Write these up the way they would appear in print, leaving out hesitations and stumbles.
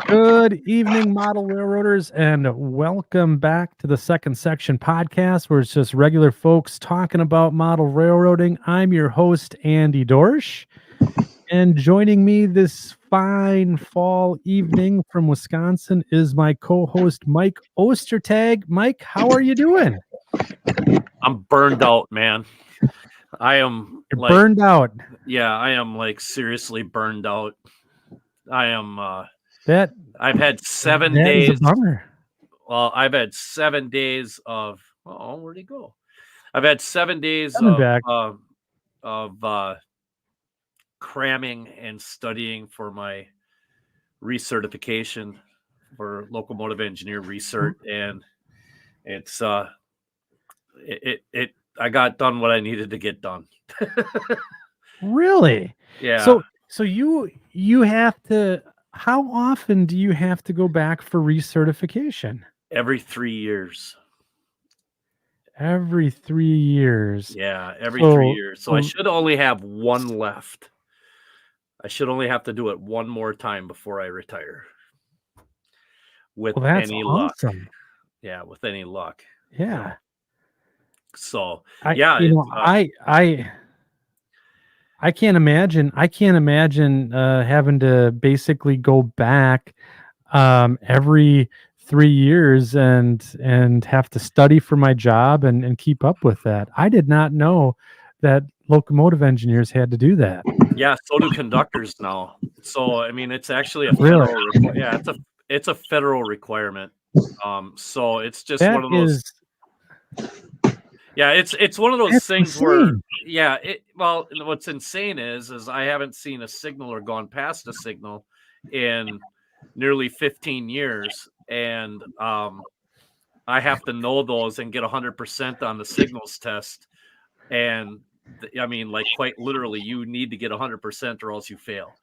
Good evening, model railroaders, and welcome back to the Second Section podcast, where it's just regular folks talking about model railroading. I'm your host, Andy Dorsch, and joining me this fine fall evening from Wisconsin is my co-host, Mike Ostertag. Mike, how are you doing? I'm burned out, man. I am burned out. Yeah, I am seriously burned out. I am I've had 7 that days. Is a bummer. Well, I've had 7 days of where'd he go? I've had 7 days of cramming and studying for my recertification for locomotive engineer recert, and it's I got done what I needed to get done. Really? Yeah. So you have to. How often do you have to go back for recertification? Every 3 years. Every 3 years. Yeah, every 3 years. So I should only have one left. I should only have to do it one more time before I retire. With any luck. Yeah, with any luck. Yeah. So I can't imagine. I can't imagine having to basically go back every 3 years and have to study for my job and keep up with that. I did not know that locomotive engineers had to do that. Yeah, so do conductors now. So I mean, it's actually a federal. Yeah, it's a federal requirement. So it's just one of those. Yeah, it's one of those things insane. Where what's insane is I haven't seen a signal or gone past a signal in nearly 15 years, and I have to know those and get 100% on the signals test. And I mean, quite literally, you need to get 100% or else you fail.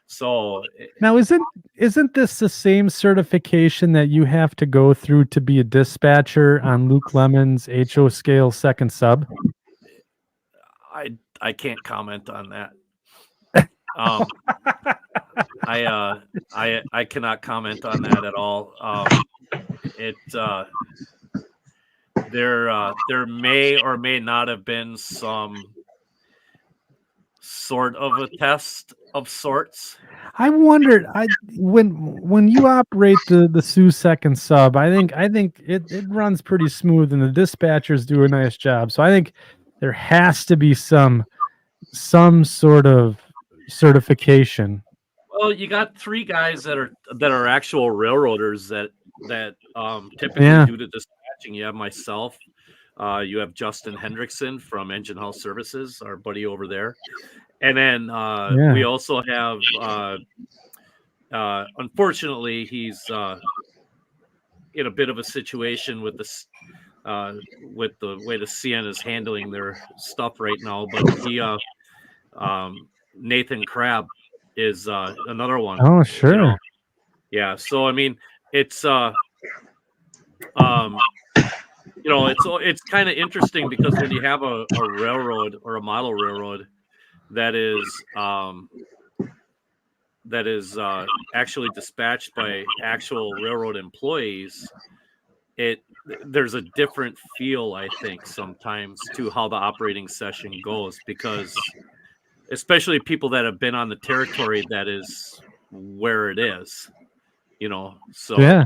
So now, isn't this the same certification that you have to go through to be a dispatcher on Luke Lemon's HO scale second sub? I can't comment on that. I cannot comment on that at all. There may or may not have been some sort of a test of sorts. I wondered, when you operate the Sioux second sub, I think it runs pretty smooth, and the dispatchers do a nice job. So I think there has to be some sort of certification. Well, you got 3 guys that are actual railroaders that typically do the dispatching. You have myself. You have Justin Hendrickson from Engine House Services, our buddy over there. And then we also have, unfortunately, he's in a bit of a situation with the way the CN is handling their stuff right now. But he, Nathan Crabb, is another one. Oh, sure. Yeah. So I mean, it's it's kind of interesting because when you have a railroad or a model railroad that is actually dispatched by actual railroad employees, there's a different feel, I think, sometimes to how the operating session goes, because especially people that have been on the territory that is where it is, so yeah,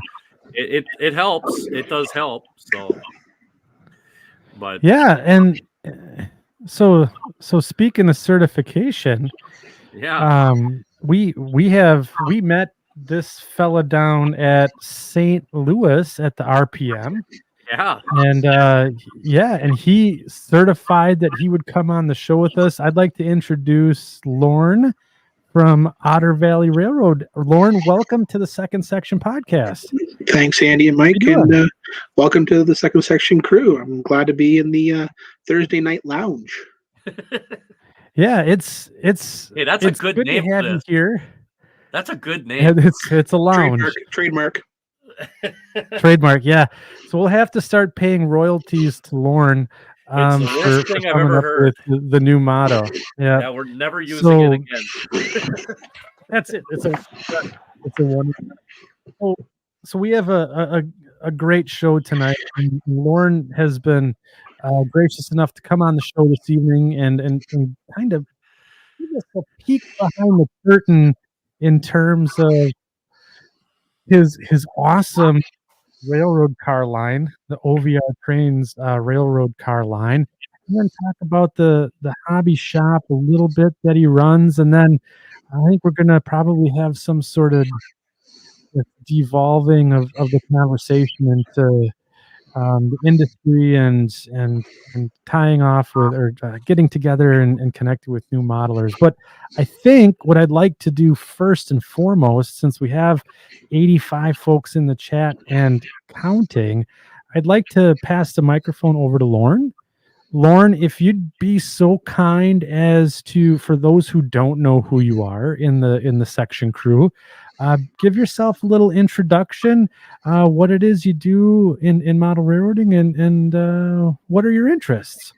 it helps. It does help. So, but yeah, and so speaking of certification, we met this fella down at St. Louis at the RPM. Yeah. And he certified that he would come on the show with us. I'd like to introduce Lorne from Otter Valley Railroad. Lorne, welcome to the Second Section podcast. Thanks, Andy and Mike, and welcome to the Second Section crew. I'm glad to be in the Thursday night lounge. Yeah, it's hey, that's a good name to have you here. That's a good name. It's a lounge. Trademark. Trademark, yeah. So we'll have to start paying royalties to Lorne for coming up with the new motto. Yeah, we're never using it again. That's it. It's a one. So we have a great show tonight. And Lorne has been gracious enough to come on the show this evening and kind of give us a peek behind the curtain in terms of his awesome railroad car line, the OVR Trains railroad car line, and then talk about the hobby shop a little bit that he runs, and then I think we're gonna probably have some sort of devolving of the conversation into the industry and tying off with or getting together and connecting with new modelers. But I think what I'd like to do first and foremost, since we have 85 folks in the chat and counting, I'd like to pass the microphone over to Lorne. Lorne, if you'd be so kind as to, for those who don't know who you are in the section crew, give yourself a little introduction, what it is you do in model railroading, and what are your interests?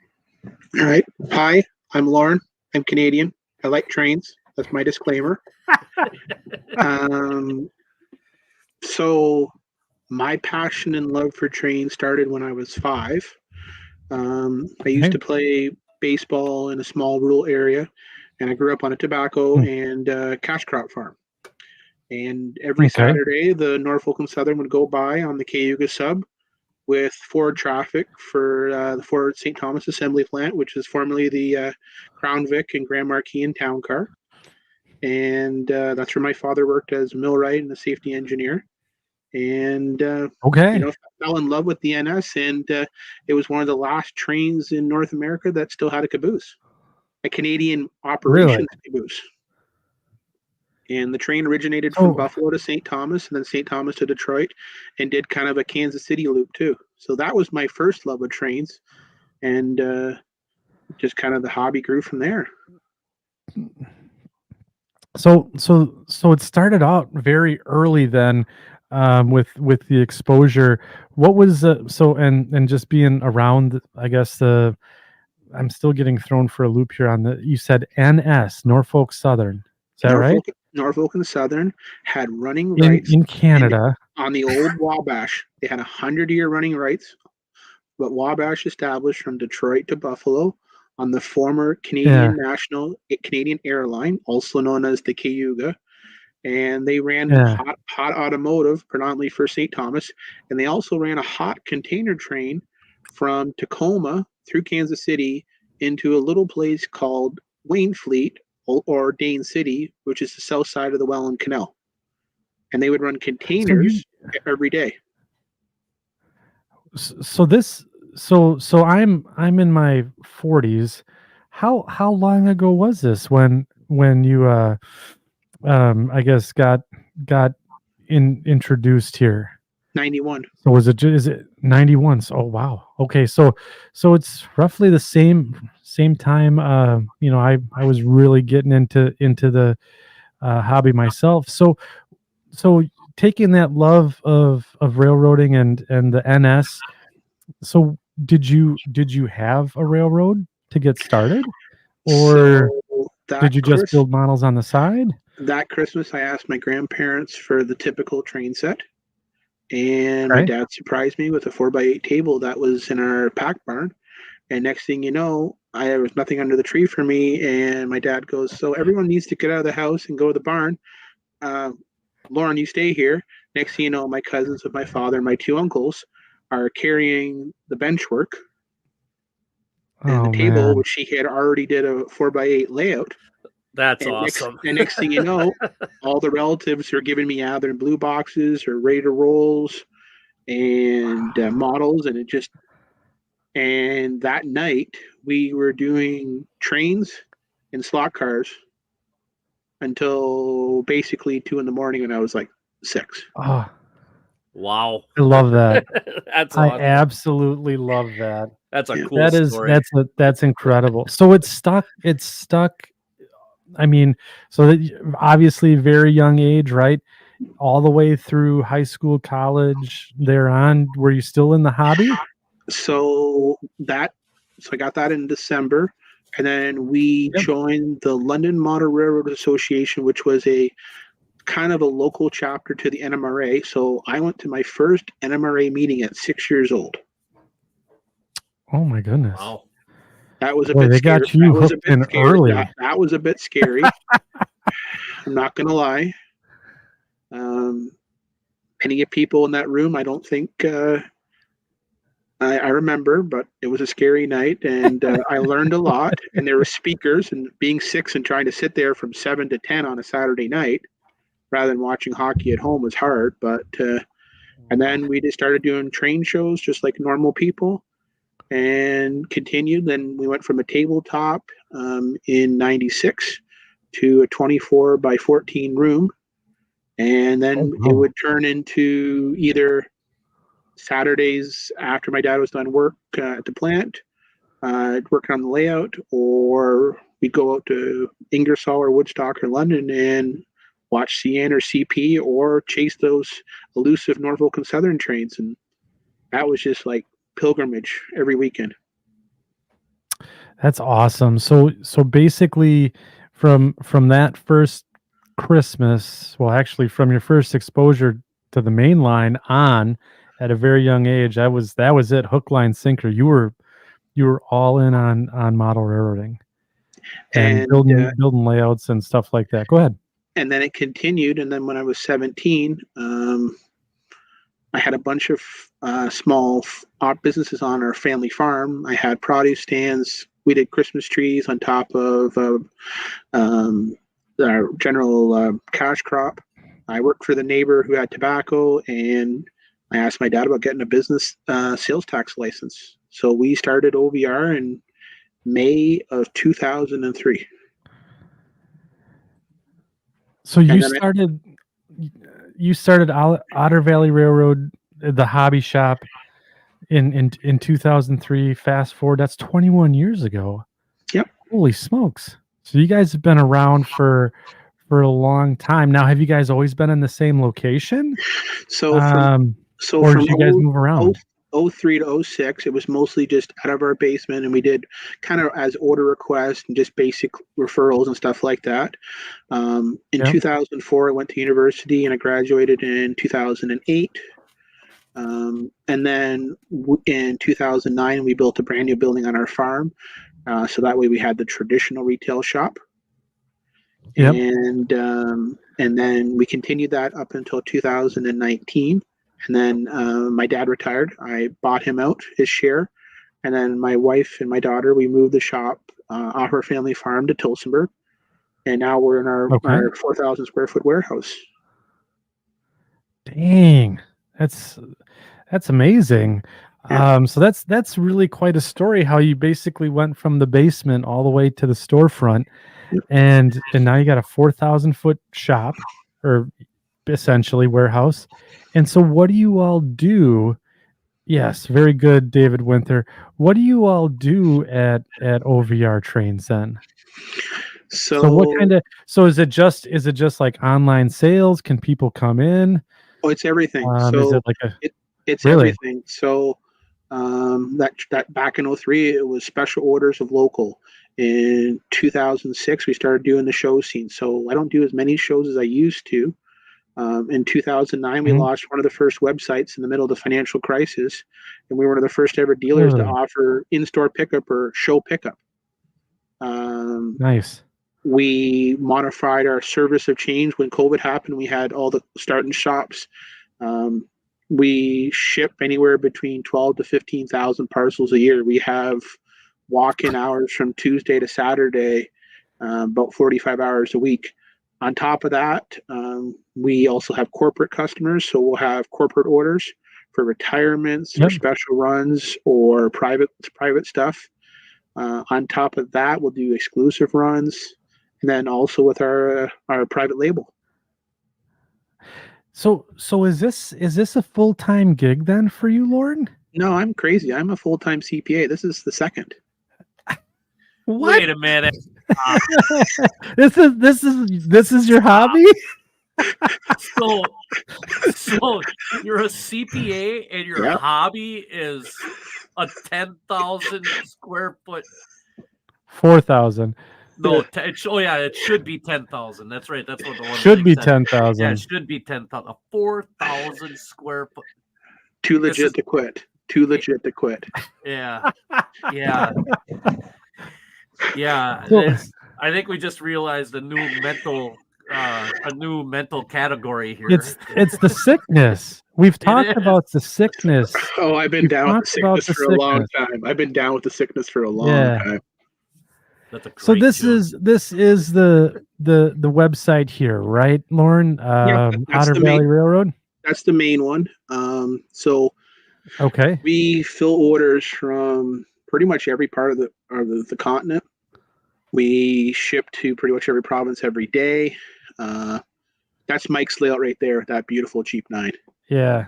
All right. Hi, I'm Lorne. I'm Canadian. I like trains. That's my disclaimer. So my passion and love for trains started when I was 5. I used to play baseball in a small rural area, and I grew up on a tobacco and cash crop farm. And every Saturday, the Norfolk and Southern would go by on the Cayuga sub with Ford traffic for the Ford St. Thomas Assembly Plant, which is formerly the Crown Vic and Grand Marquis and Town Car. And that's where my father worked as a millwright and a safety engineer. And fell in love with the NS, and it was one of the last trains in North America that still had a caboose, a Canadian operations caboose. And the train originated from Buffalo to St. Thomas, and then St. Thomas to Detroit, and did kind of a Kansas City loop too. So that was my first love of trains, and just kind of the hobby grew from there. So it started out very early then. With the exposure, what was and just being around, I guess I'm still getting thrown for a loop here on you said NS, Norfolk Southern, is that right? Norfolk and Southern had running rights in Canada on the old Wabash. They had 100-year running rights, but Wabash established from Detroit to Buffalo on the former Canadian Canadian airline, also known as the Cayuga. And they ran hot automotive, predominantly for St. Thomas. And they also ran a hot container train from Tacoma through Kansas City into a little place called Waynfleet or Dane City, which is the south side of the Welland Canal. And they would run containers every day. So I'm in my 40s. How long ago was this when you I guess got introduced here? 91. So is it 91? So, oh wow. Okay, so it's roughly the same time. I was really getting into the hobby myself. So taking that love of railroading and the NS. So did you have a railroad to get started, or did you just build models on the side? That Christmas, I asked my grandparents for the typical train set, and my dad surprised me with a 4x8 table that was in our pack barn. And next thing you know, there was nothing under the tree for me, and my dad goes, "So everyone needs to get out of the house and go to the barn. Lorne, you stay here." Next thing you know, my cousins with my father and my 2 uncles are carrying the bench work and the table, which he had already did a 4x8 layout. That's awesome. And next thing you know, all the relatives are giving me either blue boxes or Raider rolls and models, and that night we were doing trains and slot cars until basically 2 a.m, and I was like 6. Oh, wow! I love that. That's awesome. I absolutely love that. That's a cool story. That's incredible. So it's stuck. I mean, so that obviously very young age, right? All the way through high school, college, thereon. Were you still in the hobby? So I got that in December, and then we joined the London Model Railroad Association, which was a kind of a local chapter to the NMRA. So I went to my first NMRA meeting at 6 years old. Oh my goodness! Wow. That was a Boy, bit they scary. got you That was a hooked bit in scary. early. That was a bit scary. I'm not going to lie. Many people in that room, I don't think I remember, but it was a scary night, and I learned a lot. And there were speakers, and being 6 and trying to sit there from 7 to 10 on a Saturday night rather than watching hockey at home was hard. But and then we just started doing train shows just like normal people, and continued. Then we went from a tabletop in '96 to a 24 by 14 room, and then Oh, it wow. would turn into either Saturdays after my dad was done work at the plant, working on the layout, or we'd go out to Ingersoll or Woodstock or London and watch CN or CP or chase those elusive Norfolk and Southern trains. And that was just like pilgrimage every weekend. That's awesome. So basically, from that first Christmas, well, actually, from your first exposure to the main line on, at a very young age, that was it. Hook, line, sinker. You were all in on model railroading and And building layouts and stuff like that. Go ahead. and then it continued. And then when I was 17, I had a bunch of small businesses on our family farm. I had produce stands. We did Christmas trees on top of our general cash crop. I worked for the neighbor who had tobacco, and I asked my dad about getting a business sales tax license. So we started OVR in May of 2003. So you started Otter Valley Railroad, the hobby shop, in 2003. Fast forward, that's 21 years ago. Yep. Holy smokes! So you guys have been around for a long time now. Have you guys always been in the same location? So Or from did you guys move around? 03 to 06, it was mostly just out of our basement, and we did kind of as order requests and just basic referrals and stuff like that. In Yep. 2004, I went to university and I graduated in 2008. And then in 2009, we built a brand new building on our farm. So that way we had the traditional retail shop. Yep. And then we continued that up until 2019. And then my dad retired. I bought him out his share. And then my wife and my daughter, we moved the shop off our family farm to Tillsonburg. And now we're in our 4,000 square foot warehouse. Dang, that's amazing. Yeah. So that's really quite a story. How you basically went from the basement all the way to the storefront, and now you got a 4,000 foot shop, or essentially warehouse. And so, what do you all do? Yes, very good, David Winther. What do you all do at OVR Trains then? So what kind of, so is it just like online sales? Can people come in? Oh, it's everything. Is it like it's really? everything. So that back in 03, it was special orders of local. In 2006, we started doing the show scene. So I don't do as many shows as I used to. In 2009, we launched one of the first websites in the middle of the financial crisis, and we were one of the first ever dealers to offer in-store pickup or show pickup. Nice. We modified our service of change when COVID happened. We had all the starting shops. We ship anywhere between 12 to 15,000 parcels a year. We have walk-in hours from Tuesday to Saturday, about 45 hours a week. On top of that, we also have corporate customers. So we'll have corporate orders for retirements or special runs or private stuff. On top of that, we'll do exclusive runs. And then also with our private label. So is this a full-time gig then for you, Lorne? No, I'm crazy. I'm a full-time CPA. This is the second. What? Wait a minute. This is your hobby? So you're a CPA and your hobby is a 10,000 square foot. 4,000. No, it should be 10,000. That's right. That's what the one Should be said. 10,000. Yeah, it should be 10,000. A 4,000 square foot. Too legit to quit. Too legit to quit. Yeah, yeah, yeah. So- I think we just realized a new mental category here. It's the sickness. We've talked is. about the sickness. Oh, I've been We've down with talked the about sickness the for a long sickness. time. I've been down with the sickness for a long Yeah. time. That's a great So this tune. is the website here, right, Lorne? that's Otter the Valley main- Railroad. That's the main one. So Okay. we fill orders from pretty much every part of the continent. We ship to pretty much every province every day. That's Mike's layout right there with that beautiful Jeep 9. Yeah.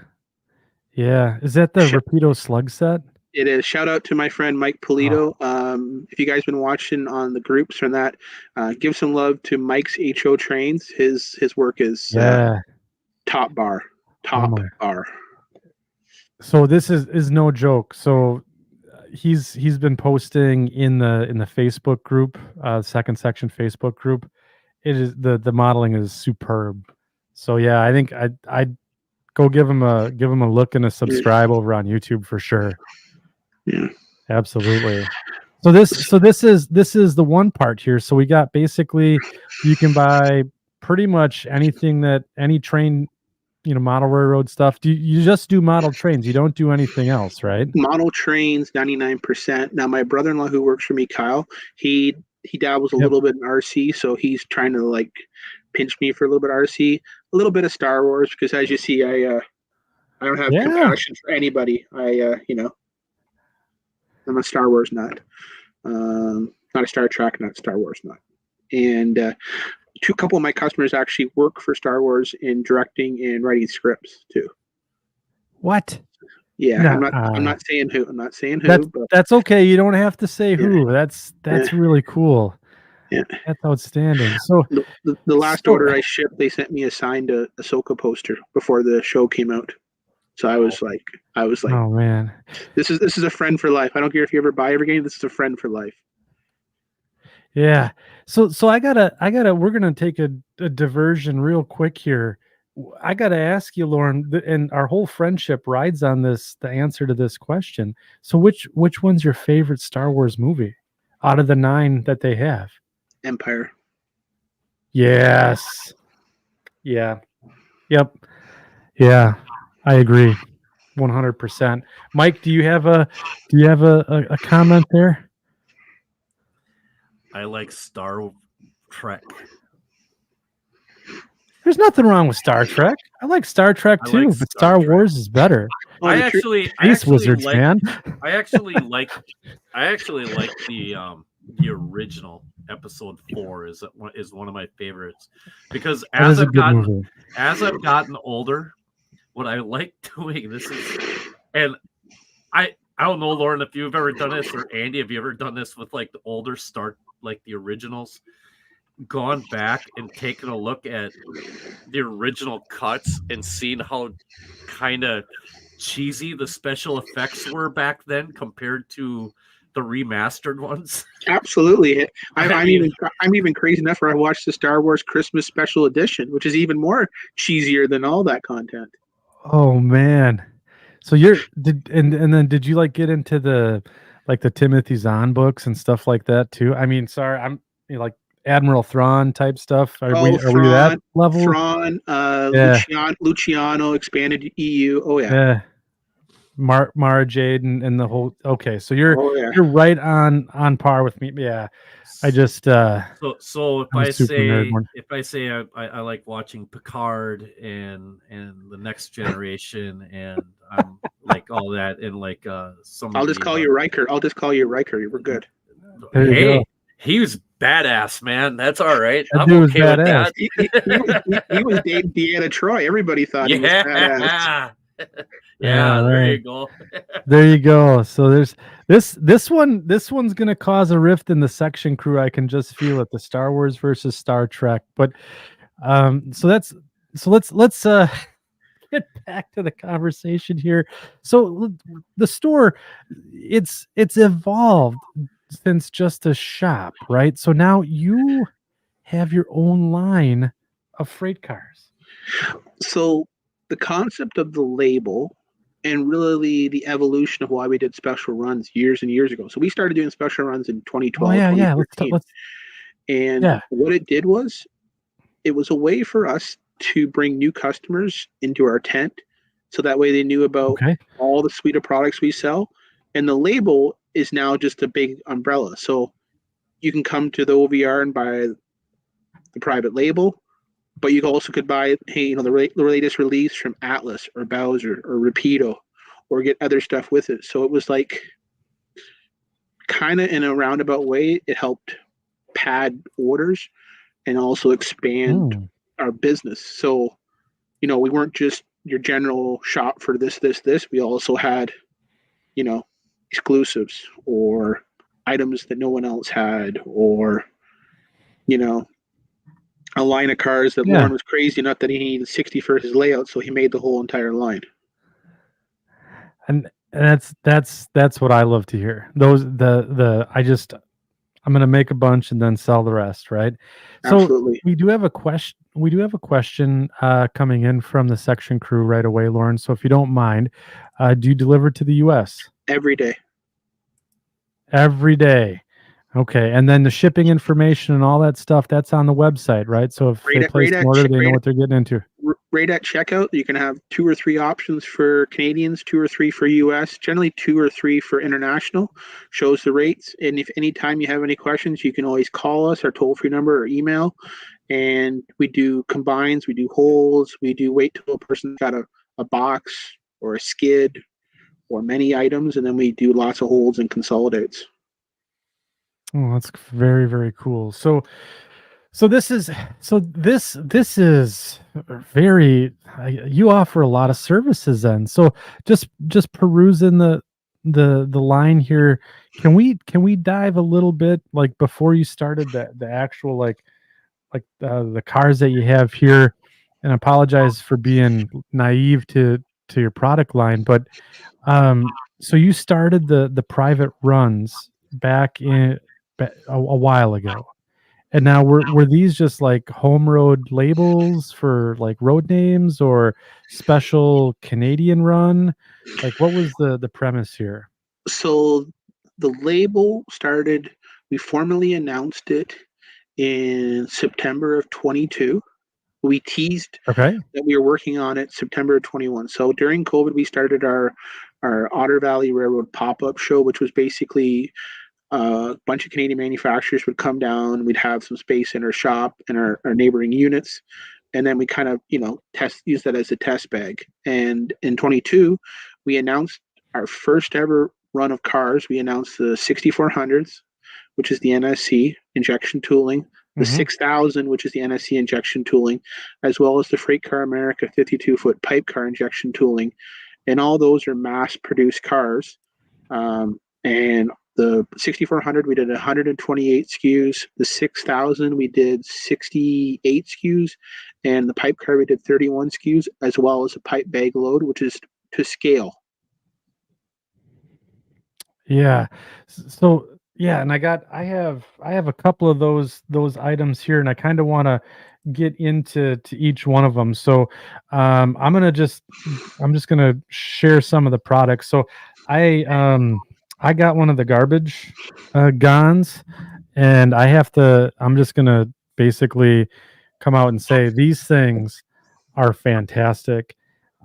Yeah. Is that the Shit. Rapido slug set? It is. Shout out to my friend Mike Polito. If you guys been watching on the groups from that, give some love to Mike's HO Trains. His work is top bar. So this is no joke. So he's been posting in the Facebook group, second section Facebook group. It is the modeling is superb. So yeah, I think I'd go give him a look and a subscribe over on YouTube for sure. Yeah, absolutely. So this is the one part here. So we got basically you can buy pretty much anything that any train, model railroad stuff. You just do model trains? You don't do anything else, right? Model trains, 99%. Now my brother-in-law who works for me, Kyle, he dabbles a little bit in RC, so he's trying to like pinch me for a little bit of RC, a little bit of Star Wars, because as you see, I don't have compassion for anybody. I'm a Star Wars nut, not a Star Trek nut, Star Wars nut. And a couple of my customers actually work for Star Wars in directing and writing scripts too. What? Yeah, no, I'm not saying who. I'm not saying who. But that's okay. You don't have to say who. That's really cool. Yeah, that's outstanding. So the last order I shipped, they sent me a signed Ahsoka poster before the show came out. So I was like, oh man, this is a friend for life. I don't care if you ever buy every game. This is a friend for life. Yeah. So I gotta. We're gonna take a diversion real quick here. I gotta ask you, Lorne, and our whole friendship rides on this. The answer to this question. So which one's your favorite Star Wars movie out of the 9 that they have? Empire. Yes. Yeah. Yep. Yeah. I agree. 100%. Mike, do you have a comment there? I like Star Trek. There's nothing wrong with Star Trek. I like Star Trek too, but Star Wars is better. I actually Wizards, like, man. I actually like the original episode 4 is one of my favorites, because as I've gotten older, what I like doing and I don't know, Lauren, if you've ever done this, or Andy, have you ever done this with like the older like the originals, gone back and taken a look at the original cuts and seen how kind of cheesy the special effects were back then compared to the remastered ones? Absolutely. I'm even crazy enough where I watched the Star Wars Christmas Special Edition, which is even more cheesier than all that content. Oh man. So did you like get into the Timothy Zahn books and stuff like that too? I mean, sorry, I'm like Admiral Thrawn type stuff. Are we that level? Thrawn, Luciano, expanded EU. Oh yeah. Yeah. Mara Jade and the whole. Okay, so you're right on par with me. Yeah, I just so if I say I like watching Picard and the Next Generation and like all that, and like some. I'll just call you Riker. We're good. Hey, he was badass, man. That's all right. I'm okay with that. He was dating Deanna Troi. Everybody thought he was badass. Yeah, there you go. There you go. So there's this one's gonna cause a rift in the section crew. I can just feel it. The Star Wars versus Star Trek. But so let's get back to the conversation here. So the store, it's evolved. since just a shop, right? So now you have your own line of freight cars. So the concept of the label and really the evolution of why we did special runs years and years ago. So we started doing special runs in 2012, Yeah. 2013. Let's And yeah. what it did was it was a way for us to bring new customers into our tent. So that way they knew about Okay. all the suite of products we sell. And the label is now just a big umbrella. So you can come to the OVR and buy the private label, but you also could buy, hey, the latest release from Atlas or Bowser or Rapido, or get other stuff with it. So it was like kind of in a roundabout way, it helped pad orders and also expand our business. So, we weren't just your general shop for this. We also had, exclusives or items that no one else had, or, a line of cars that Yeah. Lorne was crazy enough that he needed 60 for his layout, so he made the whole entire line. And that's what I love to hear. I'm going to make a bunch and then sell the rest, right? Absolutely. So we do have a question. We do have a question coming in from the section crew right away, Lauren. So if you don't mind, do you deliver to the U.S. Every day? Every day? Okay, and then the shipping information and all that stuff, that's on the website, right? So if they place an order, they know what they're getting into. Right at checkout, you can have 2 or 3 options for Canadians, 2 or 3 for US, generally 2 or 3 for international, shows the rates. And if anytime you have any questions, you can always call us, our toll-free number or email. And we do combines, we do wholes, we do wait till a person's got a box or a skid or many items, and then we do lots of holds and consolidates. Oh, that's very, very cool. So this is very you offer a lot of services then. So just perusing the line here, can we dive a little bit, like before you started the actual like the cars that you have here, and I apologize for being naive to your product line, but so you started the private runs back a while ago. And now were these just like home road labels for like road names or special Canadian run? Like what was the premise here? So the label started, we formally announced it in September of 22. We teased Okay. that we were working on it September of 21. So during COVID, we started our Otter Valley Railroad pop-up show, which was basically a bunch of Canadian manufacturers would come down. We'd have some space in our shop and our neighboring units. And then we kind of, use that as a test bag. And in 22, we announced our first ever run of cars. We announced the 6400s, which is the NSC injection tooling, the 6000, which is the NSC injection tooling, as well as the Freight Car America 52-foot pipe car injection tooling. And all those are mass-produced cars. And the 6400, we did 128 SKUs. The 6000, we did 68 SKUs. And the pipe car, we did 31 SKUs, as well as a pipe bag load, which is to scale. Yeah. So yeah, and I have a couple of those items here, and I kind of want to get into each one of them. So I'm just gonna share some of the products. So I got one of the garbage guns, and I'm just gonna basically come out and say these things are fantastic.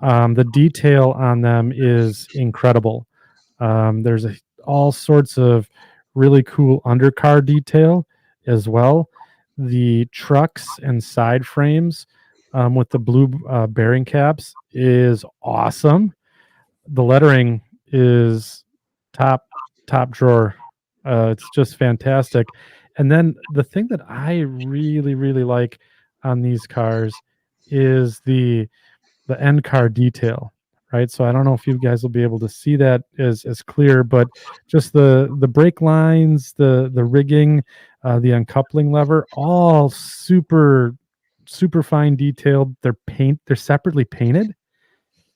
The detail on them is incredible. There's all sorts of really cool undercar detail as well. The trucks and side frames with the blue bearing caps is awesome. The lettering is top drawer. It's just fantastic. And then the thing that I really really like on these cars is the end car detail, right? So I don't know if you guys will be able to see that as clear, but just the brake lines, the rigging, the uncoupling lever, all super fine detailed. They're separately painted.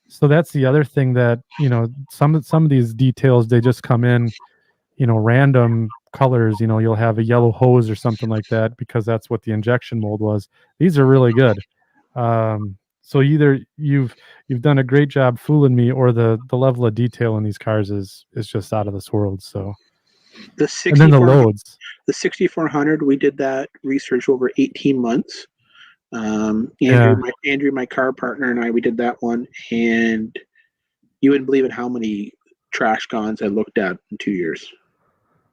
So that's the other thing that some of these details, they just come in random colors. You'll have a yellow hose or something like that because that's what the injection mold was. These are really good. So either you've done a great job fooling me, or the level of detail in these cars is just out of this world. So and then the loads. The 6400, we did that research over 18 months. Yeah. Andrew, my car partner, and we did that one, and you wouldn't believe it how many trash cons I looked at in 2 years.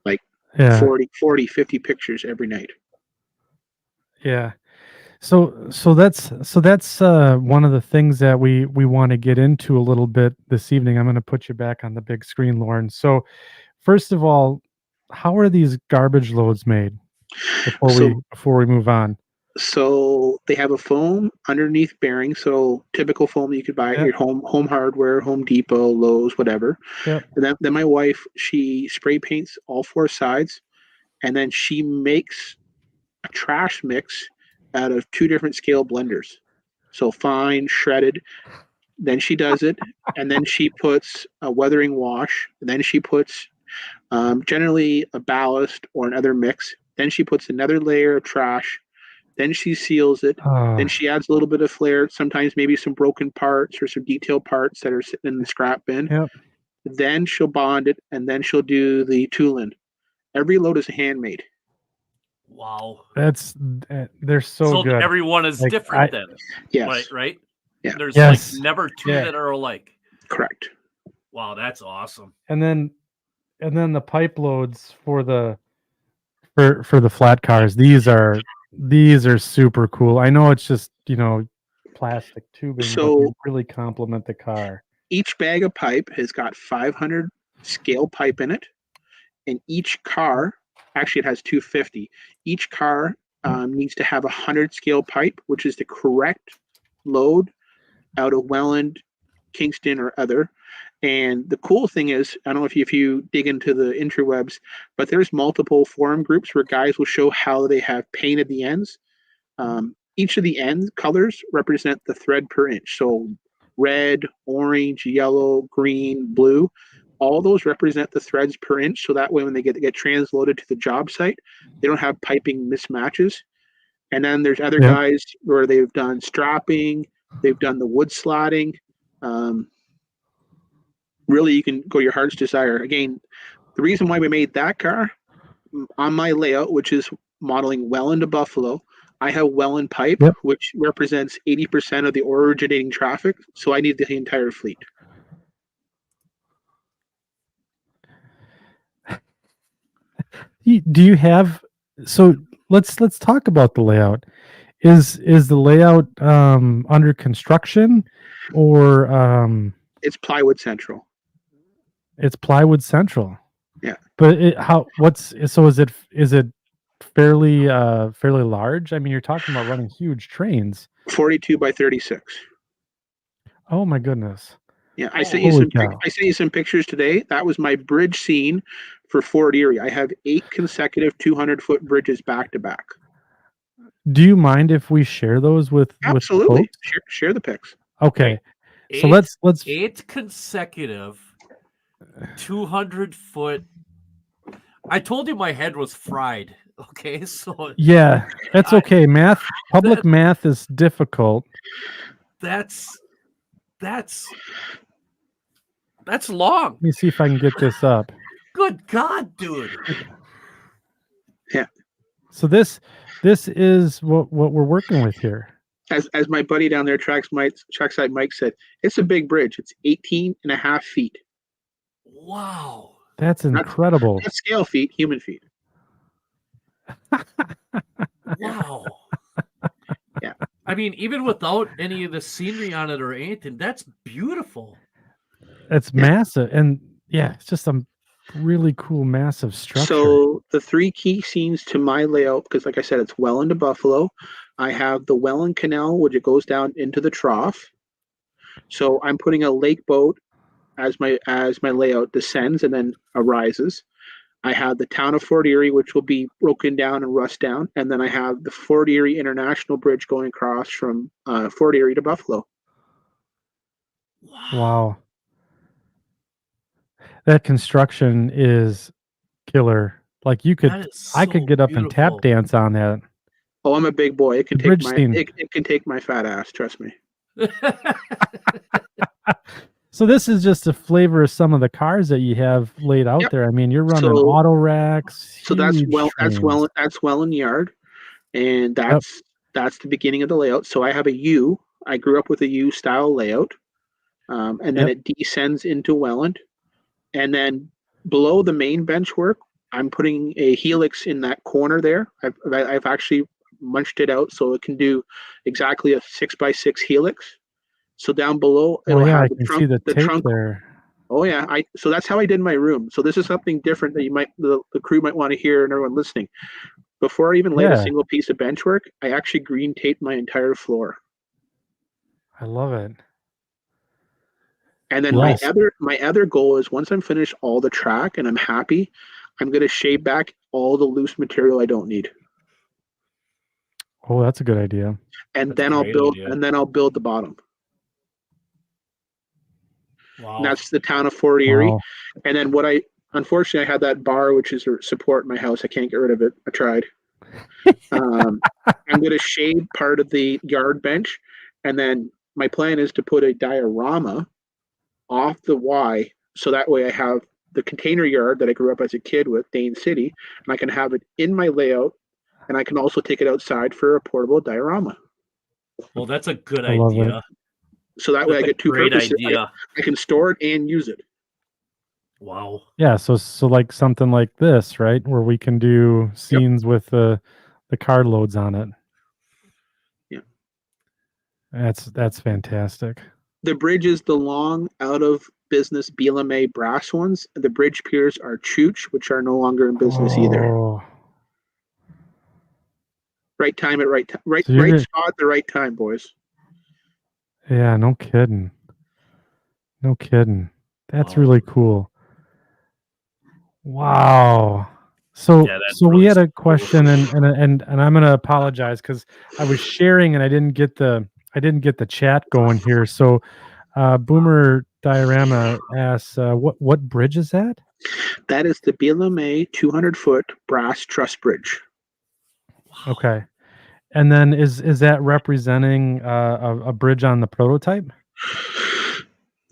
Like Yeah. 40, 50 pictures every night. Yeah. So that's one of the things that we want to get into a little bit this evening. I'm going to put you back on the big screen, Lorne. So first of all, how are these garbage loads made before we move on? So they have a foam underneath bearing. So typical foam that you could buy at your home hardware, Home Depot, Lowe's, whatever. Yep. And then my wife, she spray paints all four sides, and then she makes a trash mix out of two different scale blenders. So fine, shredded. Then she does it, and then she puts a weathering wash. And then she puts generally a ballast or another mix. Then she puts another layer of trash. Then she seals it. Then she adds a little bit of flair, sometimes maybe some broken parts or some detailed parts that are sitting in the scrap bin. Yep. Then she'll bond it, and then she'll do the tooling. Every load is handmade. Wow. They're so good. Everyone is different then. Yes. Right? Yeah. There's like never two that are alike. Correct. Wow, that's awesome. And then the pipe loads for the flat cars, these are super cool. I know it's just, plastic tubing, but they really complement the car. Each bag of pipe has got 500 scale pipe in it, and each car, actually it has 250. Each car needs to have 100 scale pipe, which is the correct load out of Welland, Kingston, or other. And the cool thing is, I don't know if you dig into the interwebs, but there's multiple forum groups where guys will show how they have painted the ends. Each of the end colors represent the thread per inch. So red, orange, yellow, green, blue, all those represent the threads per inch. So that way when they get transloaded to the job site, they don't have piping mismatches. And then there's other guys where they've done strapping, they've done the wood slotting. Really, you can go your heart's desire. Again, the reason why we made that car on my layout, which is modeling Welland to Buffalo, I have Welland pipe, which represents 80% of the originating traffic. So I need the entire fleet. Do you have? So let's talk about the layout. Is the layout under construction, or it's plywood central? It's plywood central. Yeah. But is it fairly large? I mean, you're talking about running huge trains. 42 by 36. Oh my goodness. Yeah, I sent you some pictures today. That was my bridge scene for Fort Erie. I have 8 consecutive 200-foot bridges back to back. Do you mind if we share those with Absolutely. With share the pics. Okay. So let's 8 consecutive 200-foot. I told you my head was fried. Okay, so yeah, that's okay. Public math is difficult. That's long. Let me see if I can get this up. Good God, dude. Yeah. So this is what we're working with here. As my buddy down there, Trackside Mike said, it's a big bridge. It's 18 and a half feet. Wow. That's incredible. Not scale feet, human feet. Wow. Yeah. I mean, even without any of the scenery on it or anything, that's beautiful. It's massive. And it's just a really cool, massive structure. So the 3 key scenes to my layout, because like I said, it's Welland to Buffalo. I have the Welland Canal, which it goes down into the trough. So I'm putting a lake boat as my layout descends and then arises. I have the town of Fort Erie, which will be broken down and rust down. And then I have the Fort Erie International Bridge going across from Fort Erie to Buffalo. Wow. That construction is killer. Like you could, That is I could so get up and tap beautiful. dance on that. Oh, I'm a big boy. It can The take bridge my scene. it can take my fat ass. Trust me. So this is just a flavor of some of the cars that you have laid out Yep. there. I mean, you're running So auto racks, so huge trains. that's well in yard, and Yep. that's the beginning of the layout. So I have a U. I grew up with a U style layout, and then Yep. it descends into Welland, and then below the main bench work, I'm putting a helix in that corner there. I've actually munched it out so it can do exactly a 6x6 helix. So down below, Oh it'll yeah, have I can see the the tape trunk. there. Oh yeah, so that's how I did my room. So this is something different that the crew might want to hear and everyone listening. Before I even laid a Yeah, single piece of bench work, I actually green taped my entire floor. I love it. And then Yes. my other goal is once I'm finished all the track and I'm happy, I'm gonna shave back all the loose material I don't need. Oh, that's a good idea. And That's a then great idea. I'll build the bottom. Wow. And that's the town of Fort Erie. Wow. And then unfortunately I had that bar which is a support in my house. I can't get rid of it. I tried. I'm gonna shade part of the yard bench, and then my plan is to put a diorama off the Y, so that way I have the container yard that I grew up as a kid with, Dane City, and I can have it in my layout, and I can also take it outside for a portable diorama. Well, that's a good I love idea. it. So that way I That's a get two great purposes. idea. I can store it and use it. Wow. Yeah, so like something like this, right? Where we can do scenes with the car loads on it. Yeah. That's fantastic. The bridge is the long out of business BLMA brass ones. The bridge piers are Chooch, which are no longer in business either. Oh, Right time at right time. Right so you're right gonna, spot at the right time, boys. yeah, no kidding. No kidding. That's Wow. really cool. Wow. So Yeah, that's so we really had a cool. question and I'm gonna apologize because I was sharing and I didn't get the chat going here. So Boomer Diorama asks, what bridge is that? That is the BLMA 200-foot brass truss bridge. Okay. And then is that representing a bridge on the prototype?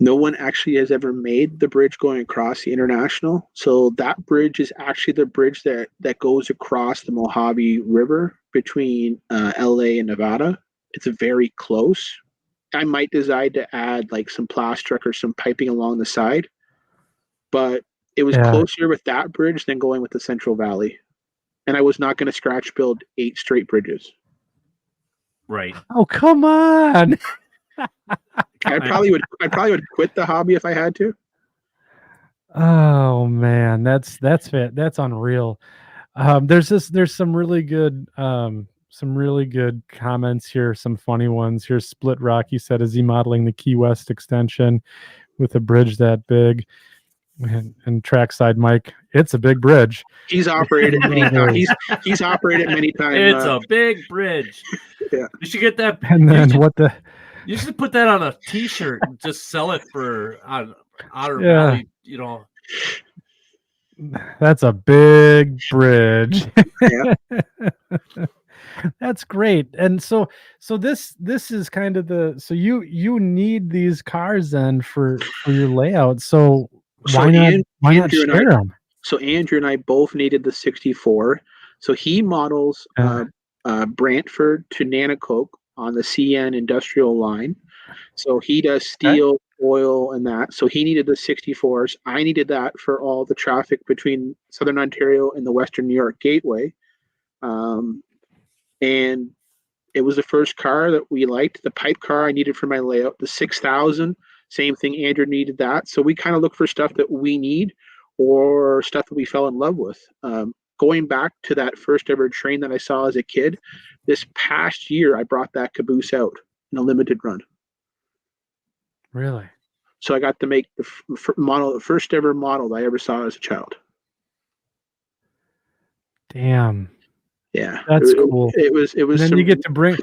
No one actually has ever made the bridge going across the international. So that bridge is actually the bridge that goes across the Mojave River between LA and Nevada. It's very close. I might decide to add like some plastic or some piping along the side, but it was Yeah. closer with that bridge than going with the Central Valley. And I was not going to scratch build 8 straight bridges. Right. Oh, come on. I probably would quit the hobby if I had to. Oh man, that's unreal. There's some really good comments here, some funny ones here. Split Rocky said, is he modeling the Key West extension with a bridge that big? And Trackside Mike, it's a big bridge. He's operated many times. He's operated many times. It's a big bridge. Yeah. You should get that. And then You should put that on a T-shirt and just sell it for Otter Yeah. Valley. You know, that's a big bridge. Yeah. That's great. And so this is kind of so you need these cars then for your layout. So why not share them? So Andrew and I both needed the 64. So he models Brantford to Nanacoke on the CN industrial line. So he does steel, oil, and that. So he needed the 64s. I needed that for all the traffic between Southern Ontario and the Western New York Gateway. And it was the first car that we liked. The pipe car I needed for my layout. The 6000, same thing. Andrew needed that. So we kind of look for stuff that we need or stuff that we fell in love with. Going back to that first ever train that I saw as a kid, this past year I brought that caboose out in a limited run. Really? So I got to make the first ever model that I ever saw as a child. Damn. Yeah, that's cool. It was. And then you get to bring.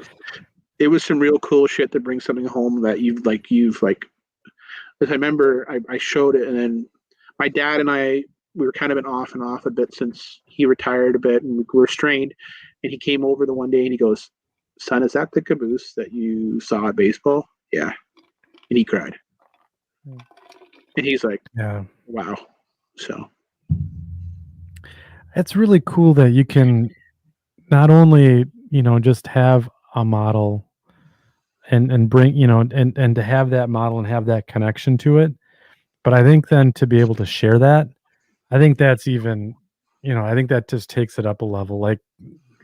It was some real cool shit to bring something home that you've like. As I remember, I showed it, and then my dad and I we were kind of been off and off a bit since he retired a bit, and we were strained. And he came over the one day and he goes, "Son, is that the caboose that you saw at baseball?" "Yeah." And he cried. And he's like, Yeah. "Wow." So It's really cool that you can not only, just have a model and bring, and to have that model and have that connection to it, but I think then to be able to share that, I think that's even, I think that just takes it up a level. Like,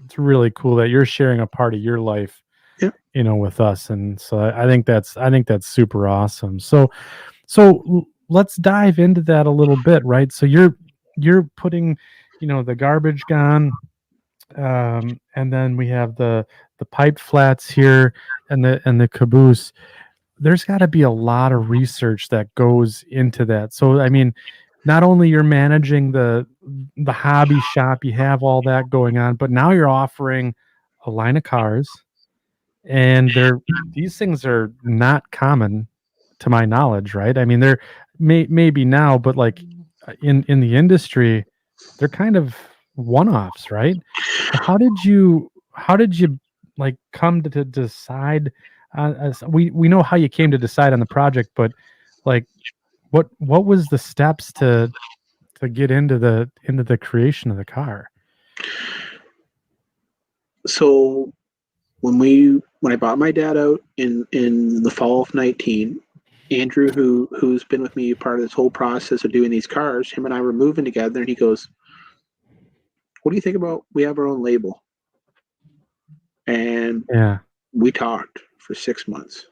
it's really cool that you're sharing a part of your life, yeah. With us. And so I think that's super awesome. So let's dive into that a little bit, right? So you're putting, the garbage gun, and then we have the pipe flats here and the caboose. There's got to be a lot of research that goes into that. So I mean, not only you're managing the hobby shop, you have all that going on, but now you're offering a line of cars, and these things are not common to my knowledge, right? I mean, they're maybe now, but like in the industry, they're kind of one-offs, right? So how did you like come to decide? We know how you came to decide on the project, but like what was the steps to get into the creation of the car? So when I bought my dad out in the fall of 19, Andrew, who's been with me part of this whole process of doing these cars, him and I were moving together, and he goes, "What do you think about we have our own label?" And Yeah. we talked for 6 months,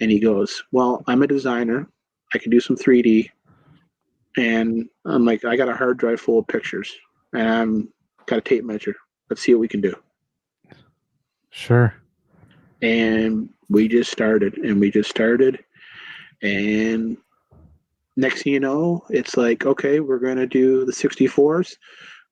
and he goes, "Well, I'm a designer. I can do some 3D." And I'm like, "I got a hard drive full of pictures, and I'm got a tape measure. Let's see what we can do." Sure. And we just started, and next thing you know, it's like, okay, we're going to do the 64s.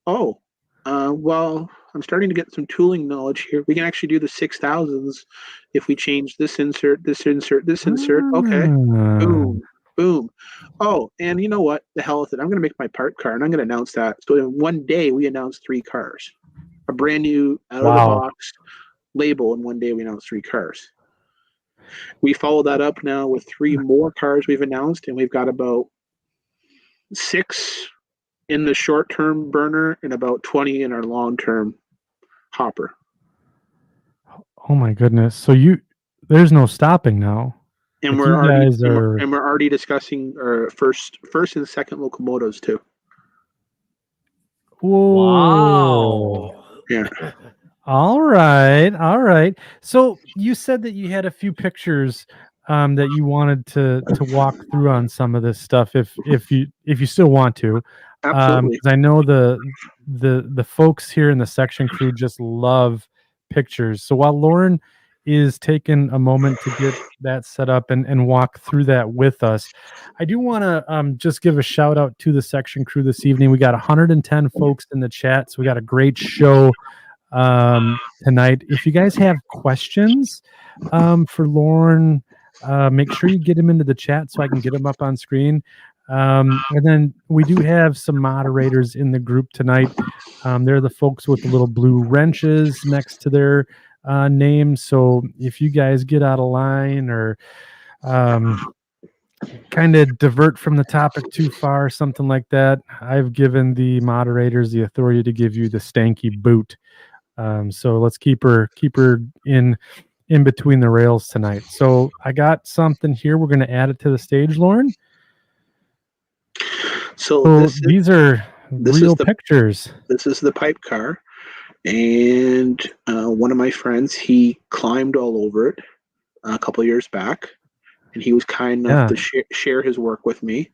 Oh, well, I'm starting to get some tooling knowledge here. We can actually do the 6000s if we change this insert, this insert, this insert. Okay, boom, boom. Oh, and you know what? The hell with it. I'm going to make my part car, and I'm going to announce that. So in one day, we announced 3 cars, a brand new out of the box label. And one day, we announced 3 cars. We follow that up now with 3 more cars we've announced, and we've got about 6 in the short-term burner and about 20 in our long-term hopper. Oh my goodness! So there's no stopping now. And Like, we're you already guys are. and we're already discussing our first and second locomotives too. Whoa! Wow. Yeah. All right. So you said that you had a few pictures that you wanted to walk through on some of this stuff, if you still want to. Absolutely. 'Cause I know the folks here in the section crew just love pictures. So while Lauren is taking a moment to get that set up and walk through that with us, I do want to just give a shout out to the section crew this evening. We got 110 folks in the chat, so we got a great show tonight. If you guys have questions for Lorne, make sure you get him into the chat so I can get him up on screen. And then we do have some moderators in the group tonight. They're the folks with the little blue wrenches next to their names. So if you guys get out of line or kind of divert from the topic too far, something like that, I've given the moderators the authority to give you the stanky boot. So let's keep her in between the rails tonight. So I got something here. We're going to add it to the stage, Lauren. So these are real pictures. This is the pipe car, and one of my friends, he climbed all over it a couple of years back, and he was kind enough to share his work with me.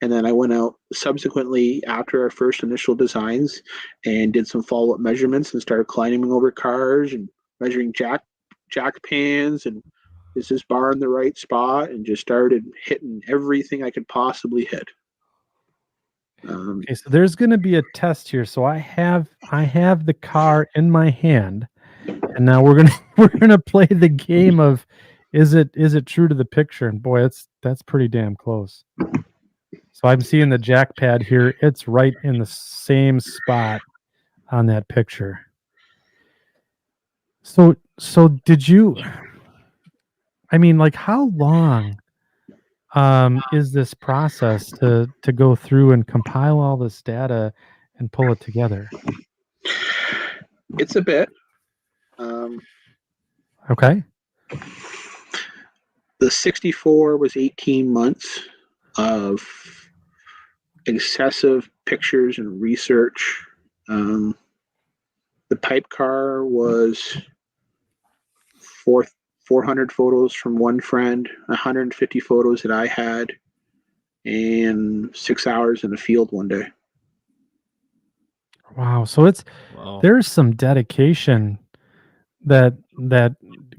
And then I went out subsequently after our first initial designs and did some follow-up measurements and started climbing over cars and measuring jack pans and is this bar in the right spot, and just started hitting everything I could possibly hit. Okay, so there's going to be a test here. So I have the car in my hand, and now we're gonna play the game of is it true to the picture? And boy, that's pretty damn close. So I'm seeing the jack pad here. It's right in the same spot on that picture. So did you, I mean, like, how long is this process to go through and compile all this data and pull it together? It's a bit. Okay. The 64 was 18 months of excessive pictures and research. The pipe car was 400 photos from one friend, 150 photos that I had, and 6 hours in the field one day. Wow. So there's some dedication that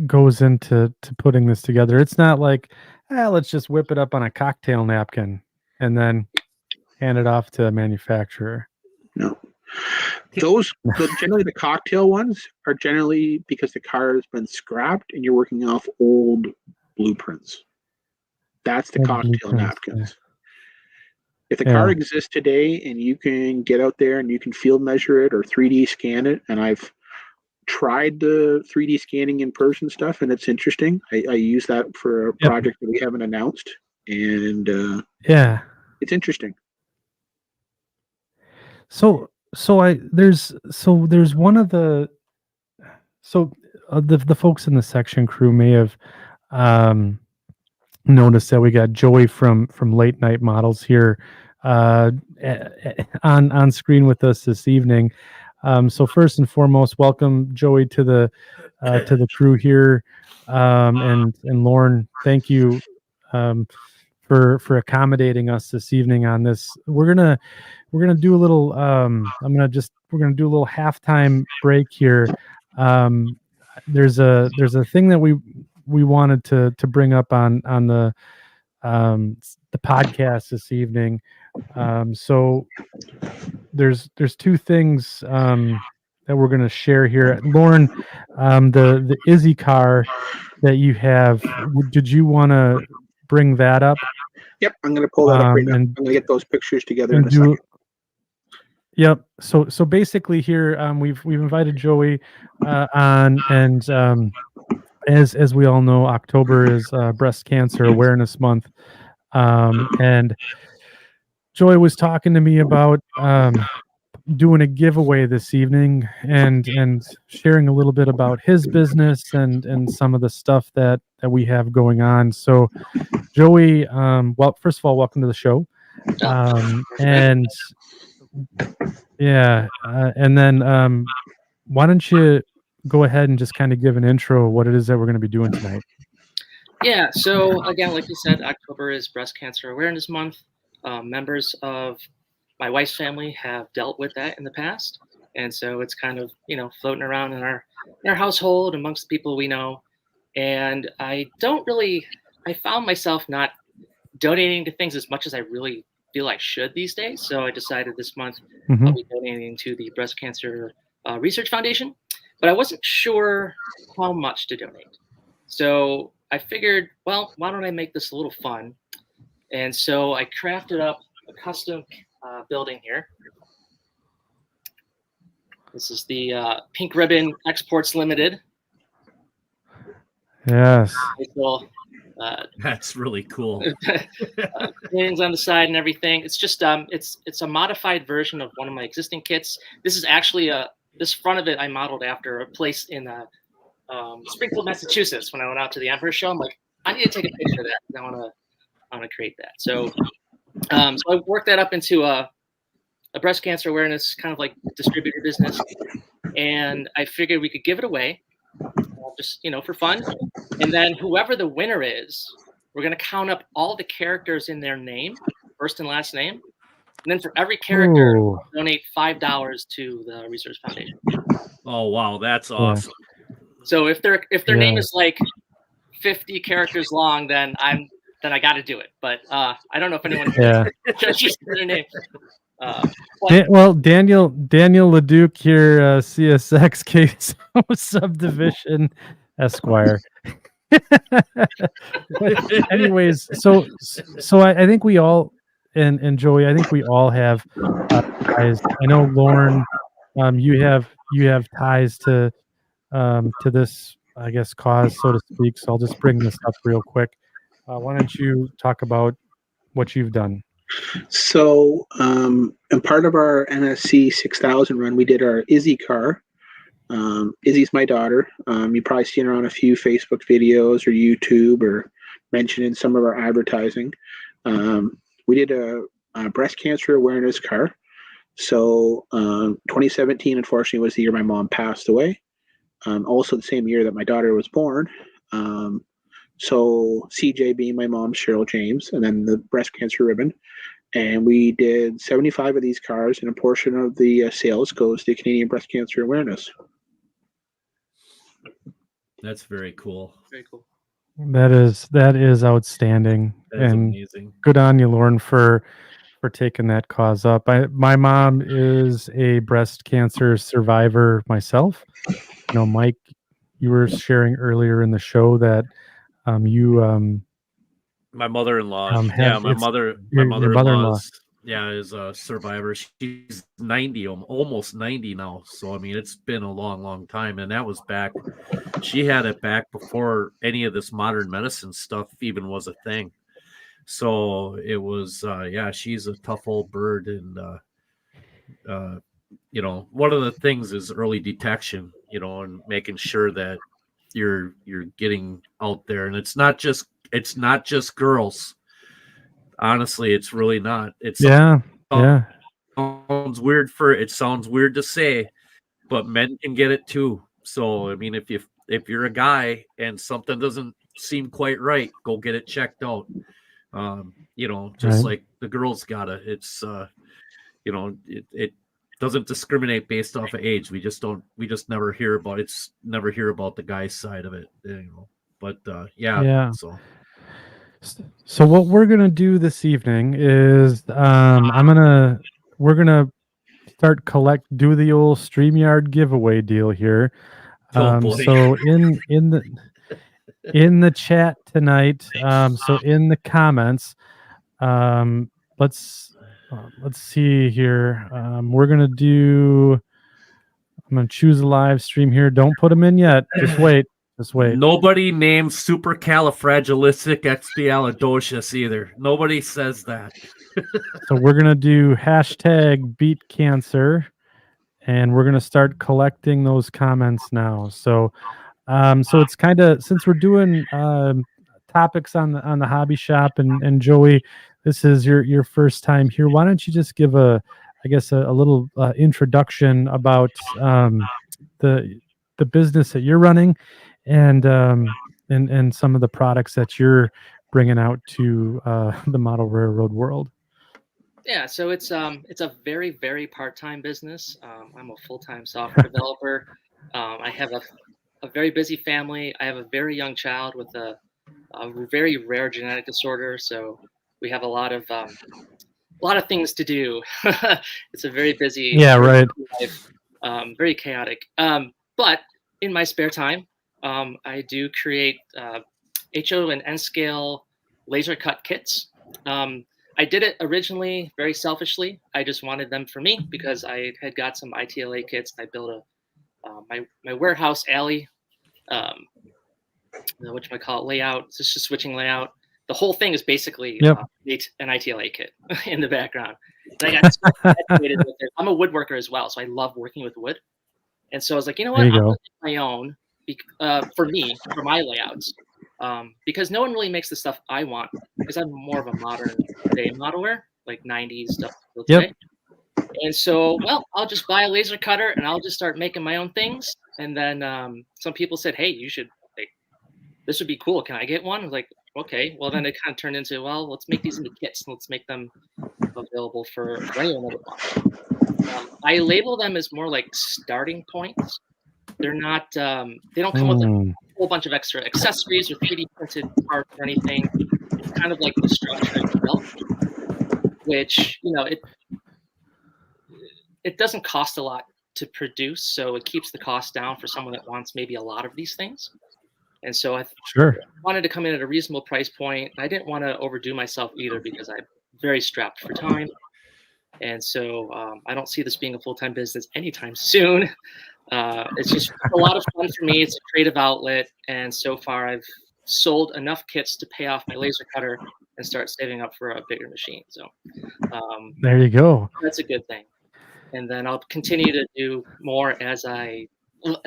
goes into putting this together. It's not like, let's just whip it up on a cocktail napkin and then hand it off to a manufacturer. No. Generally the cocktail ones are generally because the car has been scrapped and you're working off old blueprints. That's the cocktail napkins. If the car exists today and you can get out there and you can field measure it or 3D scan it, and I've tried the 3D scanning in person stuff, and it's interesting. I use that for a project that we haven't announced, and it's interesting. There's one of the the folks in the section crew may have noticed that we got Joey from Late Night Models here on screen with us this evening. So first and foremost, welcome Joey to the crew here, and Lorne, thank you for accommodating us this evening on this. We're gonna do a little. We're gonna do a little halftime break here. There's a thing that we wanted to bring up on the podcast this evening. So there's two things that we're going to share here. Lorne, the Izzy car that you have, did you want to bring that up? Yep, I'm going to pull that up right now. I'm going to get those pictures together in a second. Yep. So basically here, we've invited Joey on, and as we all know, October is Breast Cancer Awareness Month, and Joey was talking to me about doing a giveaway this evening and sharing a little bit about his business and some of the stuff that we have going on. So, Joey, well, first of all, welcome to the show. And then why don't you go ahead and just kind of give an intro of what it is that we're going to be doing tonight? Yeah, so again, like you said, October is Breast Cancer Awareness Month. Members of my wife's family have dealt with that in the past, and so it's kind of floating around in our household amongst the people we know. And I found myself not donating to things as much as I really feel I should these days. So I decided this month I'll be donating to the Breast Cancer Research Foundation, but I wasn't sure how much to donate. So I figured, well, why don't I make this a little fun? And so I crafted up a custom building here. This is the Pink Ribbon Exports Limited. Yes. That's really cool. Things on the side and everything. It's just it's a modified version of one of my existing kits. This is actually this front of it I modeled after a place in Springfield, Massachusetts. When I went out to the Emperor Show, I'm like, I need to take a picture of that. I want to create that. So I worked that up into a breast cancer awareness kind of like distributor business, and I figured we could give it away, just for fun. And then whoever the winner is, we're going to count up all the characters in their name, first and last name, and then for every character, donate $5 to the Research Foundation. Oh wow, that's awesome. So if their name is like 50 characters long, then I got to do it. But I don't know if anyone judges their name. Well, Daniel LeDuc here, CSX Case Subdivision Esquire. But anyways, so I think we all and Joey, I think we all have ties. I know Lorne, you have ties to this, I guess, cause, so to speak. So I'll just bring this up real quick. Why don't you talk about what you've done? So, and part of our NSC 6000 run, we did our Izzy car. Izzy's my daughter. You've probably seen her on a few Facebook videos or YouTube or mentioned in some of our advertising. We did a breast cancer awareness car. So 2017, unfortunately, was the year my mom passed away. Also the same year that my daughter was born. So CJ being my mom, Cheryl James, and then the breast cancer ribbon. And we did 75 of these cars, and a portion of the sales goes to Canadian Breast Cancer Awareness. That's very cool. Very cool. That is outstanding. That is and amazing. Good on you, Lauren, for taking that cause up. My mom is a breast cancer survivor myself. You know, Mike, you were sharing earlier in the show that you My mother-in-law. have My your mother-in-law is a survivor. She's 90, almost 90 now. So I mean, it's been a long, long time, and that was back. She had it back before any of this modern medicine stuff even was a thing. So it was, she's a tough old bird, and one of the things is early detection, and making sure that you're getting out there, and it's not just girls. Honestly, it's really not. Sounds weird to say, but men can get it too. So I mean, if you're a guy and something doesn't seem quite right, go get it checked out. Just like the girls gotta. It's it doesn't discriminate based off of age. We just never hear about the guy's side of it. But So what we're gonna do this evening is we're gonna do the old StreamYard giveaway deal here. So in the chat tonight, so in the comments, let's see here. I'm gonna choose a live stream here. Don't put them in yet. Just wait. Nobody names supercalifragilisticexpialidocious either. Nobody says that. So we're gonna do hashtag beat cancer, and we're gonna start collecting those comments now. So it's kind of, since we're doing topics on the hobby shop, and Joey, this is your first time here. Why don't you just give a little introduction about the business that you're running, and some of the products that you're bringing out to the model railroad world. Yeah, so it's a very, very part-time business. I'm a full-time software developer. I have a very busy family. I have a very young child with a very rare genetic disorder, so we have a lot of things to do. It's a very busy life, very chaotic. But in my spare time, I do create HO and N scale laser cut kits. I did it originally very selfishly. I just wanted them for me because I had got some ITLA kits. I built my warehouse alley, whatchamacallit layout. It's just a switching layout. The whole thing is basically an ITLA kit in the background. And I got so fascinated with it. I'm a woodworker as well, so I love working with wood. And so I was like, you know what? I'm going to make my own for me, for my layouts. Because no one really makes the stuff I want, because I'm more of a modern day modeler, like 90s stuff today. And so, I'll just buy a laser cutter and I'll just start making my own things. And then some people said, hey, you should, this would be cool. Can I get one? I was like, okay. Well, then it kind of turned into, let's make these into kits. Let's make them available for anyone that wants. I label them as more like starting points. They're not, they don't come with a whole bunch of extra accessories or 3D printed parts or anything. It's kind of like the structure itself, which, it doesn't cost a lot to produce. So it keeps the cost down for someone that wants maybe a lot of these things. And so I wanted to come in at a reasonable price point. I didn't want to overdo myself either, because I'm very strapped for time. And so I don't see this being a full-time business anytime soon. It's just a lot of fun for me. It's a creative outlet. And so far I've sold enough kits to pay off my laser cutter and start saving up for a bigger machine. So there you go. That's a good thing. And then I'll continue to do more as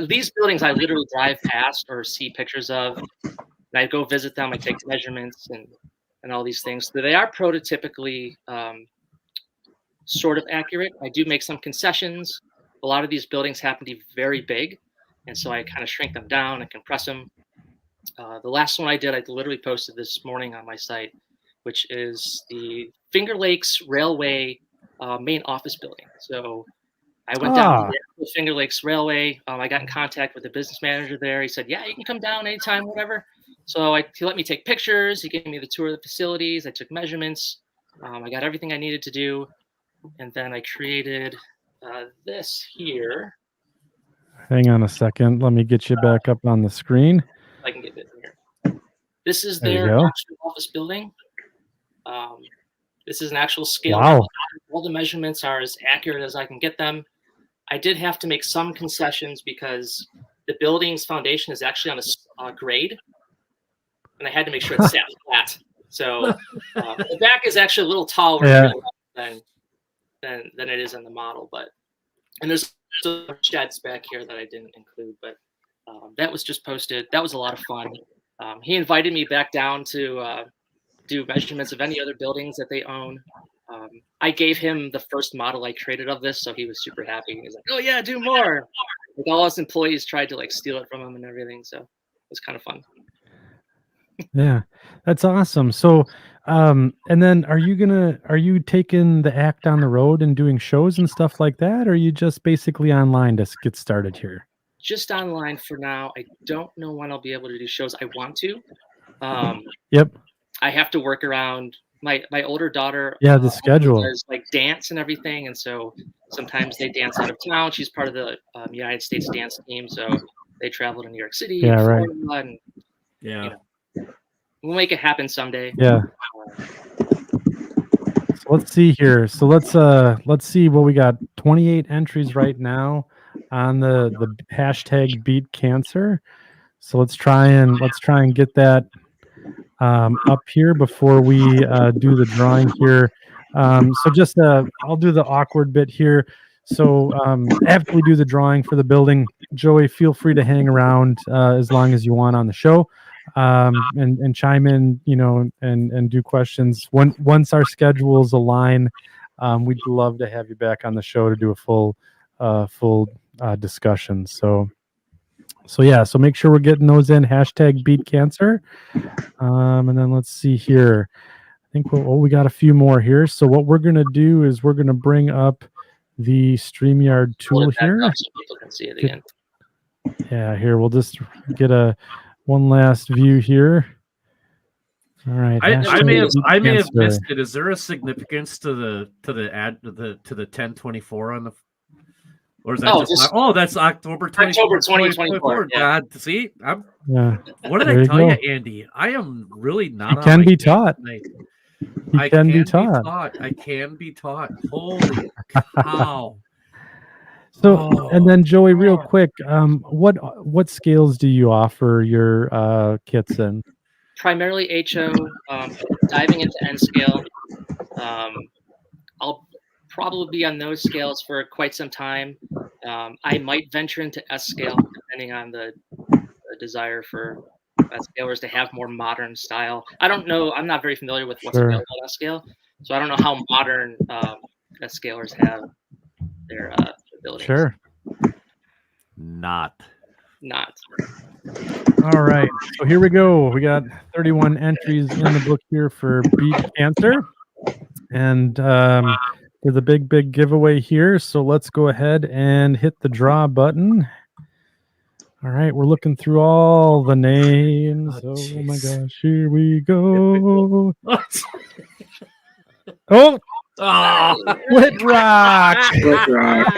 these buildings I literally drive past or see pictures of. And I go visit them. I take measurements and all these things. So they are prototypically sort of accurate. I do make some concessions. A lot of these buildings happen to be very big, and so I kind of shrink them down and compress them. The last one I did, I literally posted this morning on my site, which is the Finger Lakes Railway main office building. So I went down to the Finger Lakes Railway. I got in contact with the business manager there. He said, yeah, you can come down anytime, whatever. So he let me take pictures. He gave me the tour of the facilities. I took measurements. I got everything I needed to do. And then I created this here. Hang on a second. Let me get you back up on the screen. I can get it here. This is their actual office building. This is an actual scale. Wow. All the measurements are as accurate as I can get them. I did have to make some concessions because the building's foundation is actually on a grade, and I had to make sure it sat flat. So the back is actually a little taller than it is in the model, and there's some sheds back here that I didn't include, but that was just posted. That was a lot of fun. He invited me back down to do measurements of any other buildings that they own. I gave him the first model I created of this, so he was super happy. He was like, "Oh yeah, do more!" Like all his employees tried to steal it from him and everything, so it was kind of fun. Yeah, that's awesome. So, and then are you taking the act on the road and doing shows and stuff like that, or are you just basically online to get started here? Just online for now. I don't know when I'll be able to do shows. I want to. Yep. I have to work around my older daughter. Yeah, the schedule. Does dance and everything, and so sometimes they dance out of town. She's part of the United States dance team, so they travel to New York City. Yeah, right. And, we'll make it happen someday. Yeah. So let's see here. So let's see what we got. 28 entries right now on the hashtag beat cancer. So let's try and get that up here before we do the drawing here. So just I'll do the awkward bit here. So after we do the drawing for the building, Joey, feel free to hang around as long as you want on the show, and chime in, and do questions. Once our schedules align, we'd love to have you back on the show to do a full discussion. So make sure we're getting those in. Hashtag beat cancer. And then let's see here. I think we got a few more here. So what we're going to do is we're going to bring up the StreamYard tool here. So people can see it again. Yeah, here we'll just get one last view here. All right. I may have missed it. Is there a significance to the 1024 on the? Or is that that's October 2024. God, see, what did I tell you, Andy? I am really not. You can be taught. I can be taught. I can be taught. Holy cow! So, and then Joey, real quick, what scales do you offer your kits in? Primarily HO, diving into N scale. I'll probably be on those scales for quite some time. I might venture into S scale depending on the desire for scalers to have more modern style. I don't know. I'm not very familiar with what's available on S scale, so I don't know how modern S scalers have their abilities. Sure. Not. All right. So here we go. We got 31 entries in the book here for Beat Cancer. And there's a big giveaway here. So let's go ahead and hit the draw button. All right. We're looking through all the names. Oh my gosh. Here we go. Split Rock. Split Rock.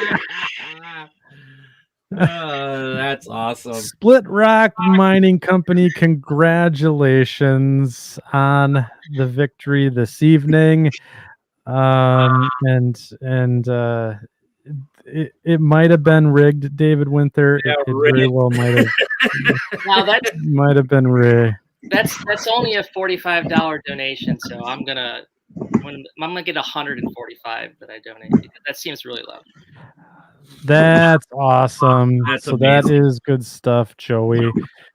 That's awesome. Split Rock Mining Company, congratulations on the victory this evening. And it might have been rigged, David Winter. Yeah, It very well might have Now been rigged. that's only a $45 donation, so I'm gonna get 145 that I donate because that seems really low. That's awesome. That's so that amazing. is good stuff, Joey.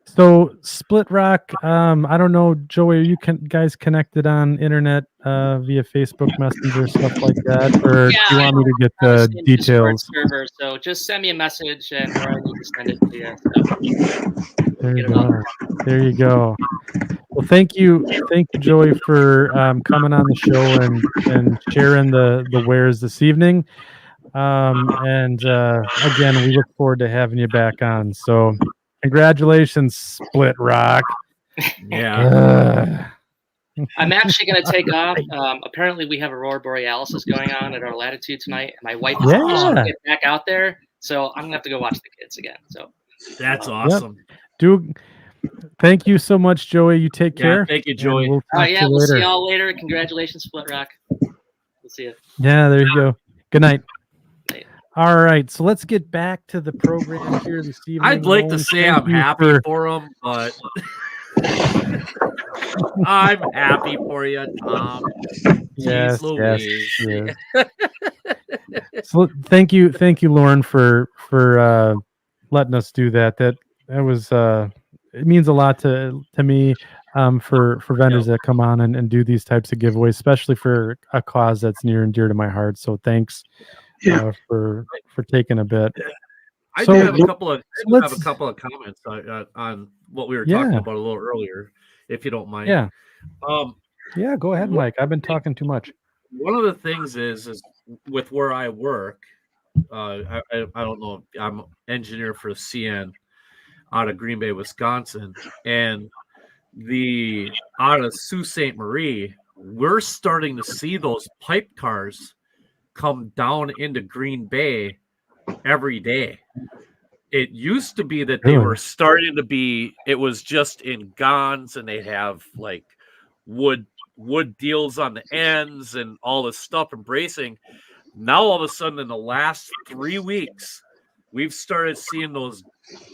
So Split Rock, I don't know, Joey, are you guys connected on internet via Facebook Messenger, stuff like that? Or do you want me to get I'm the in the Discord details? server, so just send me a message and where I need to send it to you. So There you go. There you go. Well, thank you, Joey, for coming on the show and sharing the wares this evening. And again, we look forward to having you back on. So, congratulations, Split Rock. Yeah. I'm actually going to take off. Apparently, we have Aurora Borealis is going on at our latitude tonight. And my wife is anxious to get back out there, so I'm going to have to go watch the kids again. So that's awesome. Thank you so much, Joey. You take care. Thank you, Joey. We'll see y'all later. Congratulations, Split Rock. We'll see you. Yeah, there you go. Good night. All right, so let's get back to the program here this evening. I'd like to say I'm happy for him, but I'm happy for you, Tom. Yes. So thank you, Lorne, for letting us do that. That was it means a lot to me for vendors that come on and do these types of giveaways, especially for a cause that's near and dear to my heart. So thanks. For taking a bit. I do have a couple of comments on what we were talking about a little earlier, if you don't mind. Yeah. Yeah, go ahead, Mike. I've been talking too much. One of the things is with where I work, I don't know, I'm an engineer for CN out of Green Bay, Wisconsin, and out of Sault Ste. Marie, we're starting to see those pipe cars come down into Green Bay every day. It used to be that they were starting to be, it was just in guns and they have like wood deals on the ends and all this stuff and bracing. Now all of a sudden in the last 3 weeks, we've started seeing those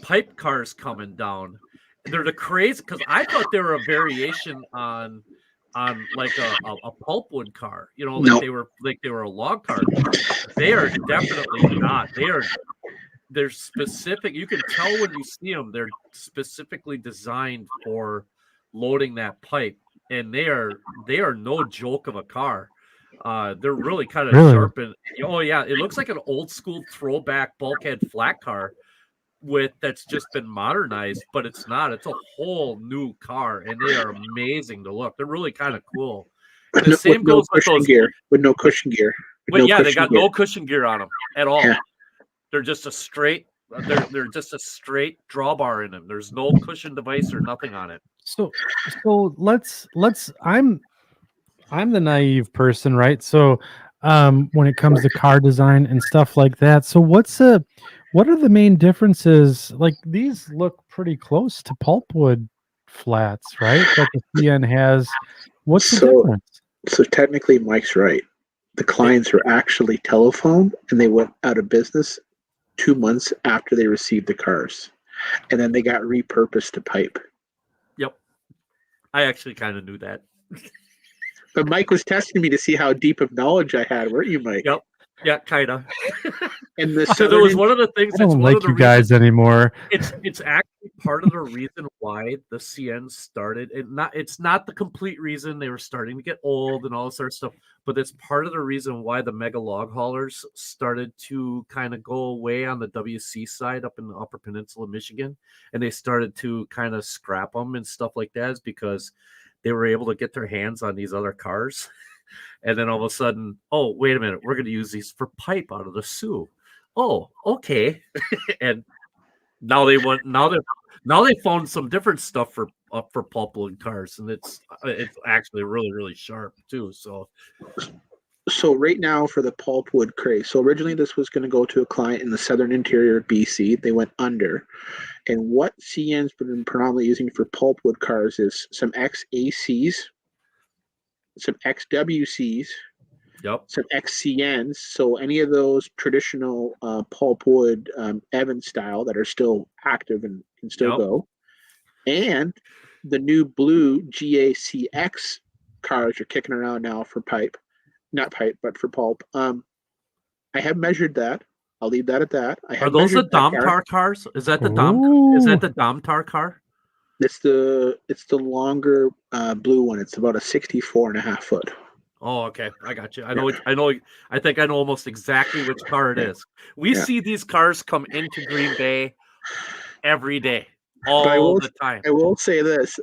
pipe cars coming down. They're the crazy, because I thought they were a variation on like a pulpwood car, they were a log car. They are definitely not. They're specific. You can tell when you see them. They're specifically designed for loading that pipe, and they are no joke of a car. They're really kind of sharp and it looks like an old school throwback bulkhead flat car that's just been modernized, but it's not. It's a whole new car, and they are amazing to look. They're really kind of cool. And the same goes with those gear, with no cushion gear. But they got no cushion gear on them at all. Yeah. They're just a straight. They're just a straight drawbar in them. There's no cushion device or nothing on it. So let's. I'm the naive person, right? So when it comes to car design and stuff like that, so what are the main differences? Like, these look pretty close to pulpwood flats, right? Like the CN has. What's the difference? So technically, Mike's right. The clients are actually telephone, and they went out of business 2 months after they received the cars, and then they got repurposed to pipe. Yep, I actually kind of knew that. But Mike was testing me to see how deep of knowledge I had, weren't you, Mike? Yep. Yeah, kind of. And so there was one of the things. I don't like you guys anymore. It's actually part of the reason why the CN started. It's not the complete reason. They were starting to get old and all this other stuff, but it's part of the reason why the mega log haulers started to kind of go away on the WC side up in the Upper Peninsula of Michigan, and they started to kind of scrap them and stuff like that, is because they were able to get their hands on these other cars. And then all of a sudden, oh, wait a minute, we're going to use these for pipe out of the Sioux. Oh, okay. And now they found some different stuff for pulpwood cars, and it's actually really, really sharp too. So right now for the pulpwood crate. So originally this was going to go to a client in the southern interior of BC. They went under. And what CN's been predominantly using for pulpwood cars is some XACs some XWCs, Yep. some XCNs. So any of those traditional pulpwood Evans style that are still active and can still Yep. go, and the new blue GACX cars are kicking around now for pipe, not pipe, but for pulp. I have measured that. I'll leave that at that. I Are have those the measured that car. Domtar cars? Is that the Domtar car? It's the longer blue one. It's about a 64.5 foot. Oh, okay. I got you. I know. I think I know almost exactly which car it is. We see these cars come into Green Bay every day, all the time. I will say this: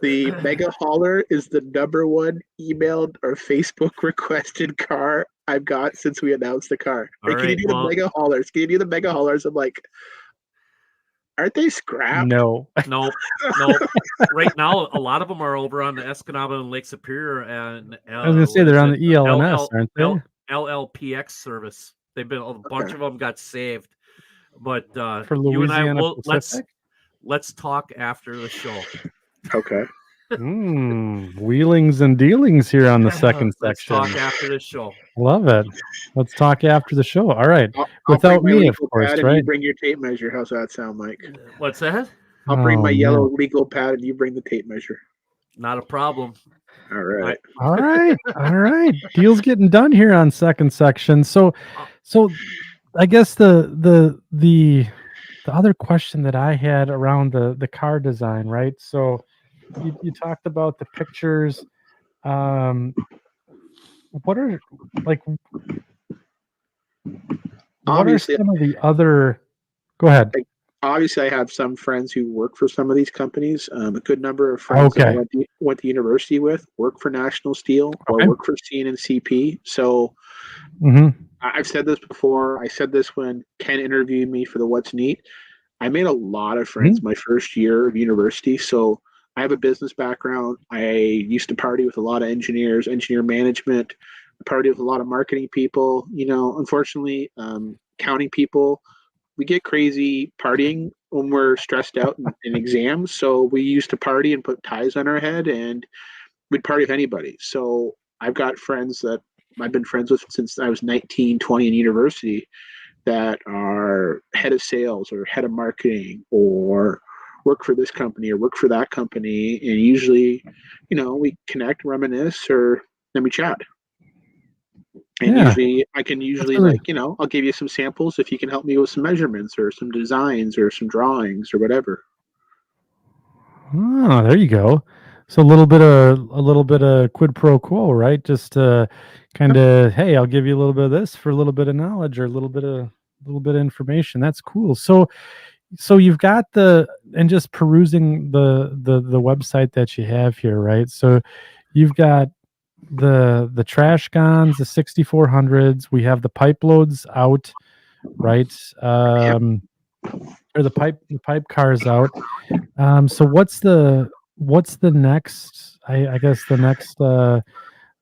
the Mega Hauler is the #1 emailed or Facebook requested car I've got since we announced the car. Like, can you do the Mega Haulers? Can you do the Mega Haulers? I'm like, aren't they scrapped? No. Right now, a lot of them are over on the Escanaba and Lake Superior, and I was gonna say they're on the ELNS, aren't they? LLPX service. They've been a bunch of them got saved, but For you and I Louisiana will Pacific? let's talk after the show. Okay. Wheelings and dealings here on the second section. Let's talk after the show. Love it. Let's talk after the show. All right. I'll Without bring my me, of legal course, pad and right? you bring your tape measure. How's that sound, Mike? What's that? I'll bring my man. yellow legal pad and you bring the tape measure. Not a problem. All right. All right. All right. Deal's getting done here on second section. So I guess the other question that I had around the car design, right? So you talked about the pictures. What are Obviously, some of the other? Go ahead. Obviously, I have some friends who work for some of these companies. A good number of friends that I went to university with work for National Steel or work for CN&CP. So I've said this before. I said this when Ken interviewed me for the What's Neat. I made a lot of friends my first year of university. So I have a business background. I used to party with a lot of engineers, engineer management. I party with a lot of marketing people. You know, unfortunately, counting people, we get crazy partying when we're stressed out in exams. So we used to party and put ties on our head, and we'd party with anybody. So I've got friends that I've been friends with since I was 19, 20 in university that are head of sales or head of marketing or work for this company or work for that company. And usually, you know, we connect, reminisce, or then we chat. And usually I can like, you know, I'll give you some samples if you can help me with some measurements or some designs or some drawings or whatever. Oh, there you go. So a little bit of quid pro quo, right? Just kind of, hey, I'll give you a little bit of this for a little bit of knowledge or a little bit of information. That's cool. So you've got and just perusing the website that you have here, right? So you've got the trash guns, the 6400s. We have the pipe loads out, right? Or the pipe cars out. So what's the next? I guess the next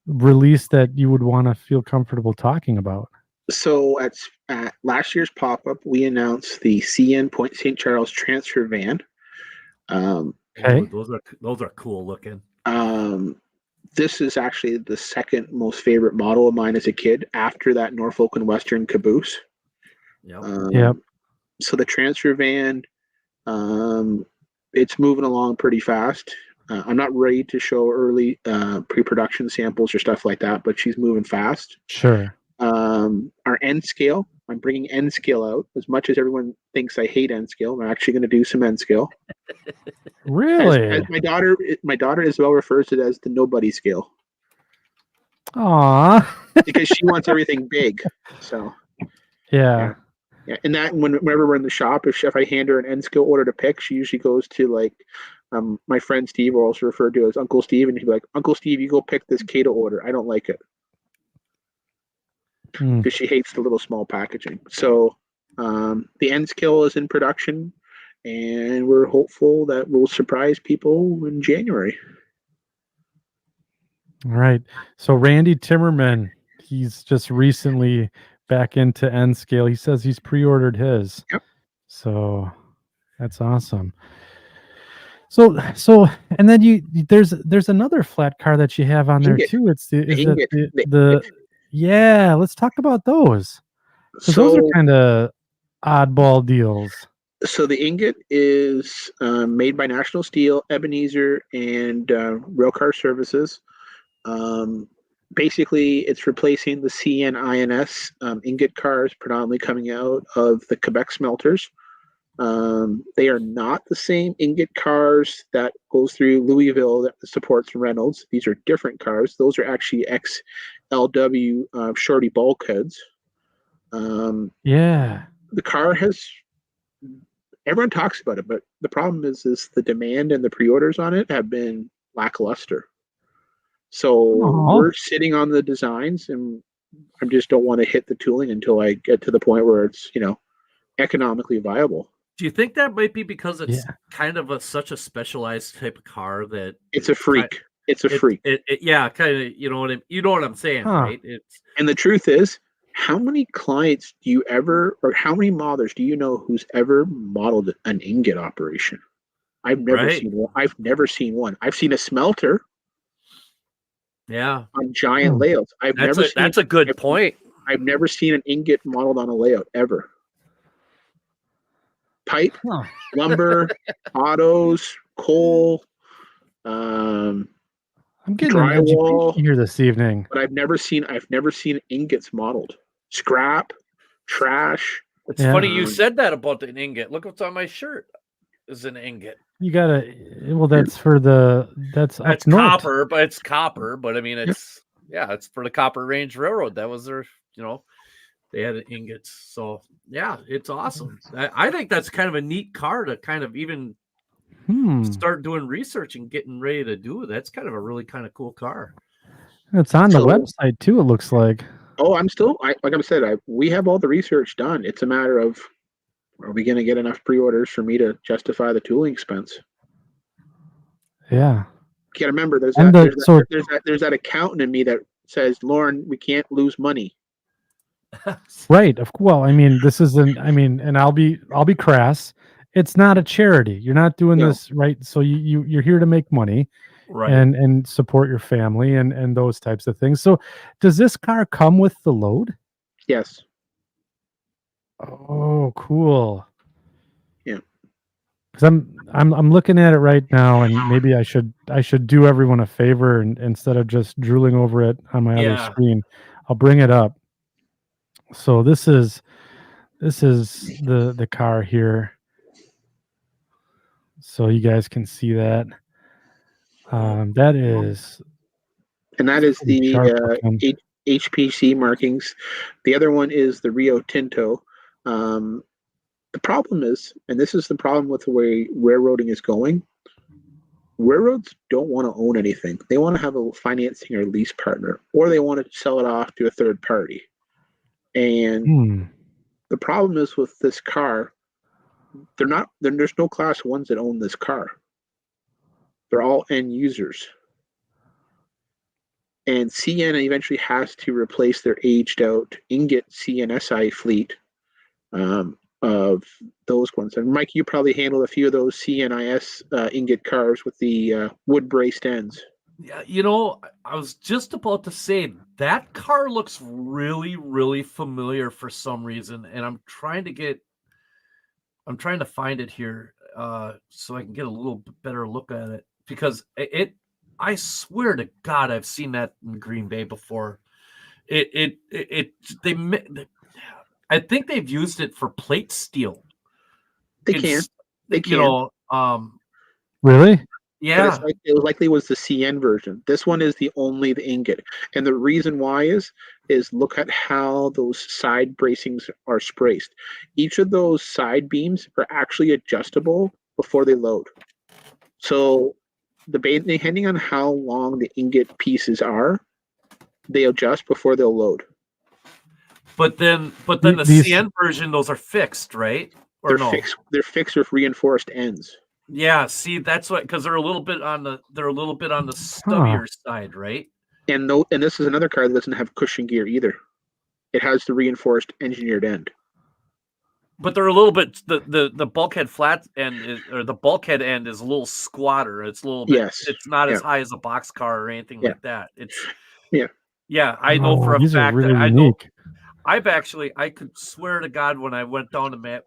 release that you would want to feel comfortable talking about. So at last year's pop-up, we announced the CN Point St. Charles transfer van. Okay, those are cool looking. This is actually the second most favorite model of mine as a kid after that Norfolk and Western caboose. Yep. So the transfer van, it's moving along pretty fast. I'm not ready to show early pre-production samples or stuff like that, but she's moving fast. Sure. Our N scale, I'm bringing N scale out. As much as everyone thinks I hate N scale, I'm actually going to do some N scale. Really? As my daughter Isabel refers to it as the nobody scale. Aww. Because she wants everything big. So yeah. And that whenever we're in the shop, if I hand her an N scale order to pick, she usually goes to like my friend Steve, or also referred to as Uncle Steve, and he'd be like, Uncle Steve, you go pick this Cato order. I don't like it. Because she hates the little small packaging. So the N scale is in production, and we're hopeful that we'll surprise people in January. All right. So Randy Timmerman, he's just recently back into N scale. He says he's pre-ordered his. Yep. So that's awesome. So, and then there's another flat car that you have on there Ingot. too. It's the The is that ingot. the yeah. Let's talk about those because those are So, kind of oddball deals. so the ingot is made by National Steel, Ebenezer, and Railcar Services. Um, Basically, it's replacing the CNINS ingot cars, predominantly coming out of the Quebec smelters. They are not the same ingot cars that goes through Louisville that supports Reynolds. These are different cars. Those are actually XLW shorty bulkheads. Yeah. The car has everyone talks about it, but the problem is the demand and the pre-orders on it have been lackluster. So Oh, we're sitting on the designs, and I just don't want to hit the tooling until I get to the point where it's economically viable. Do you think that might be because it's yeah. kind of such a specialized type of car that It's a freak. It's a freak. Yeah, kind of. You know what I'm saying, Huh. right? It's And the truth is, how many clients do you ever, or how many modelers do you know who's ever modeled an ingot operation? I've never Right. seen one. I've never seen one. I've seen a smelter yeah. on giant layouts. That's a good point. I've never seen an ingot modeled on a layout ever. Pipe, Huh. lumber, autos, coal, I'm getting an drywall, education here this evening. but I've never seen ingots modeled. Scrap, trash. It's funny you said that about an ingot. Look what's on my shirt. Is an ingot. You gotta. Well, that's that's up That's north. copper, but it's copper. But I mean, it's for the Copper Range Railroad. That was their, they had ingots. So yeah, it's awesome. I think that's kind of a neat car to kind of even start doing research and getting ready to do it. That's kind of a really kind of cool car. It's on the website too. It looks like. Oh, like I said, we have all the research done. It's a matter of, are we going to get enough pre-orders for me to justify the tooling expense? Yeah. You got to remember, there's that accountant in me that says, Lorne, we can't lose money. Right. Well, I mean, and I'll be crass. It's not a charity. You're not doing this right. So you're here to make money, right, and support your family and those types of things. So, does this car come with the load? Yes. Oh, cool. Yeah. Because I'm looking at it right now, and maybe I should do everyone a favor, and instead of just drooling over it on my other screen, I'll bring it up. So this is the car here, so you guys can see that. That is the HPC markings. The other one is the Rio Tinto. The problem is, and this is the problem with the way railroading is going, railroads don't want to own anything. They want to have a financing or lease partner, or they want to sell it off to a third party. And the problem is with this car, there's no class ones that own this car. They're all end users. And CN eventually has to replace their aged out ingot CNSI fleet of those ones. And Mike, you probably handled a few of those CNIS ingot cars with the wood braced ends. Yeah, I was just about to say that car looks really, really familiar for some reason, and I'm trying to find it here so I can get a little bit better look at it, because I swear to God, I've seen that in Green Bay before. I think they've used it for plate steel. They can. Really? Yeah. But it likely was the CN version. This one is the ingot. And the reason why is look at how those side bracings are spaced. Each of those side beams are actually adjustable before they load. So depending on how long the ingot pieces are, they adjust before they'll load. But then the CN version, those are fixed, right? Or they're fixed. They're fixed with reinforced ends. Yeah, see, that's what, because they're a little bit on the stubbier side, right? And this is another car that doesn't have cushion gear either. It has the reinforced engineered end. but they're a little bit the bulkhead flat end or the bulkhead end is a little squatter. It's a little bit. Yes. It's not as high as a boxcar or anything like that. It's yeah. I know for a these fact are really that unique. I could swear to God when I went down to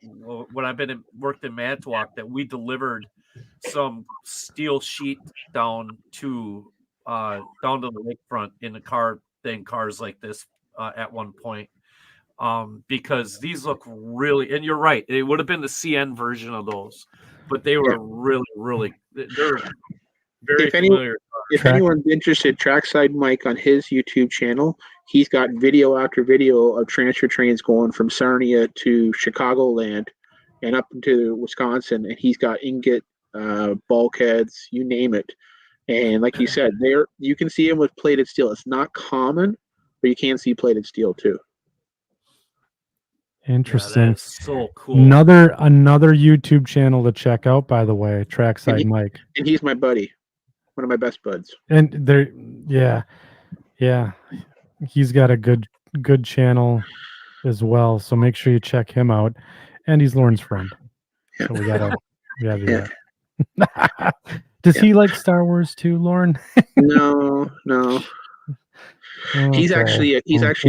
when I've worked in Manitowoc that we delivered some steel sheet down to the lakefront in cars like this at one point. Because these look really, and you're right, it would have been the CN version of those, but they were really they're very familiar. If anyone's interested, Trackside Mike on his YouTube channel, he's got video after video of transfer trains going from Sarnia to Chicagoland and up into Wisconsin, and he's got ingot, bulkheads, you name it. And like you said, you can see them with plated steel. It's not common, but you can see plated steel too. Interesting. Yeah, that's so cool. Another YouTube channel to check out, by the way, Trackside Mike. And he's my buddy, one of my best buds. And he's got a good channel as well. So make sure you check him out. And he's Lorne's friend. So we gotta do that. Does he like Star Wars too, Lorne? No. Okay. He's actually a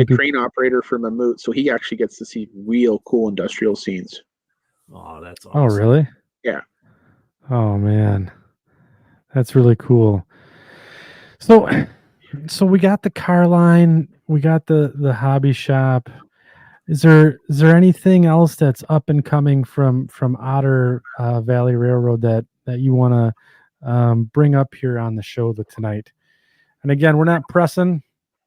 crane operator for Mammut, so he actually gets to see real cool industrial scenes. Oh, that's awesome. Oh, really? Yeah. Oh man, that's really cool. So we got the car line, we got the hobby shop. Is there anything else that's up and coming from Otter Valley Railroad that you want to bring up here on the show tonight? And again, we're not pressing.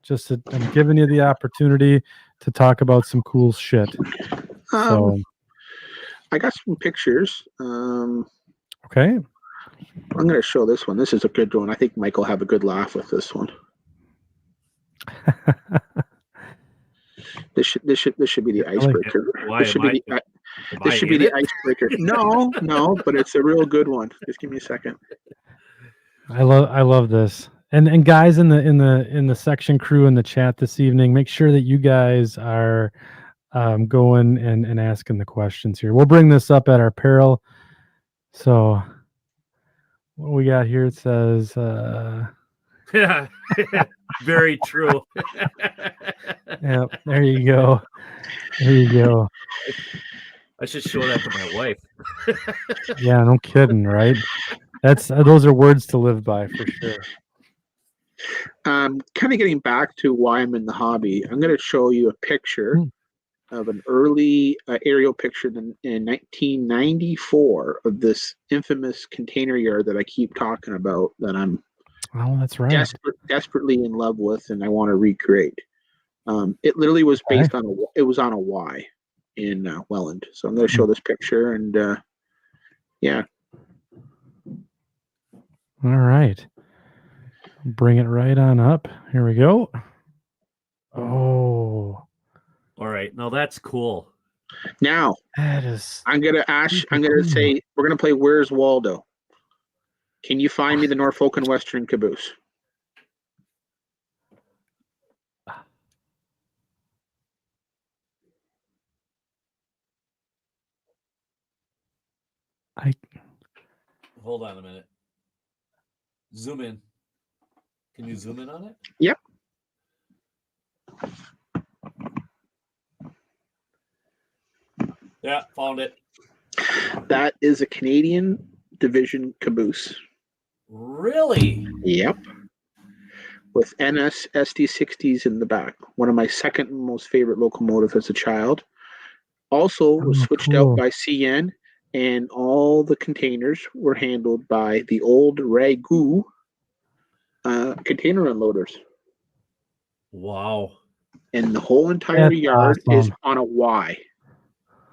Just I'm giving you the opportunity to talk about some cool shit. So I got some pictures. Okay. I'm going to show this one. This is a good one. I think Mike will have a good laugh with this one. This should be the icebreaker. This should be the icebreaker. No, but it's a real good one. Just give me a second. I love this. And guys in the section crew in the chat this evening, make sure that you guys are going and asking the questions here. We'll bring this up at our peril. So what we got here, it says yeah, very true. Yeah, there you go. I should show that to my wife. Yeah, no kidding, right? Those are words to live by for sure. Kind of getting back to why I'm in the hobby, I'm going to show you a picture of an early aerial picture in 1994 of this infamous container yard that I keep talking about that I'm that's right. desperately in love with and I want to recreate. It literally was based on a Y in Welland. So I'm going to show this picture and yeah. All right. Bring it right on up. Here we go. Oh. All right. Now that's cool. Now, that is. I'm going to say, we're going to play Where's Waldo? Can you find me the Norfolk and Western caboose? Hold on a minute. Zoom in. Can you zoom in on it? Yep. Yeah, found it. That is a Canadian division caboose. Really? Yep. With NS SD60s in the back. One of my second most favorite locomotive as a child. Also was switched out by CN, and all the containers were handled by the old Ragu container unloaders. Wow. And the whole entire yard is on a Y.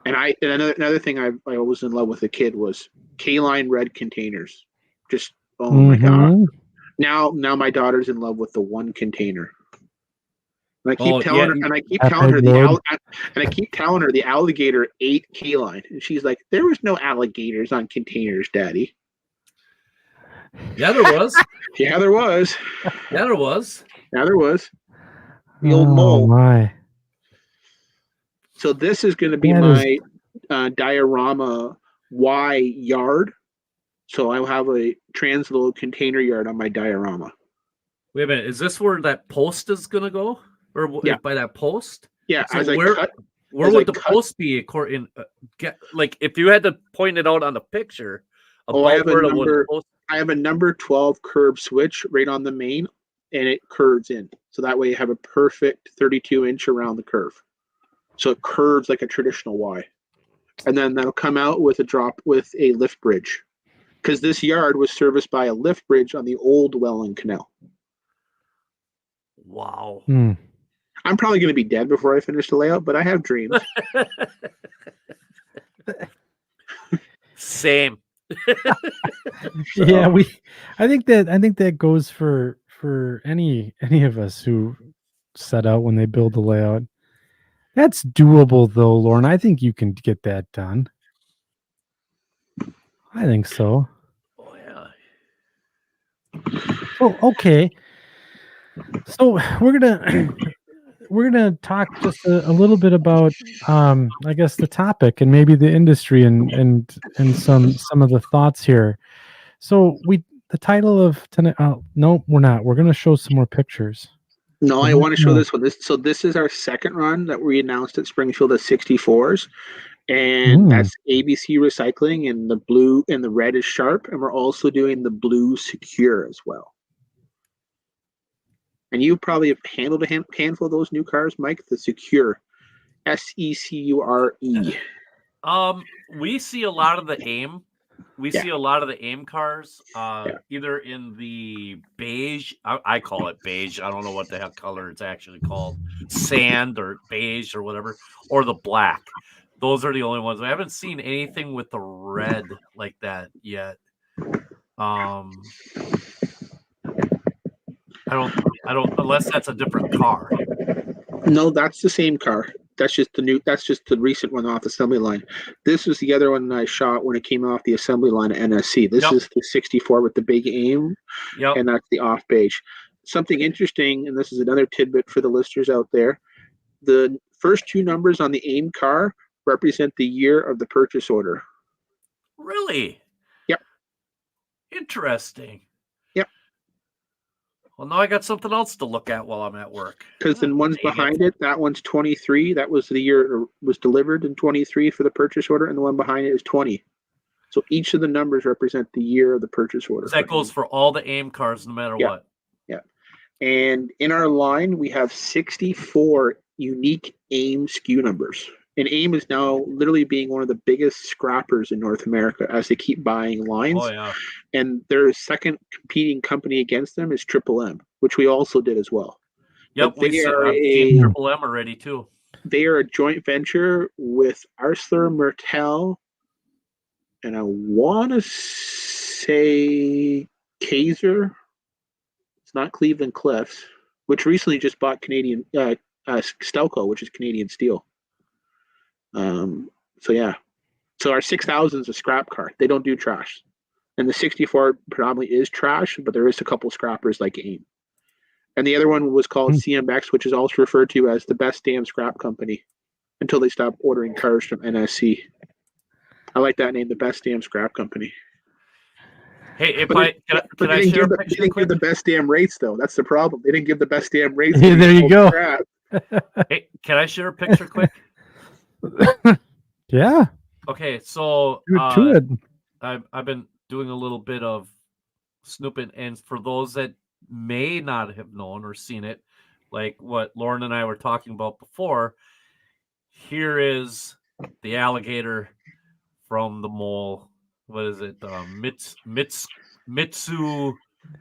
And another thing I was in love with a kid was K-line red containers. Just my God. Now my daughter's in love with the one container. And I keep telling her the alligator ate K-line. And she's like, there was no alligators on containers, Daddy. Yeah, there was. Yeah, there was. Yeah, there was. Yeah, there was. The old mole. My. So this is going to be diorama Y yard. So I'll have a transload container yard on my diorama. Wait a minute. Is this where that post is going to go? Or Yeah. by that post? Yeah. So as I where cut, where as would I the cut- post be? Like if you had to point it out on the picture, about I have where a the number. post. I have a number 12 curve switch right on the main, and it curves in. So that way you have a perfect 32-inch around the curve. So it curves like a traditional Y. And then that'll come out with a drop with a lift bridge. Because this yard was serviced by a lift bridge on the old Welland Canal. Wow. I'm probably going to be dead before I finish the layout, but I have dreams. Same. Yeah, I think that goes for any of us who set out when they build the layout. That's doable though, Lorne. I think you can get that done. I think so. Oh yeah. Oh, okay. So we're gonna talk just a little bit about I guess the topic and maybe the industry and some of the thoughts here. So the title of tonight. No, we're not. We're gonna show some more pictures. No, I want to show this one. This is our second run that we announced at Springfield at 64s. And that's ABC Recycling, and the blue and the red is Sharp, and we're also doing the blue Secure as well. And you probably have handled a handful of those new cars, Mike. The Secure, SECURE. We see a lot of the AIM. We Yeah. see a lot of the AIM cars, either in the beige. I call it beige. I don't know what the heck color it's actually called, sand or beige or whatever, or the black. Those are the only ones. I haven't seen anything with the red like that yet. I don't unless that's a different car. No, that's the same car. That's just the recent one off the assembly line. This was the other one I shot when it came off the assembly line at NSC. This is the 64 with the big AIM, and that's the off beige. Something interesting, and this is another tidbit for the listeners out there. The first two numbers on the AIM car represent the year of the purchase order. Really? Yep. Interesting. Yep. Well, now I got something else to look at while I'm at work. Because the one's behind it, that one's 23. That was the year it was delivered in 23 for the purchase order, and the one behind it is 20. So each of the numbers represent the year of the purchase order. That goes for all the AIM cars, no matter what. Yeah. And in our line, we have 64 unique AIM SKU numbers. And AIM is now literally being one of the biggest scrappers in North America as they keep buying lines. Oh, yeah. And their second competing company against them is Triple M, which we also did as well. Yep, I've seen Triple M already too. They are a joint venture with ArcelorMittal, and I want to say Kaiser. It's not Cleveland Cliffs, which recently just bought Canadian Stelco, which is Canadian Steel. So yeah, so our 6000 is a scrap car. They don't do trash, and the 64 predominantly is trash, but there is a couple scrappers like AIM. And the other one was called CMX, which is also referred to as the best damn scrap company until they stopped ordering cars from NSC. I like that name, the best damn scrap company. Hey, can I share a picture? They didn't give the best damn rates, though. That's the problem. They didn't give the best damn rates. Yeah, there you go. Hey, can I share a picture quick? Yeah. Okay, so I've been doing a little bit of snooping, and for those that may not have known or seen it, like what Lorne and I were talking about before, here is the alligator from the mole. What is it? Mitsu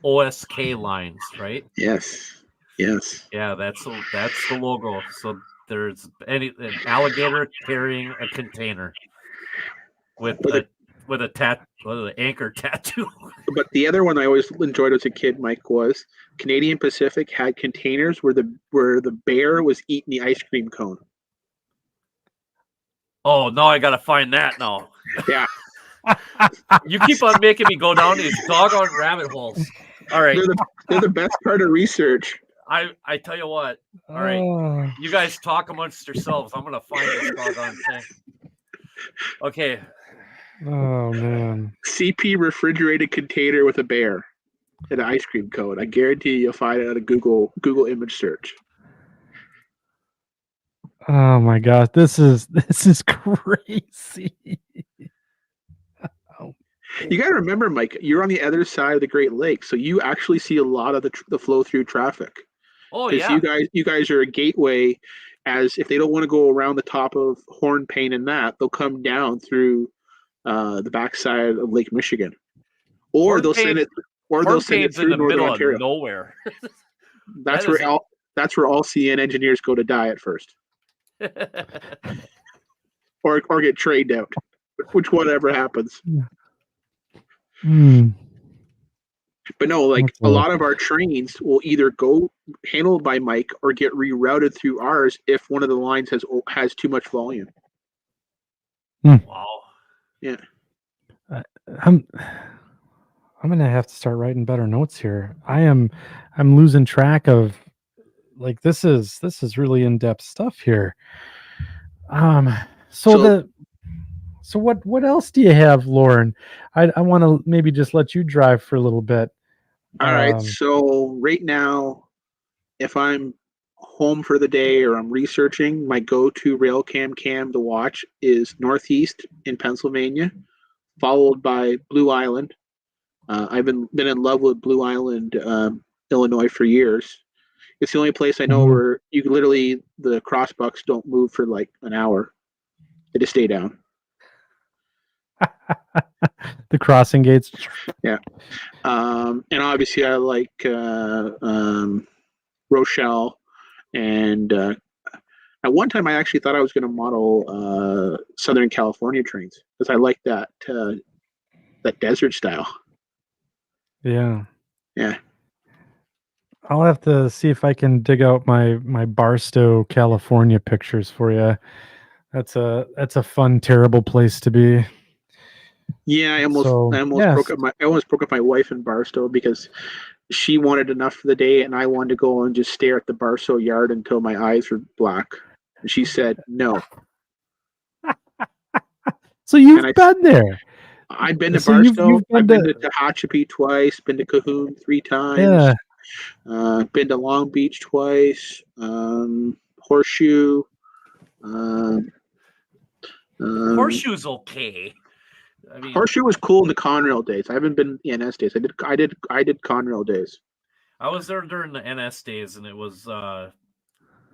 OSK lines, right? Yes. Yeah, that's the logo. So there's an alligator carrying a container with an anchor tattoo. But the other one I always enjoyed as a kid, Mike, was Canadian Pacific had containers where the bear was eating the ice cream cone. Oh, no, I got to find that now. Yeah. You keep on making me go down these doggone rabbit holes. All right. They're the best part of research. I tell you what. All right. You guys talk amongst yourselves. I'm going to find this doggone thing. Okay. Oh man. CP refrigerated container with a bear and an ice cream cone. I guarantee you'll find it on a Google image search. Oh my gosh, this is crazy. Oh. You got to remember, Mike, you're on the other side of the Great Lakes, so you actually see a lot of the flow through traffic. Oh Because yeah. you guys are a gateway. As if they don't want to go around the top of Hornpain and that, they'll come down through the backside of Lake Michigan, or they'll send it Hornpain's in through the Northern middle Ontario. of nowhere. That's That is where all CN engineers go to die at first, or get trained out, which whatever happens. Mm. But no, like That's a lot of our trains will either go handled by Mike or get rerouted through ours if one of the lines has too much volume. Wow. Yeah. I'm gonna have to start writing better notes here. I'm losing track of, like, this is really in-depth stuff here. So what else do you have, Lauren? I want to maybe just let you drive for a little bit. All right. So right now, if I'm home for the day or I'm researching, my go-to rail cam to watch is Northeast in Pennsylvania, followed by Blue Island. I've been in love with Blue Island, Illinois for years. It's the only place I know where you literally the crossbucks don't move for like an hour; they just stay down. The crossing gates. Yeah, and obviously I like Rochelle, and at one time I actually thought I was going to model Southern California trains because I like that desert style. Yeah. Yeah. I'll have to see if I can dig out my Barstow, California pictures for you. That's a fun, terrible place to be. Yeah, I almost broke up my wife in Barstow because she wanted enough for the day and I wanted to go and just stare at the Barstow yard until my eyes were black. And she said no. So you've been there. I've been to Barstow. I've been to Tehachapi twice. Been to Cahoon 3 times. Yeah. Been to Long Beach twice. Horseshoe. Horseshoe's okay. I mean, Horseshoe was cool in the Conrail days. I haven't been in the NS days. I did Conrail days. I was there during the NS days, and it was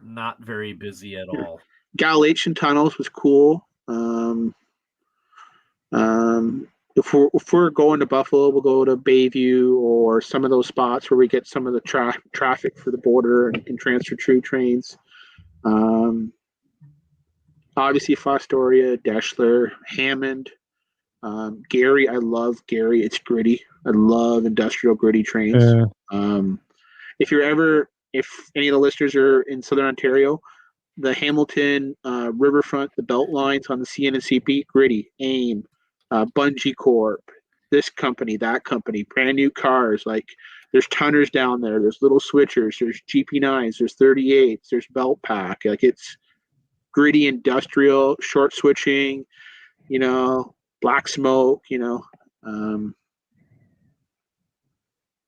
not very busy at all. Galatian tunnels was cool. If we're going to Buffalo, we'll go to Bayview or some of those spots where we get some of the traffic for the border and transfer through trains. Obviously, Fostoria, Deschler, Hammond, Gary. I love Gary. It's gritty. I love industrial gritty trains. Yeah. If any of the listeners are in Southern Ontario, the Hamilton Riverfront, the belt lines on the CN and CP, gritty, AIM, Bungee Corp, this company, that company, brand new cars. Like there's tonners down there, there's little switchers, there's GP9s, there's 38s, there's belt pack. Like it's gritty industrial, short switching, black smoke,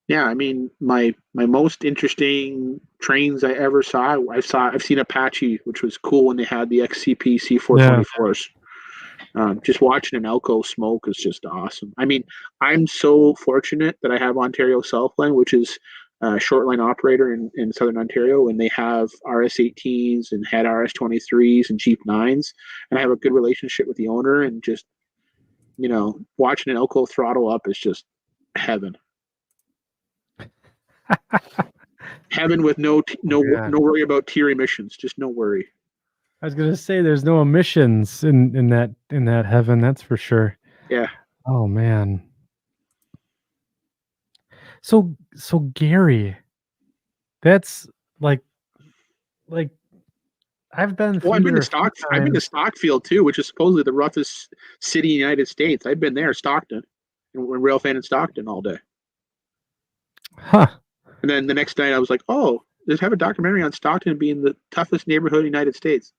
yeah, I mean, my most interesting trains I ever saw, I've seen Apache, which was cool when they had the XCP C424s. Just watching an Elko smoke is just awesome. I mean, I'm so fortunate that I have Ontario Southline, which is a short line operator in Southern Ontario, and they have RS18s and had RS23s and Jeep 9s, and I have a good relationship with the owner, and just, watching an Elko throttle up is just heaven. Heaven with no worry about tier emissions, just no worry. I was gonna say there's no emissions in that heaven, that's for sure. Yeah. Oh man. So Gary, that's like I've been through I've been to Stockfield too, which is supposedly the roughest city in the United States. I've been there, Stockton, and we're railfan in Stockton all day. Huh. And then the next night I was like, oh, they have a documentary on Stockton being the toughest neighborhood in the United States.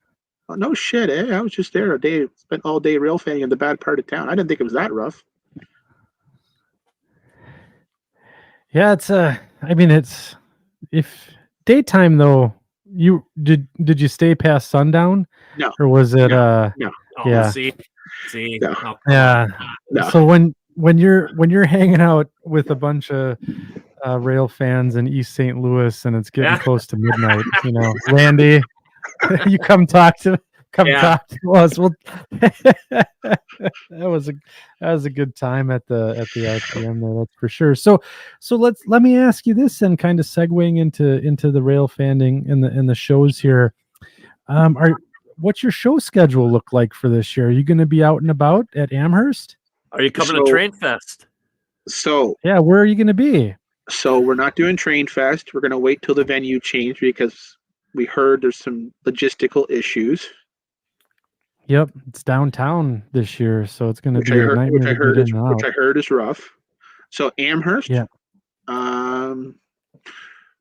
Oh, no shit, eh? I was just there a day, spent all day rail fanning in the bad part of town. I didn't think it was that rough. Yeah, it's I mean, it's if daytime though. You did you stay past sundown, No, or was it no, Oh, Yeah. see, no, oh, come Yeah. on. no. So when you're hanging out with a bunch of rail fans in East St. Louis and it's getting Yeah. close to midnight, Randy, you come Yeah. talk to us. Well, that was a good time at the RPM there, that's for sure. So let me ask you this, and kind of segueing into the rail fanning and the shows here. What's your show schedule look like for this year? Are you going to be out and about at Amherst? Are you coming to So- Train Fest? So, Yeah, where are you going to be? we're not doing Train Fest. We're going to wait till the venue change because we heard there's some logistical issues. Yep, it's downtown this year, so it's going to be a nightmare to get in and out. Which I heard is rough. So Amherst, Yeah.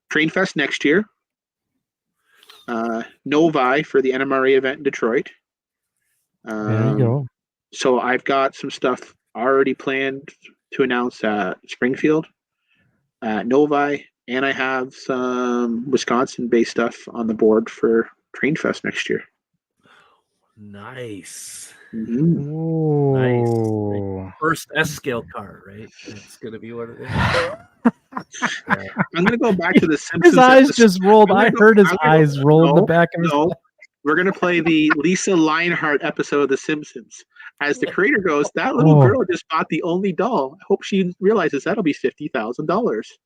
Train Fest next year. Novi for the NMRA event in Detroit. There you go. So I've got some stuff already planned to announce at Springfield, at Novi, and I have some Wisconsin-based stuff on the board for Train Fest next year. Nice. Mm-hmm. Oh, First S scale car, right? That's gonna be what it is. I'm gonna go back to the Simpsons. His eyes just rolled. I heard his eyes roll in the No, back of his No, we're gonna play the Lisa Lionheart episode of The Simpsons. As the creator goes, that little Oh. girl just bought the only doll. I hope she realizes that'll be $50,000.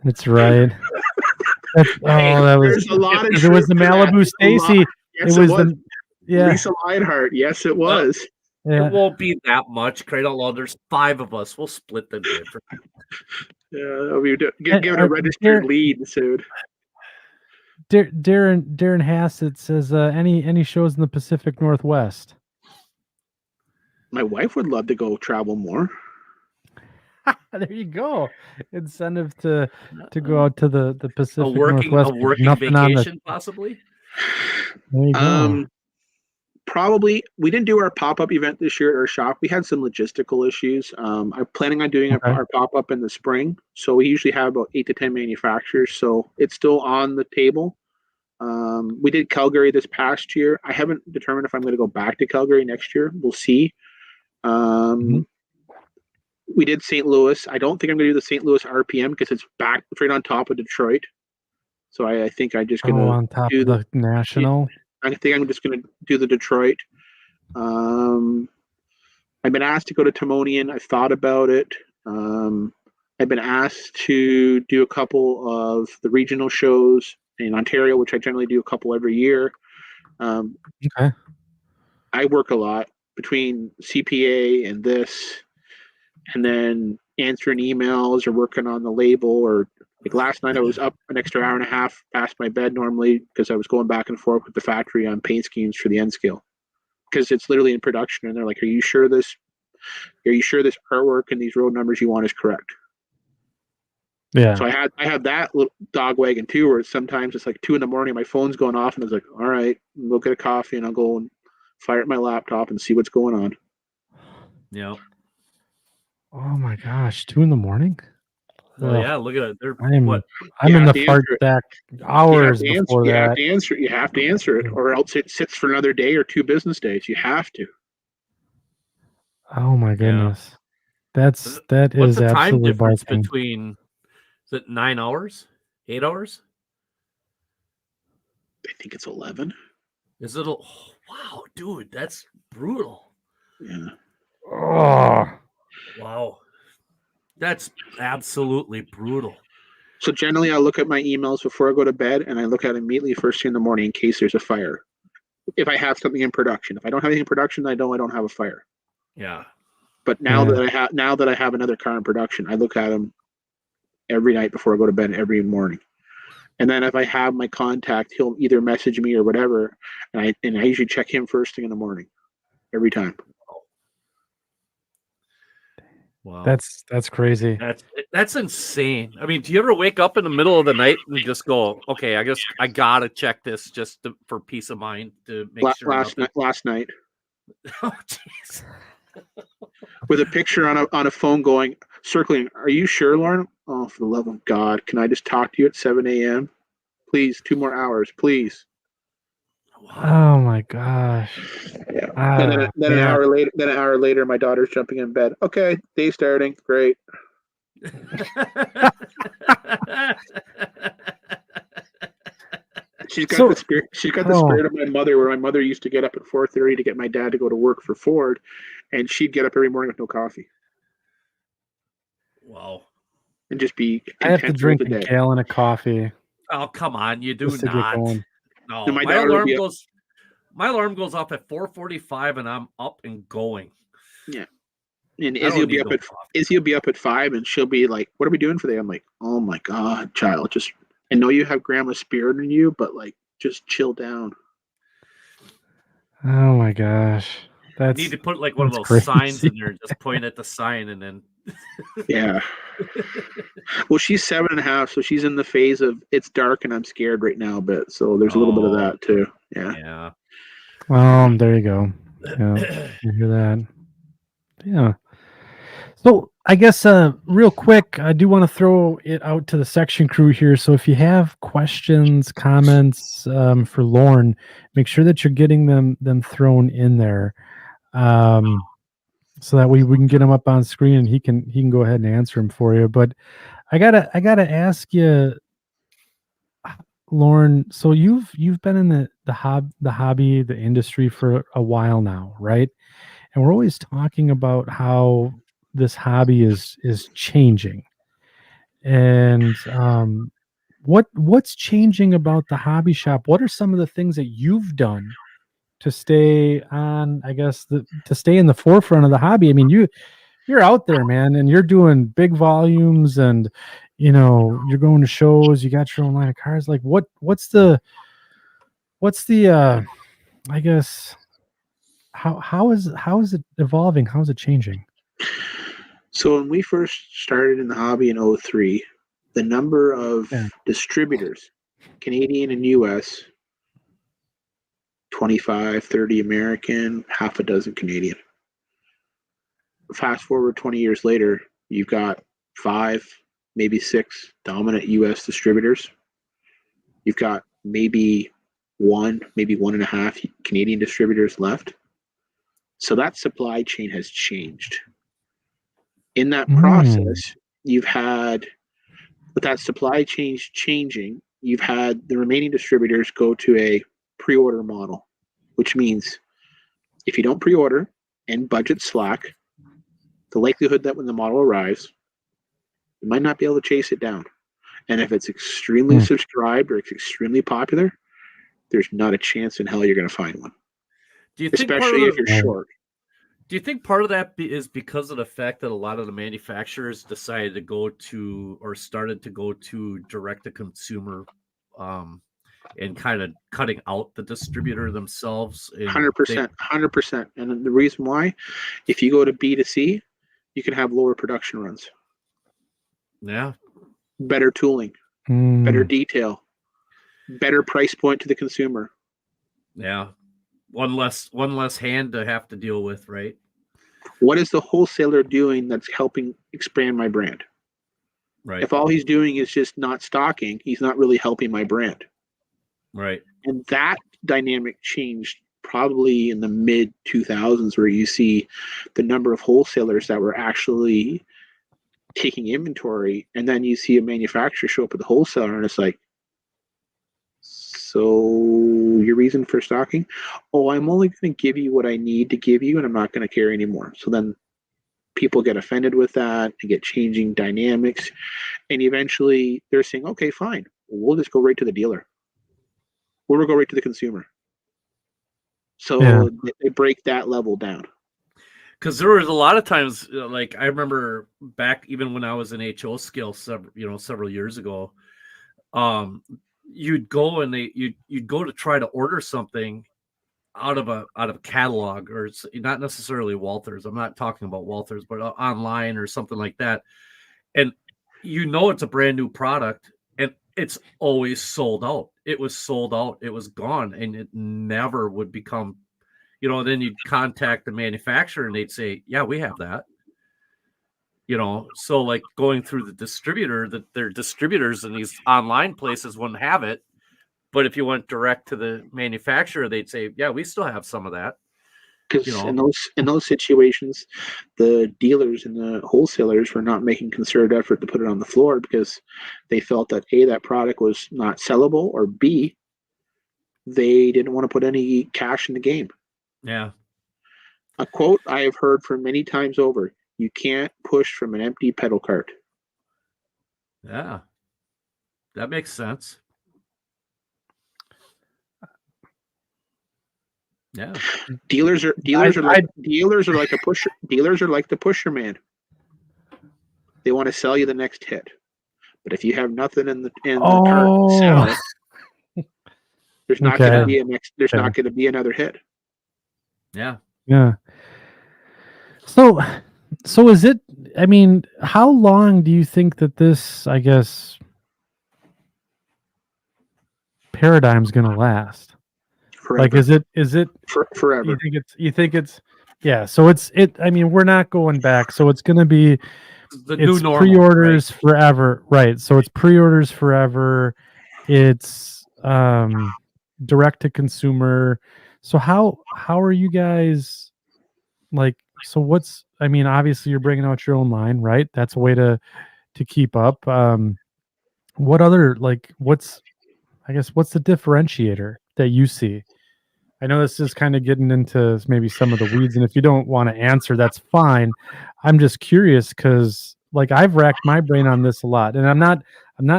That's right. That was. There's a lot of It was the truth to that. Malibu Stacy. Yes, It was the. Yeah. Lisa Lionheart. Yes, it was. Yeah. It won't be that much. Great out loud. There's 5 of us. We'll split the difference. Yeah, we give it a registered lead soon. Darren Hassett says, any shows in the Pacific Northwest? My wife would love to go travel more. There you go. Incentive to go out to the Pacific A working Northwest. Nothing on the- vacation, possibly. There you go. Probably we didn't do our pop-up event this year at our shop. We had some logistical issues. I'm planning on doing our pop-up in the spring. So we usually have about 8 to 10 manufacturers. So it's still on the table. We did Calgary this past year. I haven't determined if I'm going to go back to Calgary next year. We'll see. We did St. Louis. I don't think I'm going to do the St. Louis RPM because it's back right on top of Detroit. So I think I'm just going to on top of the national. I think I'm just going to do the Detroit. I've been asked to go to Timonian. I've thought about it. I've been asked to do a couple of the regional shows in Ontario, which I generally do a couple every year. Okay. I work a lot between CPA and this, and then answering emails or working on the label. Or like last night, I was up an extra hour and a half past my bed normally because I was going back and forth with the factory on paint schemes for the N scale, because it's literally in production, and they're like, "Are you sure this artwork and these road numbers you want is correct?" Yeah. So I have that little dog wagon too, where sometimes it's like 2 a.m, my phone's going off, and I was like, "All right, we'll get a coffee and I'll go and fire up my laptop and see what's going on." Yeah. Oh my gosh, 2 a.m. Well, yeah. Look at it. They're I'm You in have the to fart answer it. stack hours before You that. have to answer it, or else it sits for another day or 2 business days. You have to. Oh my goodness. That What's is the time absolutely difference barking. between? Is it 9 hours? 8 hours? I think it's 11. Is it? Wow, dude, that's brutal. Yeah. Oh. Wow, that's absolutely brutal. So generally, I look at my emails before I go to bed, and I look at it immediately first thing in the morning in case there's a fire. If I have something in production, if I don't have anything in production, I don't have a fire. Yeah. But now that I have another car in production, I look at them every night before I go to bed every morning. And then if I have my contact, he'll either message me or whatever, and I usually check him first thing in the morning, every time. Wow. That's crazy. That's insane. I mean, do you ever wake up in the middle of the night and just go, okay, I guess I gotta check this for peace of mind to make sure Last night. Oh, jeez. With a picture on a phone going circling. Are you sure, Lauren? Oh, for the love of God, can I just talk to you at 7 a.m.? Please, 2 more hours, please. Oh my gosh. Yeah. Then an hour later, my daughter's jumping in bed. Okay, day starting. Great. She's got the spirit. She's got the spirit of my mother, where my mother used to get up at 4:30 to get my dad to go to work for Ford, and she'd get up every morning with no coffee. Wow. And just be content. I have to drink a gallon of coffee. Oh, come on, you do not. No, and my alarm goes off at 4:45 and I'm up and going. Yeah. And Izzy'll be up at 5 and she'll be like, "What are we doing for the day?" I'm like, "Oh my God, child, just I know you have grandma's spirit in you, but like just chill down." Oh my gosh. You need to put like one of those crazy. Signs in there, just point at the sign and then Yeah. Well, she's 7.5, so she's in the phase of it's dark and I'm scared right now, but so there's a little bit of that too. Yeah. There you go. Yeah, you hear that. Yeah. So I guess real quick, I do want to throw it out to the section crew here. So if you have questions, comments for Lorne, make sure that you're getting them thrown in there. So that we can get him up on screen and he can go ahead and answer them for you. But I gotta ask you, Lorne. So you've been in the hobby, the industry for a while now, right? And we're always talking about how this hobby is changing. And what's changing about the hobby shop? What are some of the things that you've done to stay on, I guess, to stay in the forefront of the hobby? I mean, you're out there, man, and you're doing big volumes and you're going to shows, you got your own line of cars. Like what's the I guess how is it evolving? How is it changing? So when we first started in the hobby in 2003, the number of distributors, Canadian and US, 25, 30 American, half a dozen Canadian. Fast forward 20 years later, you've got 5, maybe 6 dominant US distributors. You've got maybe 1, maybe 1.5 Canadian distributors left. So that supply chain has changed. In that process, you've had, with that supply chain changing, you've had the remaining distributors go to a pre-order model, which means if you don't pre-order and budget slack, the likelihood that when the model arrives, you might not be able to chase it down. And if it's extremely subscribed or it's extremely popular, there's not a chance in hell you're going to find one. Do you think especially if you're short? Do you think part of that is because of the fact that a lot of the manufacturers decided to go to or started to go to direct to consumer and kind of cutting out the distributor themselves? 100%. And the reason why, if you go to B2C, you can have lower production runs. Yeah. Better tooling, better detail, better price point to the consumer. Yeah. One less hand to have to deal with, right? What is the wholesaler doing that's helping expand my brand? Right. If all he's doing is just not stocking, he's not really helping my brand. Right. And that dynamic changed probably in the mid 2000s, where you see the number of wholesalers that were actually taking inventory, and then you see a manufacturer show up at the wholesaler and it's like, so your reason for stocking? Oh, I'm only going to give you what I need to give you, and I'm not going to carry anymore. So then people get offended with that and get changing dynamics. And eventually they're saying, okay, fine. We'll just go right to the dealer. We'll go right to the consumer. So they break that level down. Because there was a lot of times, like I remember back even when I was in HO skill several years ago, you'd go and you'd go to try to order something, out of a catalog, or it's not necessarily Walters. I'm not talking about Walters, but online or something like that. And it's a brand new product, and it's always sold out. It was sold out. It was gone, and it never would become. Then you'd contact the manufacturer, and they'd say, "Yeah, we have that." So like going through the distributor, that their distributors in these online places wouldn't have it. But if you went direct to the manufacturer, they'd say, "Yeah, we still have some of that." Because in those situations, the dealers and the wholesalers were not making concerted effort to put it on the floor because they felt that A, that product was not sellable, or B, they didn't want to put any cash in the game. Yeah. A quote I have heard from many times over: "You can't push from an empty pedal cart." Yeah. That makes sense. Yeah. Dealers are like the pusher man. They want to sell you the next hit, but if you have nothing in the cart to sell, there's not going to be not going to be another hit. Yeah. Yeah. So is it? I mean, how long do you think that this, I guess, paradigm's going to last? Forever. Like, is it forever? You think it's yeah. So I mean, we're not going back. So it's going to be the new normal. Pre-orders forever, right? So it's pre-orders forever. It's direct to consumer. So how are you guys like? So what's? I mean, obviously you're bringing out your own line, right? That's a way to keep up. What other what's the differentiator that you see? I know this is kind of getting into maybe some of the weeds, and if you don't want to answer, that's fine. I'm just curious because I've racked my brain on this a lot, and I'm not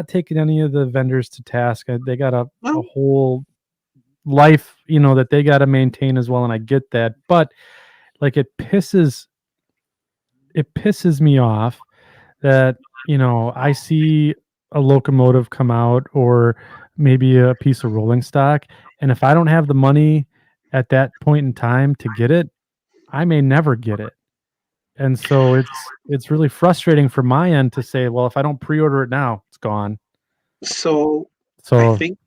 taking any of the vendors to task. They got a whole life, that they got to maintain as well, and I get that. But it pisses me off that I see a locomotive come out or maybe a piece of rolling stock, and if I don't have the money at that point in time to get it, I may never get it. And so it's really frustrating for my end to say, well, if I don't pre-order it now, it's gone. So I think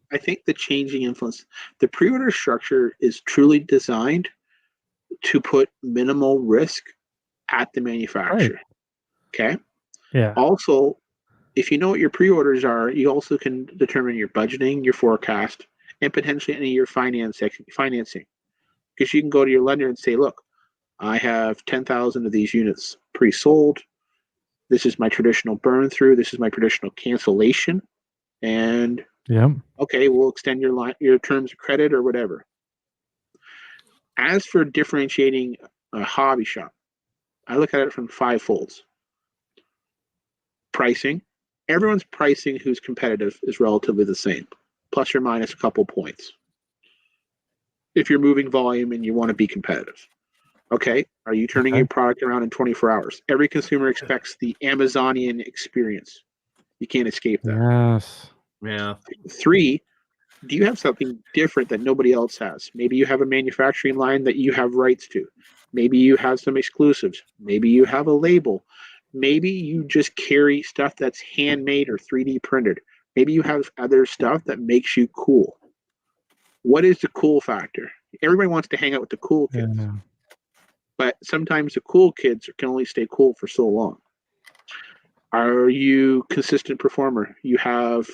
the changing influence, the pre-order structure is truly designed to put minimal risk at the manufacturer. Right. Okay. Yeah. Also, if you know what your pre-orders are, you also can determine your budgeting, your forecast, and potentially any of your financing. Because you can go to your lender and say, look, I have 10,000 of these units pre-sold. This is my traditional burn through. This is my traditional cancellation. And okay, we'll extend your terms of credit or whatever. As for differentiating a hobby shop, I look at it from 5 folds. Pricing. Everyone's pricing who's competitive is relatively the same, plus or minus a couple points. If you're moving volume and you want to be competitive. Okay, are you turning a product around in 24 hours? Every consumer expects the Amazonian experience. You can't escape that. Yes. Yeah. 3, do you have something different that nobody else has? Maybe you have a manufacturing line that you have rights to. Maybe you have some exclusives. Maybe you have a label. Maybe you just carry stuff that's handmade or 3D printed. Maybe you have other stuff that makes you cool. What is the cool factor? Everybody wants to hang out with the cool kids. Yeah. But sometimes the cool kids can only stay cool for so long. Are you a consistent performer? You have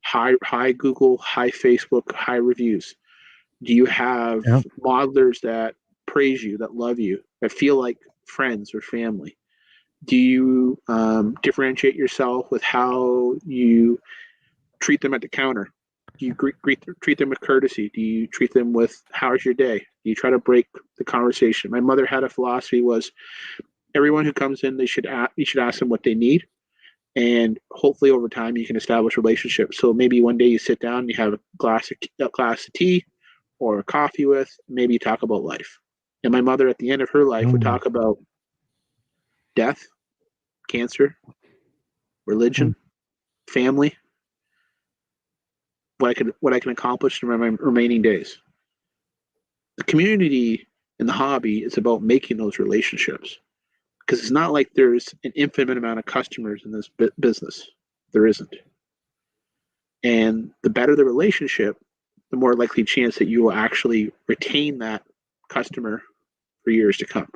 high Google, high Facebook, high reviews. Do you have modelers that praise you, that love you, that feel like friends or family? Do you differentiate yourself with how you treat them at the counter? Do you treat them with courtesy? Do you treat them with how's your day? Do you try to break the conversation? My mother had a philosophy was everyone who comes in, you should ask them what they need. And hopefully over time you can establish relationships. So maybe one day you sit down and you have a glass of tea or a coffee with, maybe you talk about life. And my mother at the end of her life would talk about death, cancer, religion, family, what I can accomplish in my remaining days. the community and the hobby is about making those relationships, because it's not like there's an infinite amount of customers in this business. There isn't. And the better the relationship, the more likely chance that you will actually retain that customer for years to come.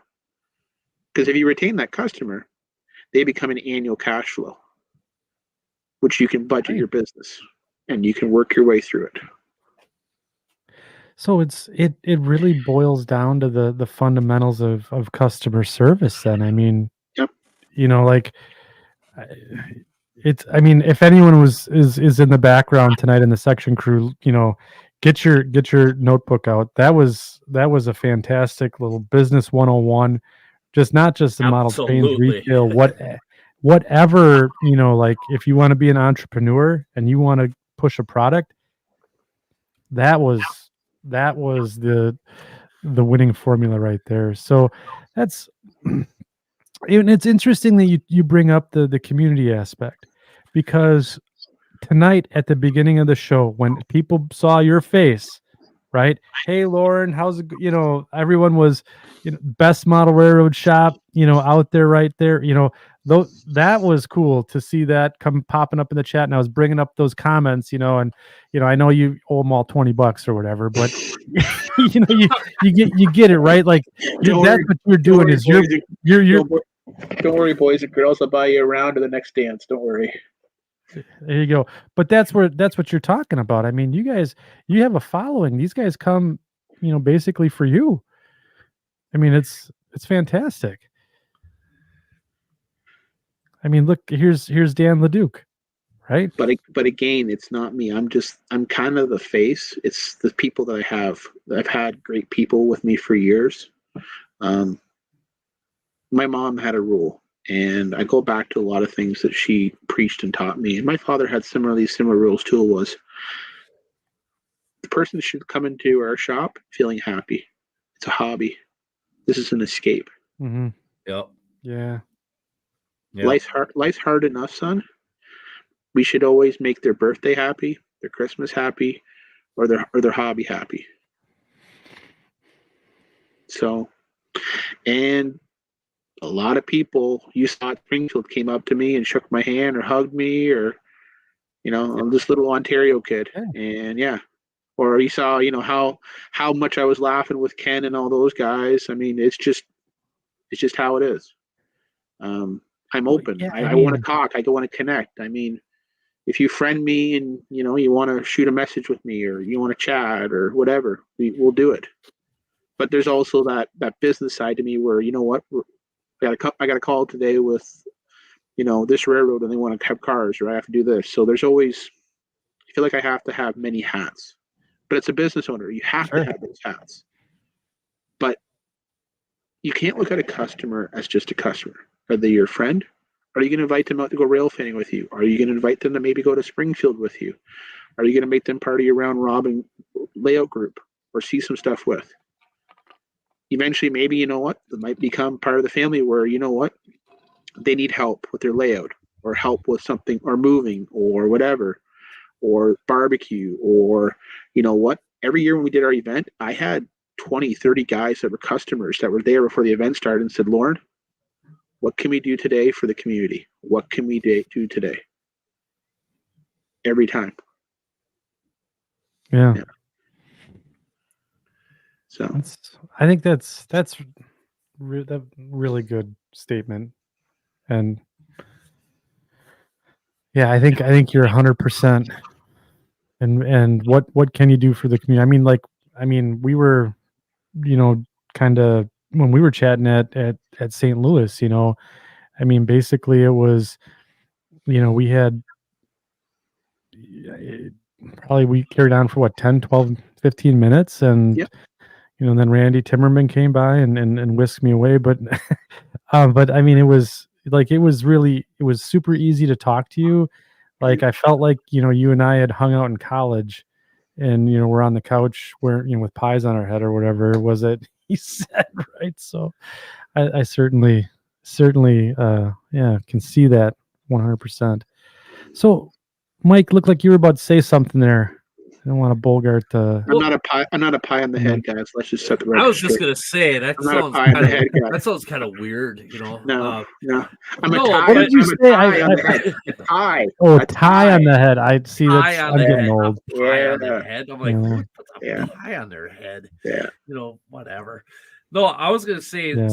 Because if you retain that customer, they become an annual cash flow, which you can budget your business and you can work your way through it. So it really boils down to the fundamentals of customer service then. I mean, Yep. Like I mean, if anyone is in the background tonight in the section crew, get your notebook out. That was a fantastic little business 101. Not just the model trains, Absolutely. retail, whatever, like if you want to be an entrepreneur and you want to push a product, that was the winning formula right there. So that's and it's interesting that you bring up the community aspect, because tonight at the beginning of the show, when people saw your face, right? Hey, Lauren, how's it? Everyone was, best model railroad shop, out there, right there. Though that was cool to see that come popping up in the chat, and I was bringing up those comments, and I know you owe them all $20 or whatever, but you get it, right? Like that's what you're doing is you're don't worry, boys and girls, I'll buy you a round to the next dance. Don't worry. There you go. But that's what you're talking about. I mean, you have a following. These guys come, basically for you. I mean, it's fantastic. I mean, look, here's Dan LeDuc, right? But again, it's not me. I'm kind of the face. It's the people that I have. I've had great people with me for years. My mom had a rule, and I go back to a lot of things that she preached and taught me. And my father had similar rules too. Was the person should come into our shop feeling happy. It's a hobby. This is an escape. Mm-hmm. Yep. Yeah. Life's hard enough, son. We should always make their birthday happy, their Christmas happy, or their hobby happy. So, and a lot of people you saw at Springfield came up to me and shook my hand or hugged me, or I'm this little Ontario kid, and or you saw how much I was laughing with Ken and all those guys. I mean, it's just how it is. I'm open. I want to talk. I want to connect. I mean, if you friend me and you want to shoot a message with me, or you want to chat or whatever, we'll do it. But there's also that business side to me where I got a call today with this railroad, and they want to have cars, or I have to do this. So there's always, I feel like I have to have many hats. But it's a business owner. You have to have those hats. But you can't look at a customer as just a customer. Are they your friend? Are you going to invite them out to go rail fanning with you? Are you going to invite them to maybe go to Springfield with you? Are you going to make them part of your round robin layout group or see some stuff with? Eventually, maybe, they might become part of the family where, they need help with their layout, or help with something, or moving, or whatever, or barbecue, or, every year when we did our event, I had 20, 30 guys that were customers that were there before the event started and said, Lauren, what can we do today for the community? What can we do today? Every time. Yeah. So I think that's a really good statement. And yeah, I think you're 100%. And what can you do for the community? I mean, we were, kind of when we were chatting at St. Louis, I mean, basically it was, we had we carried on for 10, 12, 15 minutes. And, then Randy Timmerman came by and whisked me away. But, but I mean, it was super easy to talk to you. Like, I felt like, you and I had hung out in college, and, we're on the couch where, with pies on our head or whatever it was that he said. Right. So I certainly, can see that 100%. So Mike, looked like you were about to say something there. don't want to bogart the. I'm not a pie on the head, guys. Let's just set the record. I was just gonna say that I'm not a sounds pie on the head guy. that sounds kind of weird, you know. No. I'm no, a tie. What did you say? I'm a tie on the head. A tie. Oh, A tie on the head. I see that. Pie on I'm the getting head, old. a pie on their head. I'm like, Yeah. who puts a Yeah. pie on their head? Yeah. You know, whatever. No, I was gonna say Yeah.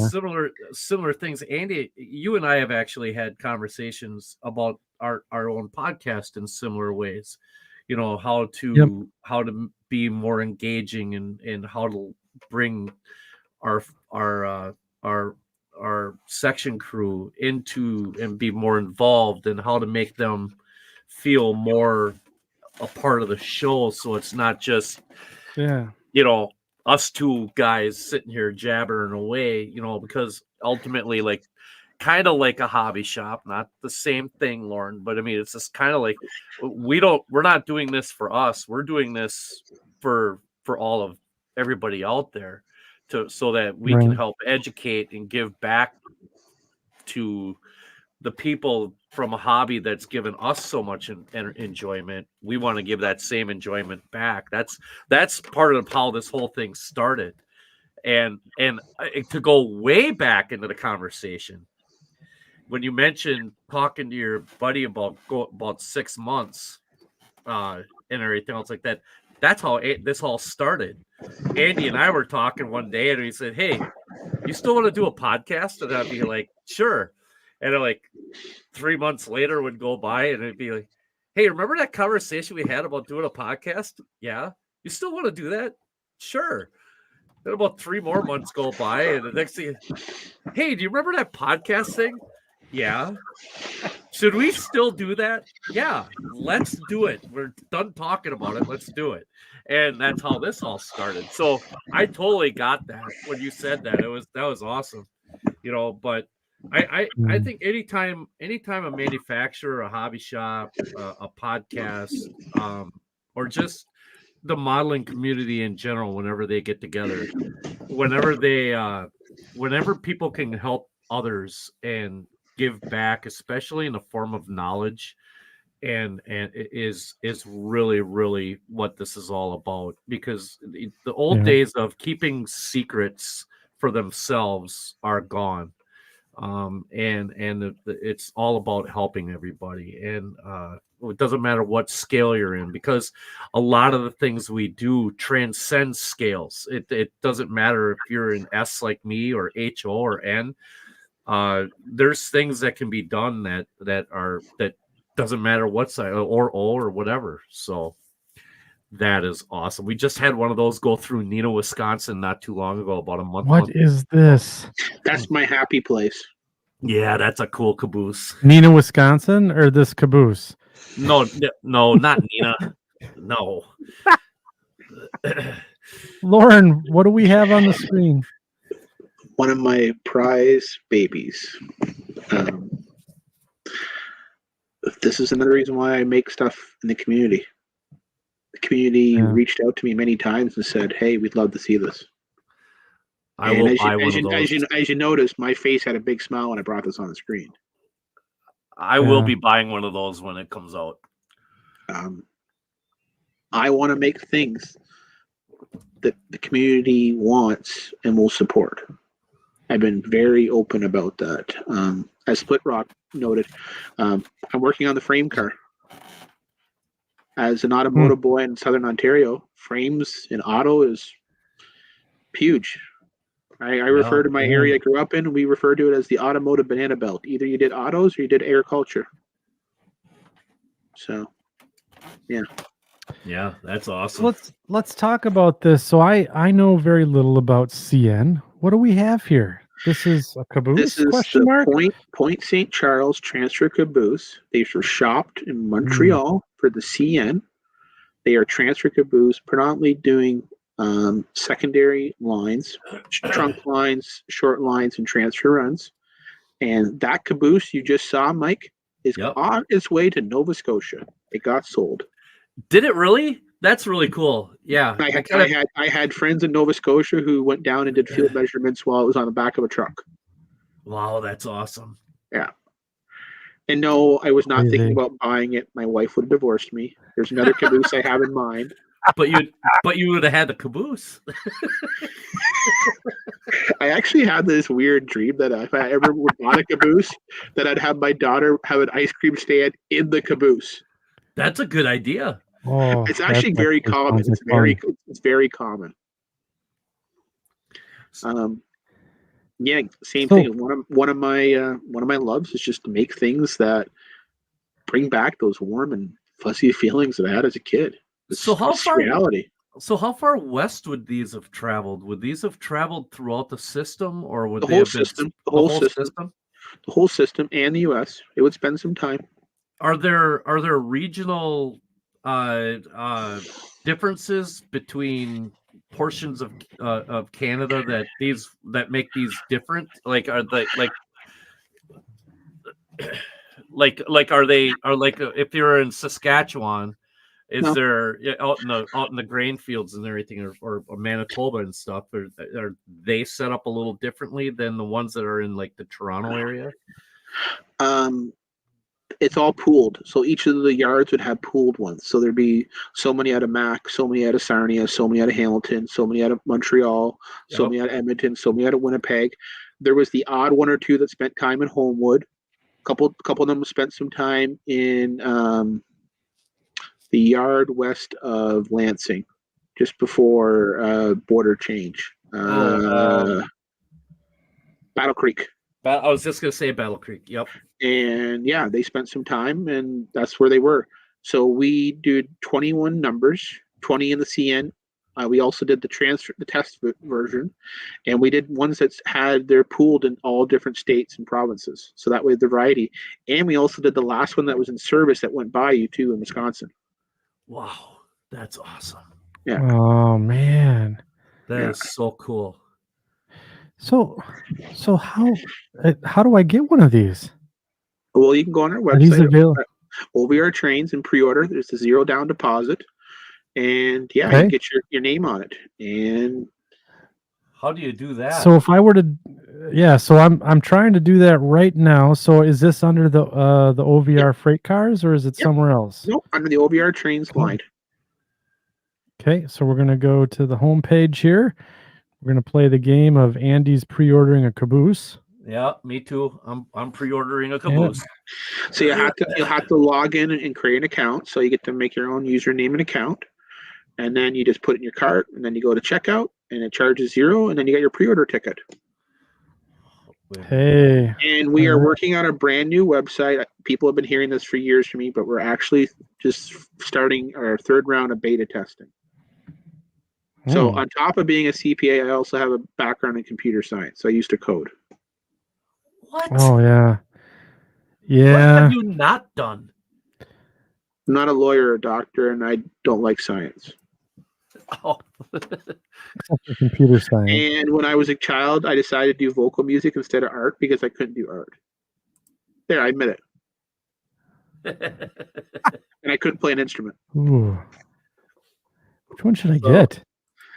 similar things. Andy, you and I have actually had conversations about our own podcast in similar ways. You know, how to be more engaging and how to bring our section crew into and be more involved, and how to make them feel more a part of the show, so it's not just us two guys sitting here jabbering away, because ultimately, like, kind of like a hobby shop, not the same thing, Lorne, but I mean, it's just kind of like we're not doing this for us. We're doing this for all of everybody out there, so that we can help educate and give back to the people from a hobby that's given us so much enjoyment. We want to give that same enjoyment back. That's part of how this whole thing started. And to go way back into the conversation, when you mentioned talking to your buddy about 6 months and everything else like that, that's how this all started. Andy and I were talking one day, and he said, "Hey, you still want to do a podcast?" And I'd be like, "Sure." And then, like, 3 months later would go by, and it'd be like, "Hey, remember that conversation we had about doing a podcast? Yeah. You still want to do that? Sure." Then about 3 more months go by, and the next thing, "Hey, do you remember that podcast thing? Yeah. Should we still do that? Yeah. Let's do it. We're done talking about it. Let's do it." And that's how this all started. So I totally got that when you said that. That was awesome. But I think anytime a manufacturer, a hobby shop, a podcast, or just the modeling community in general, whenever they get together, whenever people can help others and give back, especially in the form of knowledge, and it is really, really what this is all about. Because the old days of keeping secrets for themselves are gone. It's all about helping everybody, and it doesn't matter what scale you're in, because a lot of the things we do transcend scales. It doesn't matter if you're in S like me, or HO or N. There's things that can be done that doesn't matter what side, or O, or whatever. So that is awesome. We just had one of those go through Neenah, Wisconsin not too long ago, about a month. What is this? That's my happy place. Yeah, that's a cool caboose. Neenah, Wisconsin, or this caboose? No, not Neenah. No. Lorne, what do we have on the screen? One of my prize babies. This is another reason why I make stuff in the community. The community reached out to me many times and said, "Hey, we'd love to see this." I will buy one of those. As you noticed, my face had a big smile when I brought this on the screen. I will be buying one of those when it comes out. I want to make things that the community wants and will support. I've been very open about that. As Split Rock noted, I'm working on the frame car. As an automotive boy in Southern Ontario, frames in auto is huge. I refer to my area I grew up in, we refer to it as the automotive banana belt. Either you did autos or you did agriculture. So, yeah. Yeah, that's awesome. Let's talk about this. So I know very little about CN. What do we have here? This is a caboose? This is the Point St. Charles transfer caboose. They were shopped in Montreal for the CN. They are transfer caboose, predominantly doing secondary lines, trunk lines, short lines, and transfer runs. And that caboose you just saw, Mike, is on its way to Nova Scotia. It got sold. Did it really? That's really cool. Yeah. I had friends in Nova Scotia who went down and did field measurements while it was on the back of a truck. Wow, that's awesome. Yeah. And no, I was not thinking about buying it. My wife would have divorced me. There's another caboose I have in mind. but you would have had the caboose. I actually had this weird dream that if I ever bought a caboose, that I'd have my daughter have an ice cream stand in the caboose. That's a good idea. Oh, It's actually very common. sounds like fun. It's very common. Yeah, same So- thing. One of my loves is just to make things that bring back those warm and fuzzy feelings that I had as a kid. So how It's far? reality? So how far west would these have traveled? Would these have traveled throughout the system, or would The they whole have been system, the whole system? the whole system, and the U.S. It would spend some time. Are there regional differences between portions of Canada that make these different? Like, are they if you're in Saskatchewan, is No. there out in the grain fields and everything, or Manitoba and stuff? Are they set up a little differently than the ones that are in like the Toronto area? It's all pooled. So each of the yards would have pooled ones. So there'd be so many out of Mac, so many out of Sarnia, so many out of Hamilton, so many out of Montreal, so Yep. many out of Edmonton, so many out of Winnipeg. There was the odd one or two that spent time in Homewood. Couple of them spent some time in the yard west of Lansing, just before border change. Battle Creek. I was just gonna say Battle Creek. Yep. And yeah, they spent some time, and that's where they were. So we did 21 numbers, 20 in the CN. We also did the test version, and we did ones that they're pooled in all different states and provinces. So that way, the variety. And we also did the last one that was in service that went by you too in Wisconsin. Wow, that's awesome. Yeah. Oh man, That is so cool. So how do I get one of these? Well, you can go on our Are these website, available? OVR Trains, and pre-order. There's a $0 down deposit, and yeah, Okay. you get your name on it. And How do you do that? So if I were to, so I'm trying to do that right now. So is this under the OVR freight cars, or is it Yep. somewhere else? nope, under the OVR Trains line. Okay, so we're gonna go to the home page here. We're gonna play the game of Andy's pre-ordering a caboose. Yeah, me too. I'm pre-ordering a caboose. So you'll have to log in and create an account. So you get to make your own username and account, and then you just put it in your cart, and then you go to checkout, and it charges $0, and then you got your pre-order ticket. Hey, And we are working on a brand new website. People have been hearing this for years from me, but we're actually just starting our third round of beta testing. So on top of being a CPA, I also have a background in computer science. So I used to code. What? oh yeah, What yeah. have you not done? I'm not a lawyer or a doctor, and I don't like science. Oh. Except for computer science. And when I was a child, I decided to do vocal music instead of art because I couldn't do art. There, I admit it. And I couldn't play an instrument. Ooh. Which one should I get?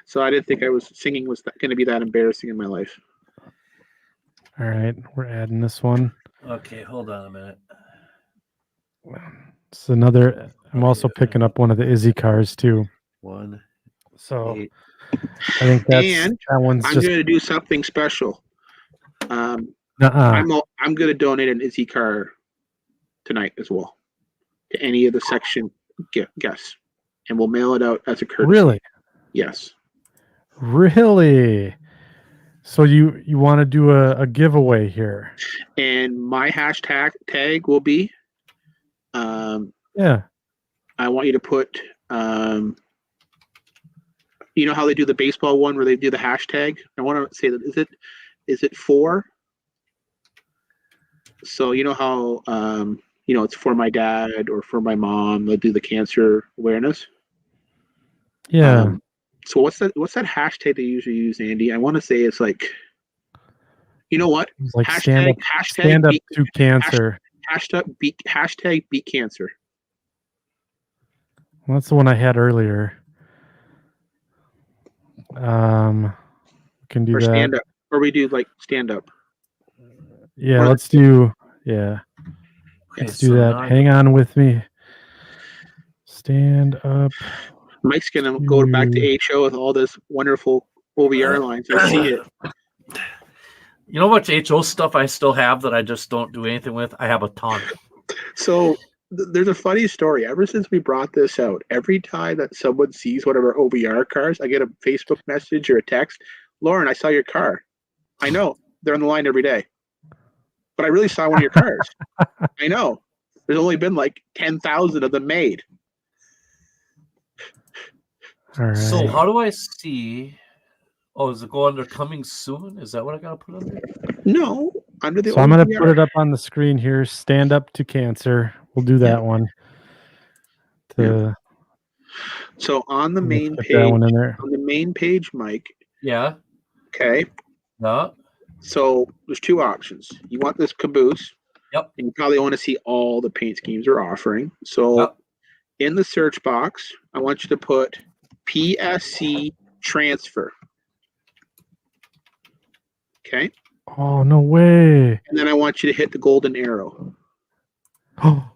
So I didn't think singing was going to be that embarrassing in my life. All right, we're adding this one. Okay, hold on a minute. It's another. I'm also picking up one of the Izzy cars too. 1, So 8. I think that one's I'm just. going to do something special. I'm going to donate an Izzy car tonight as well to any of the section guests, and we'll mail it out as a courtesy. Really? Yes. Really? So you want to do a giveaway here? And my hashtag tag will be. Yeah. I want you to put. You know how they do the baseball one where they do the hashtag? I want to say that is it 4? So you know how it's for my dad or for my mom. They'll do the cancer awareness. Yeah. So what's that hashtag they usually use, Andy? I want to say it's like, you know what? It's like Hashtag stand up to cancer. Hashtag beat cancer. Well, that's the one I had earlier. Can do Or that. stand up. Or we do like stand up. Yeah, let's do. Yeah, let's do that. Hang on with me. Stand up. Mike's gonna go back to HO with all this wonderful OVR lines. I see it. You know what HO stuff I still have that I just don't do anything with? I have a ton. So there's a funny story. Ever since we brought this out, every time that someone sees one of our OVR cars, I get a Facebook message or a text. Lauren, I saw your car. I know. They're on the line every day. But I really saw one of your cars. I know. There's only been like 10,000 of them made. All right. So how do I see? Oh, does it go under coming soon? Is that what I got to put under? No, under the. So I'm going to put it up on the screen here. Stand Up to Cancer. We'll do that one. So on the main page, that one in there. on the main page, Mike. Yeah. Okay. Yeah. So there's two options. You want this caboose. Yep. And you probably want to see all the paint schemes we're offering. So in the search box, I want you to put PSC transfer. Okay. Oh, no way. And then I want you to hit the golden arrow. Oh.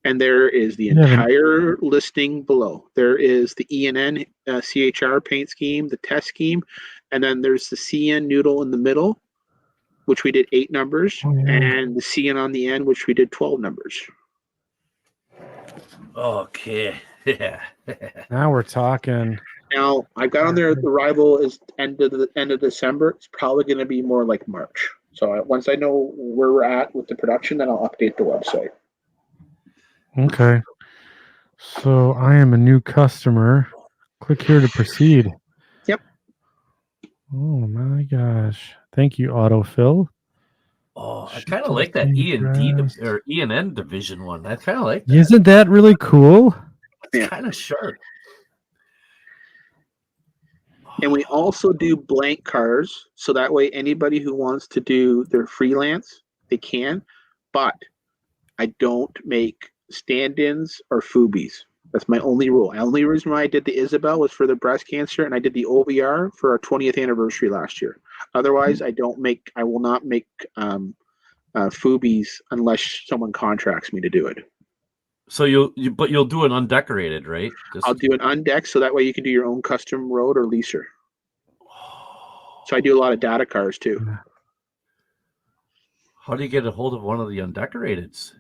And there is the entire listing below. There is the ENN CHR paint scheme, the test scheme, and then there's the CN noodle in the middle, which we did 8 numbers, and the CN on the end, which we did 12 numbers. Okay. Yeah. Now we're talking. Now I've got on there the rival is end of December. It's probably going to be more like March. So once I know where we're at with the production, then I'll update the website. Okay. So I am a new customer. Click here to proceed. Yep. Oh my gosh. Thank you, autofill. Oh, I kind of like that E&D or E&N division one. I kind of like that. Isn't that really cool? It's kind of sharp. And we also do blank cars, so that way anybody who wants to do their freelance, they can. But I don't make stand-ins or FUBIs. That's my only rule. The only reason why I did the Isabel was for the breast cancer, and I did the OVR for our 20th anniversary last year. Otherwise, I will not make FUBIs unless someone contracts me to do it. So you'll do an undecorated, right? I'll do an undecked, so that way you can do your own custom road or leaser. So I do a lot of data cars too. How do you get a hold of one of the undecorateds?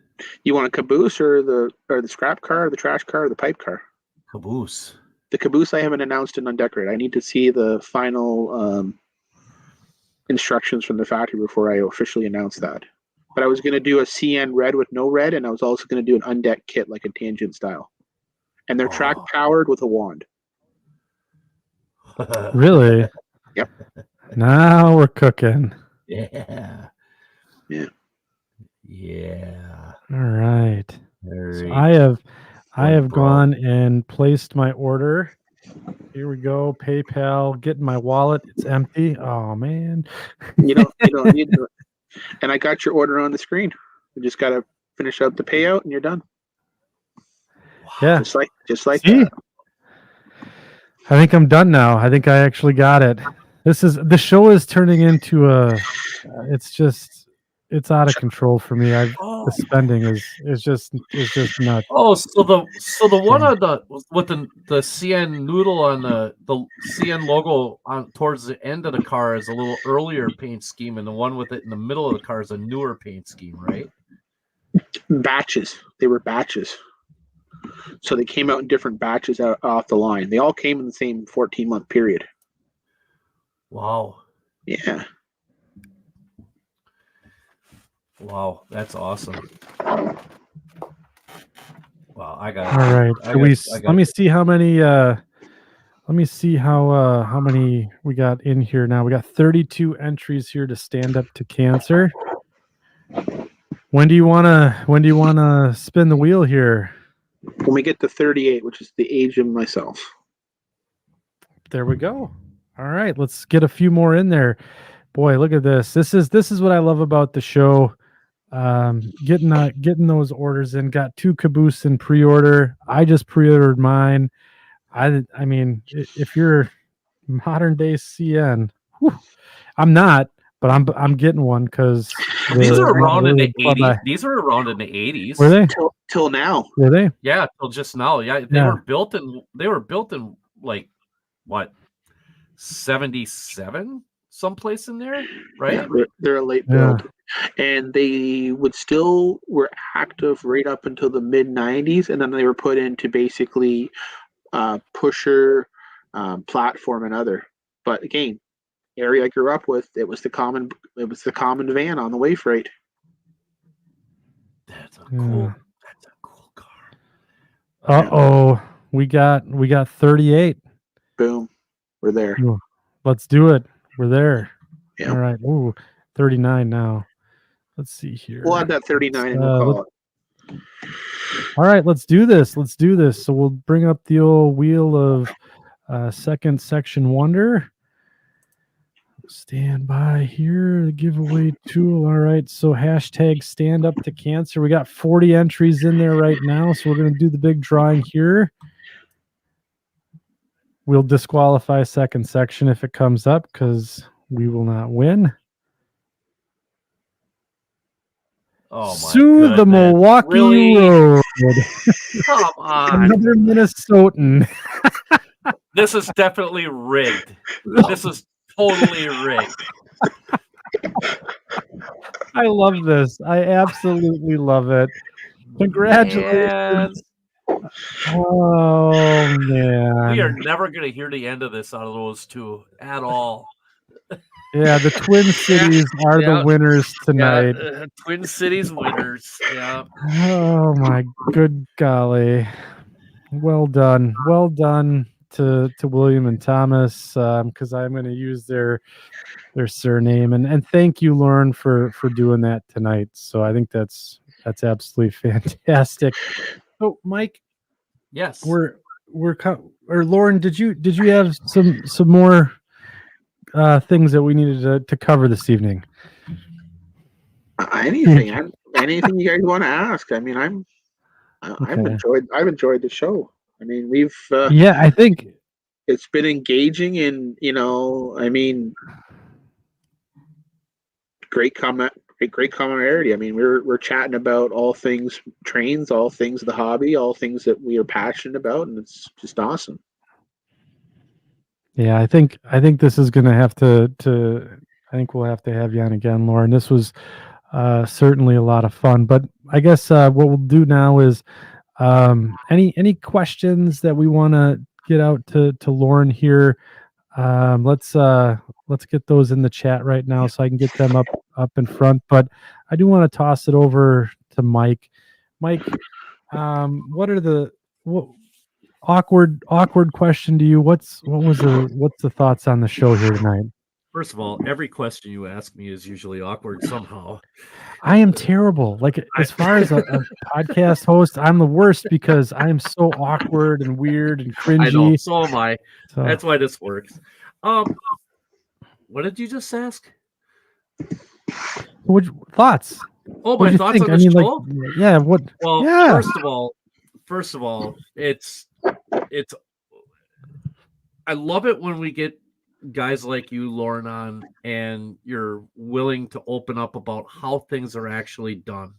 You want a caboose or the scrap car, or the trash car, or the pipe car? Caboose. The caboose I haven't announced an undecorated. I need to see the final instructions from the factory before I officially announce that. But I was going to do a CN red with no red, and I was also going to do an undecked kit like a tangent style. And they're track powered with a wand. Really? Yep. Now we're cooking. Yeah. Yeah. Yeah. All right. So I have gone and placed my order. Here we go. PayPal. Getting my wallet. It's empty. Oh man. You don't need to. And I got your order on the screen. You just got to finish up the payout, and you're done. Yeah. Just like See? that. I think I'm done now. I think I actually got it. The show is turning into it's out of control for me. The spending is just nuts. Oh, so the one on with the CN noodle on the CN logo on towards the end of the car is a little earlier paint scheme, and the one with it in the middle of the car is a newer paint scheme, right? Batches. They were batches. So they came out in different batches off the line. They all came in the same 14-month period. Wow. Yeah. Wow, that's awesome. Wow, I got. All right, let me see how many. Let me see how many we got in here now. We got 32 entries here to stand up to cancer. When do you wanna spin the wheel here? When we get to 38, which is the age of myself. There we go. All right, let's get a few more in there. Boy, look at this. This is what I love about the show. Getting those orders in. Got 2 caboose in pre-order. I just pre-ordered mine. I mean, if you're modern day CN, I'm not. but I'm getting one because These are around in the 80s. These are around in the 80s. Were they? Till now. Were they? Yeah, till just now. Yeah, they were built in like what, 77, someplace in there, right? Yeah, they're a late build. And they were active right up until the mid 90s, and then they were put into basically pusher, platform, and other. But again, area I grew up with, it was the common van on the way freight. That's a cool car. Uh-oh. We got 38. Boom. We're there. Let's do it. We're there. Yeah. All right. Ooh, 39 now. Let's see here. We'll add that 39 and we'll call it. All right, let's do this. So we'll bring up the old wheel of second section wonder. Stand by here. The giveaway tool. All right. So hashtag stand up to cancer. We got 40 entries in there right now. So we're going to do the big drawing here. We'll disqualify second section if it comes up because we will not win. Oh my Sue goodness. the Milwaukee Road. Come on. Another Minnesotan. This is definitely rigged. This is totally rigged. I love this. I absolutely love it. Congratulations. Oh, man. We are never going to hear the end of this out of those two at all. Yeah, the Twin Cities are the winners tonight. Yeah, Twin Cities winners. Yeah. Oh, my good golly. Well done. Well done to William and Thomas, because I'm going to use their surname. And thank you, Lorne, for doing that tonight. So I think that's absolutely fantastic. So, Mike. Yes. Or Lorne, did you have some more things that we needed to cover this evening? Anything you guys want to ask? I mean, I've enjoyed the show. I mean, we've I think it's been engaging, and I mean, great camaraderie. I mean, we're chatting about all things trains, all things of the hobby, all things that we are passionate about, and it's just awesome. Yeah, I think this is going to have to. I think we'll have to have you on again, Lauren. This was certainly a lot of fun. But I guess what we'll do now is any questions that we want to get out to Lauren here. Let's get those in the chat right now so I can get them up in front. But I do want to toss it over to Mike. Mike, what awkward question to you? What's the thoughts on the show here tonight? First of all, every question you ask me is usually awkward somehow. I am terrible. Like, as far as a podcast host, I'm the worst because I'm so awkward and weird and cringy. I know, so am I. So. That's why this works. What did you just ask? What thoughts? Oh, my thoughts on the show? Like, yeah. What? Well, yeah. First of all, it's. I love it when we get guys like you, Lauren, on, and you're willing to open up about how things are actually done.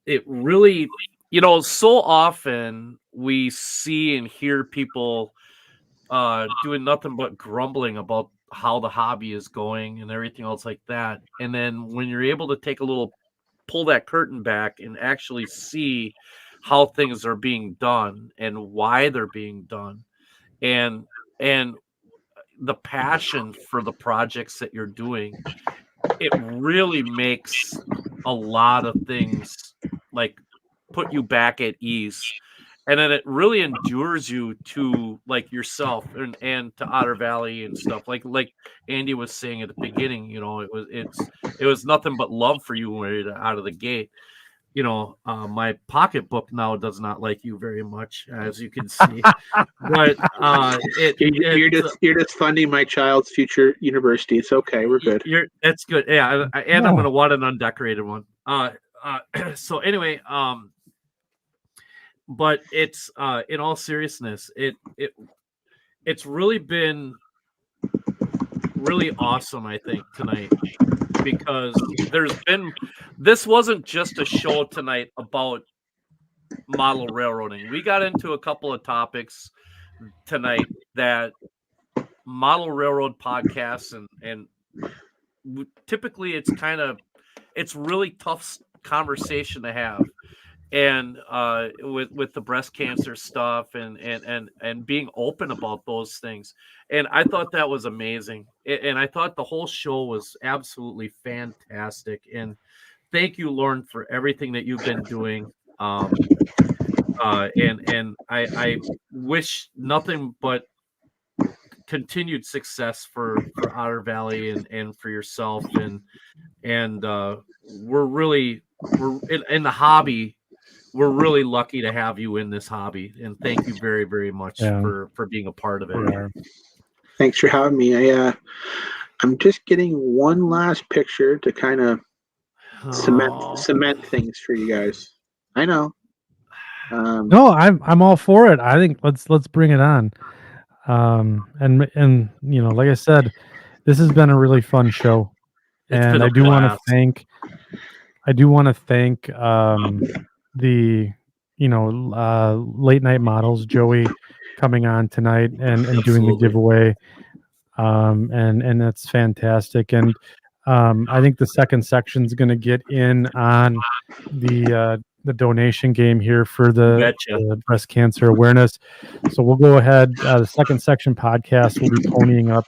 It really, so often we see and hear people doing nothing but grumbling about how the hobby is going and everything else like that. And then when you're able to pull that curtain back and actually see how things are being done and why they're being done, and the passion for the projects that you're doing, it really makes a lot of things like put you back at ease. And then it really endures you to like yourself and to Otter Valley and stuff. Like Andy was saying at the beginning, it was nothing but love for you out of the gate. My pocketbook now does not like you very much, as you can see. But you're just funding my child's future university. It's okay. We're good. That's good. Yeah, and I'm gonna want an undecorated one. So anyway, but it's in all seriousness, it's really been really awesome, I think, tonight, because this wasn't just a show tonight about model railroading. We got into a couple of topics tonight that model railroad podcasts and typically it's really tough conversation to have. And with the breast cancer stuff and being open about those things, and I thought that was amazing, and I thought the whole show was absolutely fantastic. And thank you, Lorne, for everything that you've been doing. And I wish nothing but continued success for Otter Valley and for yourself, and we're in the hobby. We're really lucky to have you in this hobby, and thank you very, very much for being a part of it. Yeah. Thanks for having me. I'm just getting one last picture to kind of cement things for you guys. I know. No, I'm all for it. I think let's bring it on. And you know, like I said, this has been a really fun show, and I do want to thank the late night models, Joey, coming on tonight and doing the giveaway, and that's fantastic. And I think the second section is going to get in on the donation game here for the breast cancer awareness. So we'll go ahead. The second section podcast will be ponying up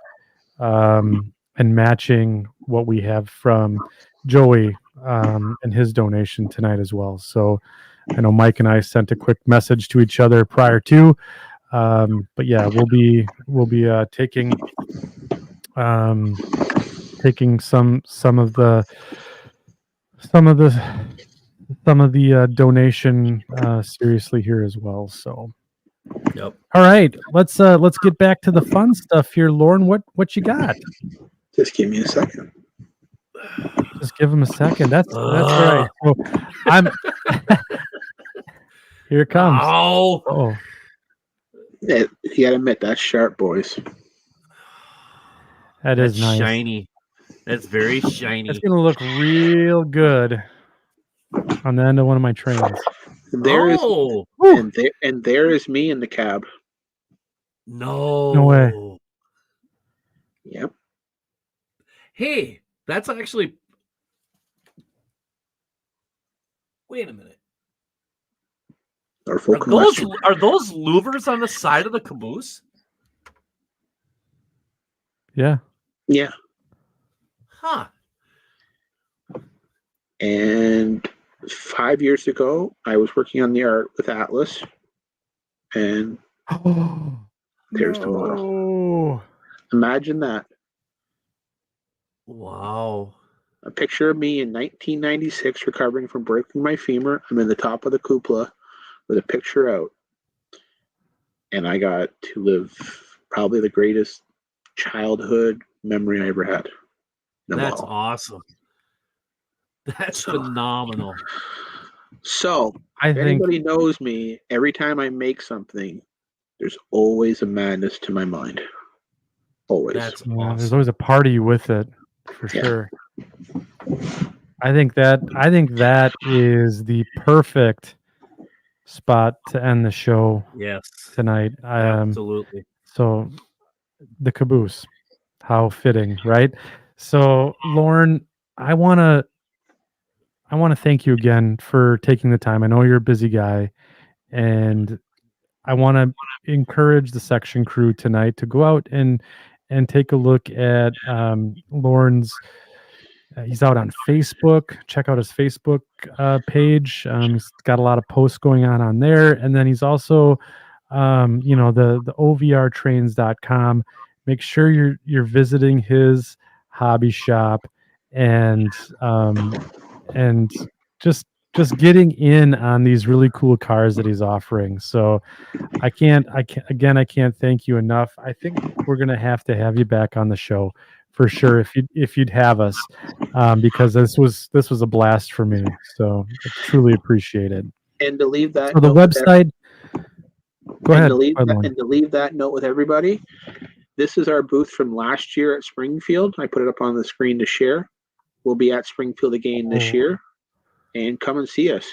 and matching what we have from Joey and his donation tonight as well. So I know Mike and I sent a quick message to each other prior to, but yeah, we'll be taking some of the donation seriously here as well. So, yep. All right, let's get back to the fun stuff here, Lorne. What you got? Just give me a second. Just give him a second. That's right. So I'm here it comes. Oh. Yeah, you gotta admit that's sharp, boys. That's nice. Shiny. That's very shiny. It's gonna look real good on the end of one of my trains. There is me in the cab. No way. Yep. Hey, that's actually. Wait a minute. Are those louvers on the side of the caboose? Yeah. Yeah. Huh. And 5 years ago, I was working on the art with Atlas, and there's the model. Imagine that. Wow. A picture of me in 1996 recovering from breaking my femur. I'm in the top of the cupola with a picture out. And I got to live probably the greatest childhood memory I ever had. That's awesome. That's phenomenal. So, if anybody knows me, every time I make something, there's always a madness to my mind. Always. That's awesome. There's always a party with it, for sure. I think that is the perfect spot to end the show. Yes. Tonight. Absolutely. So, the caboose, how fitting, right? So, Lorne, I want to thank you again for taking the time. I know you're a busy guy, and I want to encourage the section crew tonight to go out and take a look at Lorne's. He's out on Facebook. Check out his Facebook page. He's got a lot of posts going on there, and then he's also, the OVRtrains.com. Make sure you're visiting his hobby shop and just getting in on these really cool cars that he's offering. So I can't thank you enough. I think we're going to have you back on the show for sure if you'd have us, because this was a blast for me. So I truly appreciate it. And to leave that, so the website. Go ahead. To leave that note with everybody, this is our booth from last year at Springfield. I put it up on the screen to share. We'll be at Springfield again this year, and come and see us.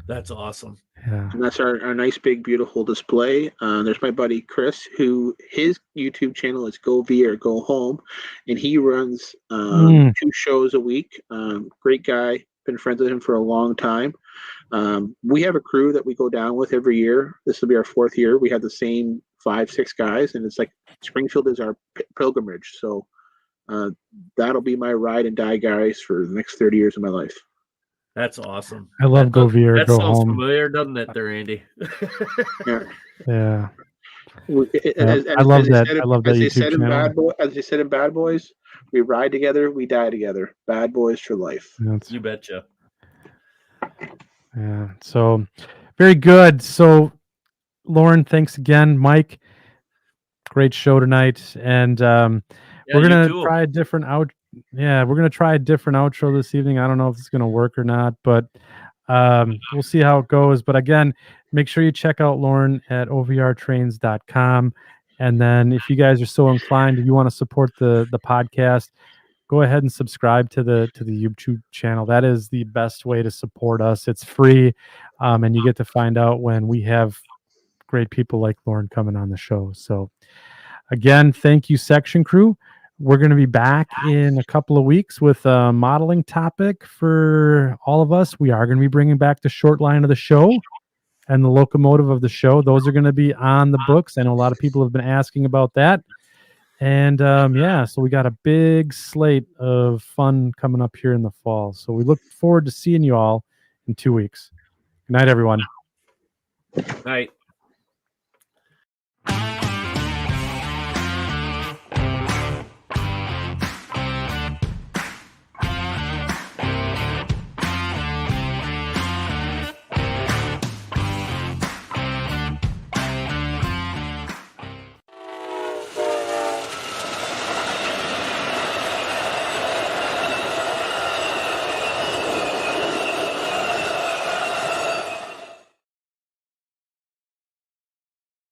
That's awesome. Yeah. And that's our nice, big, beautiful display. There's my buddy Chris, who his YouTube channel is Go Via or Go Home, and he runs 2 shows a week. Great guy. Been friends with him for a long time. We have a crew that we go down with every year. This will be our 4th year. We have the same 5-6 guys, and it's like Springfield is our pilgrimage. So that'll be my ride and die guys for the next 30 years of my life. That's awesome. I love Go Via or That Go sounds Home. familiar, doesn't it, there, Andy? Yeah. I love that. I love that YouTube channel. As they said in Bad Boys, we ride together, we die together. Bad boys for life. You betcha. Yeah. So very good. So Lorne, thanks again. Mike, great show tonight. And we're gonna try a different we're gonna try a different outro this evening. I don't know if it's gonna work or not, but we'll see how it goes. But again, make sure you check out Lorne at ovrtrains.com. And then if you guys are so inclined, if you want to support the podcast, go ahead and subscribe to the YouTube channel. That is the best way to support us. It's free, and you get to find out when we have great people like Lorne coming on the show. So again, thank you, section crew. We're going to be back in a couple of weeks with a modeling topic for all of us. We are going to be bringing back the short line of the show and the locomotive of the show. Those are going to be on the books. I know a lot of people have been asking about that. And so we got a big slate of fun coming up here in the fall. So we look forward to seeing you all in 2 weeks. Good night, everyone. Night.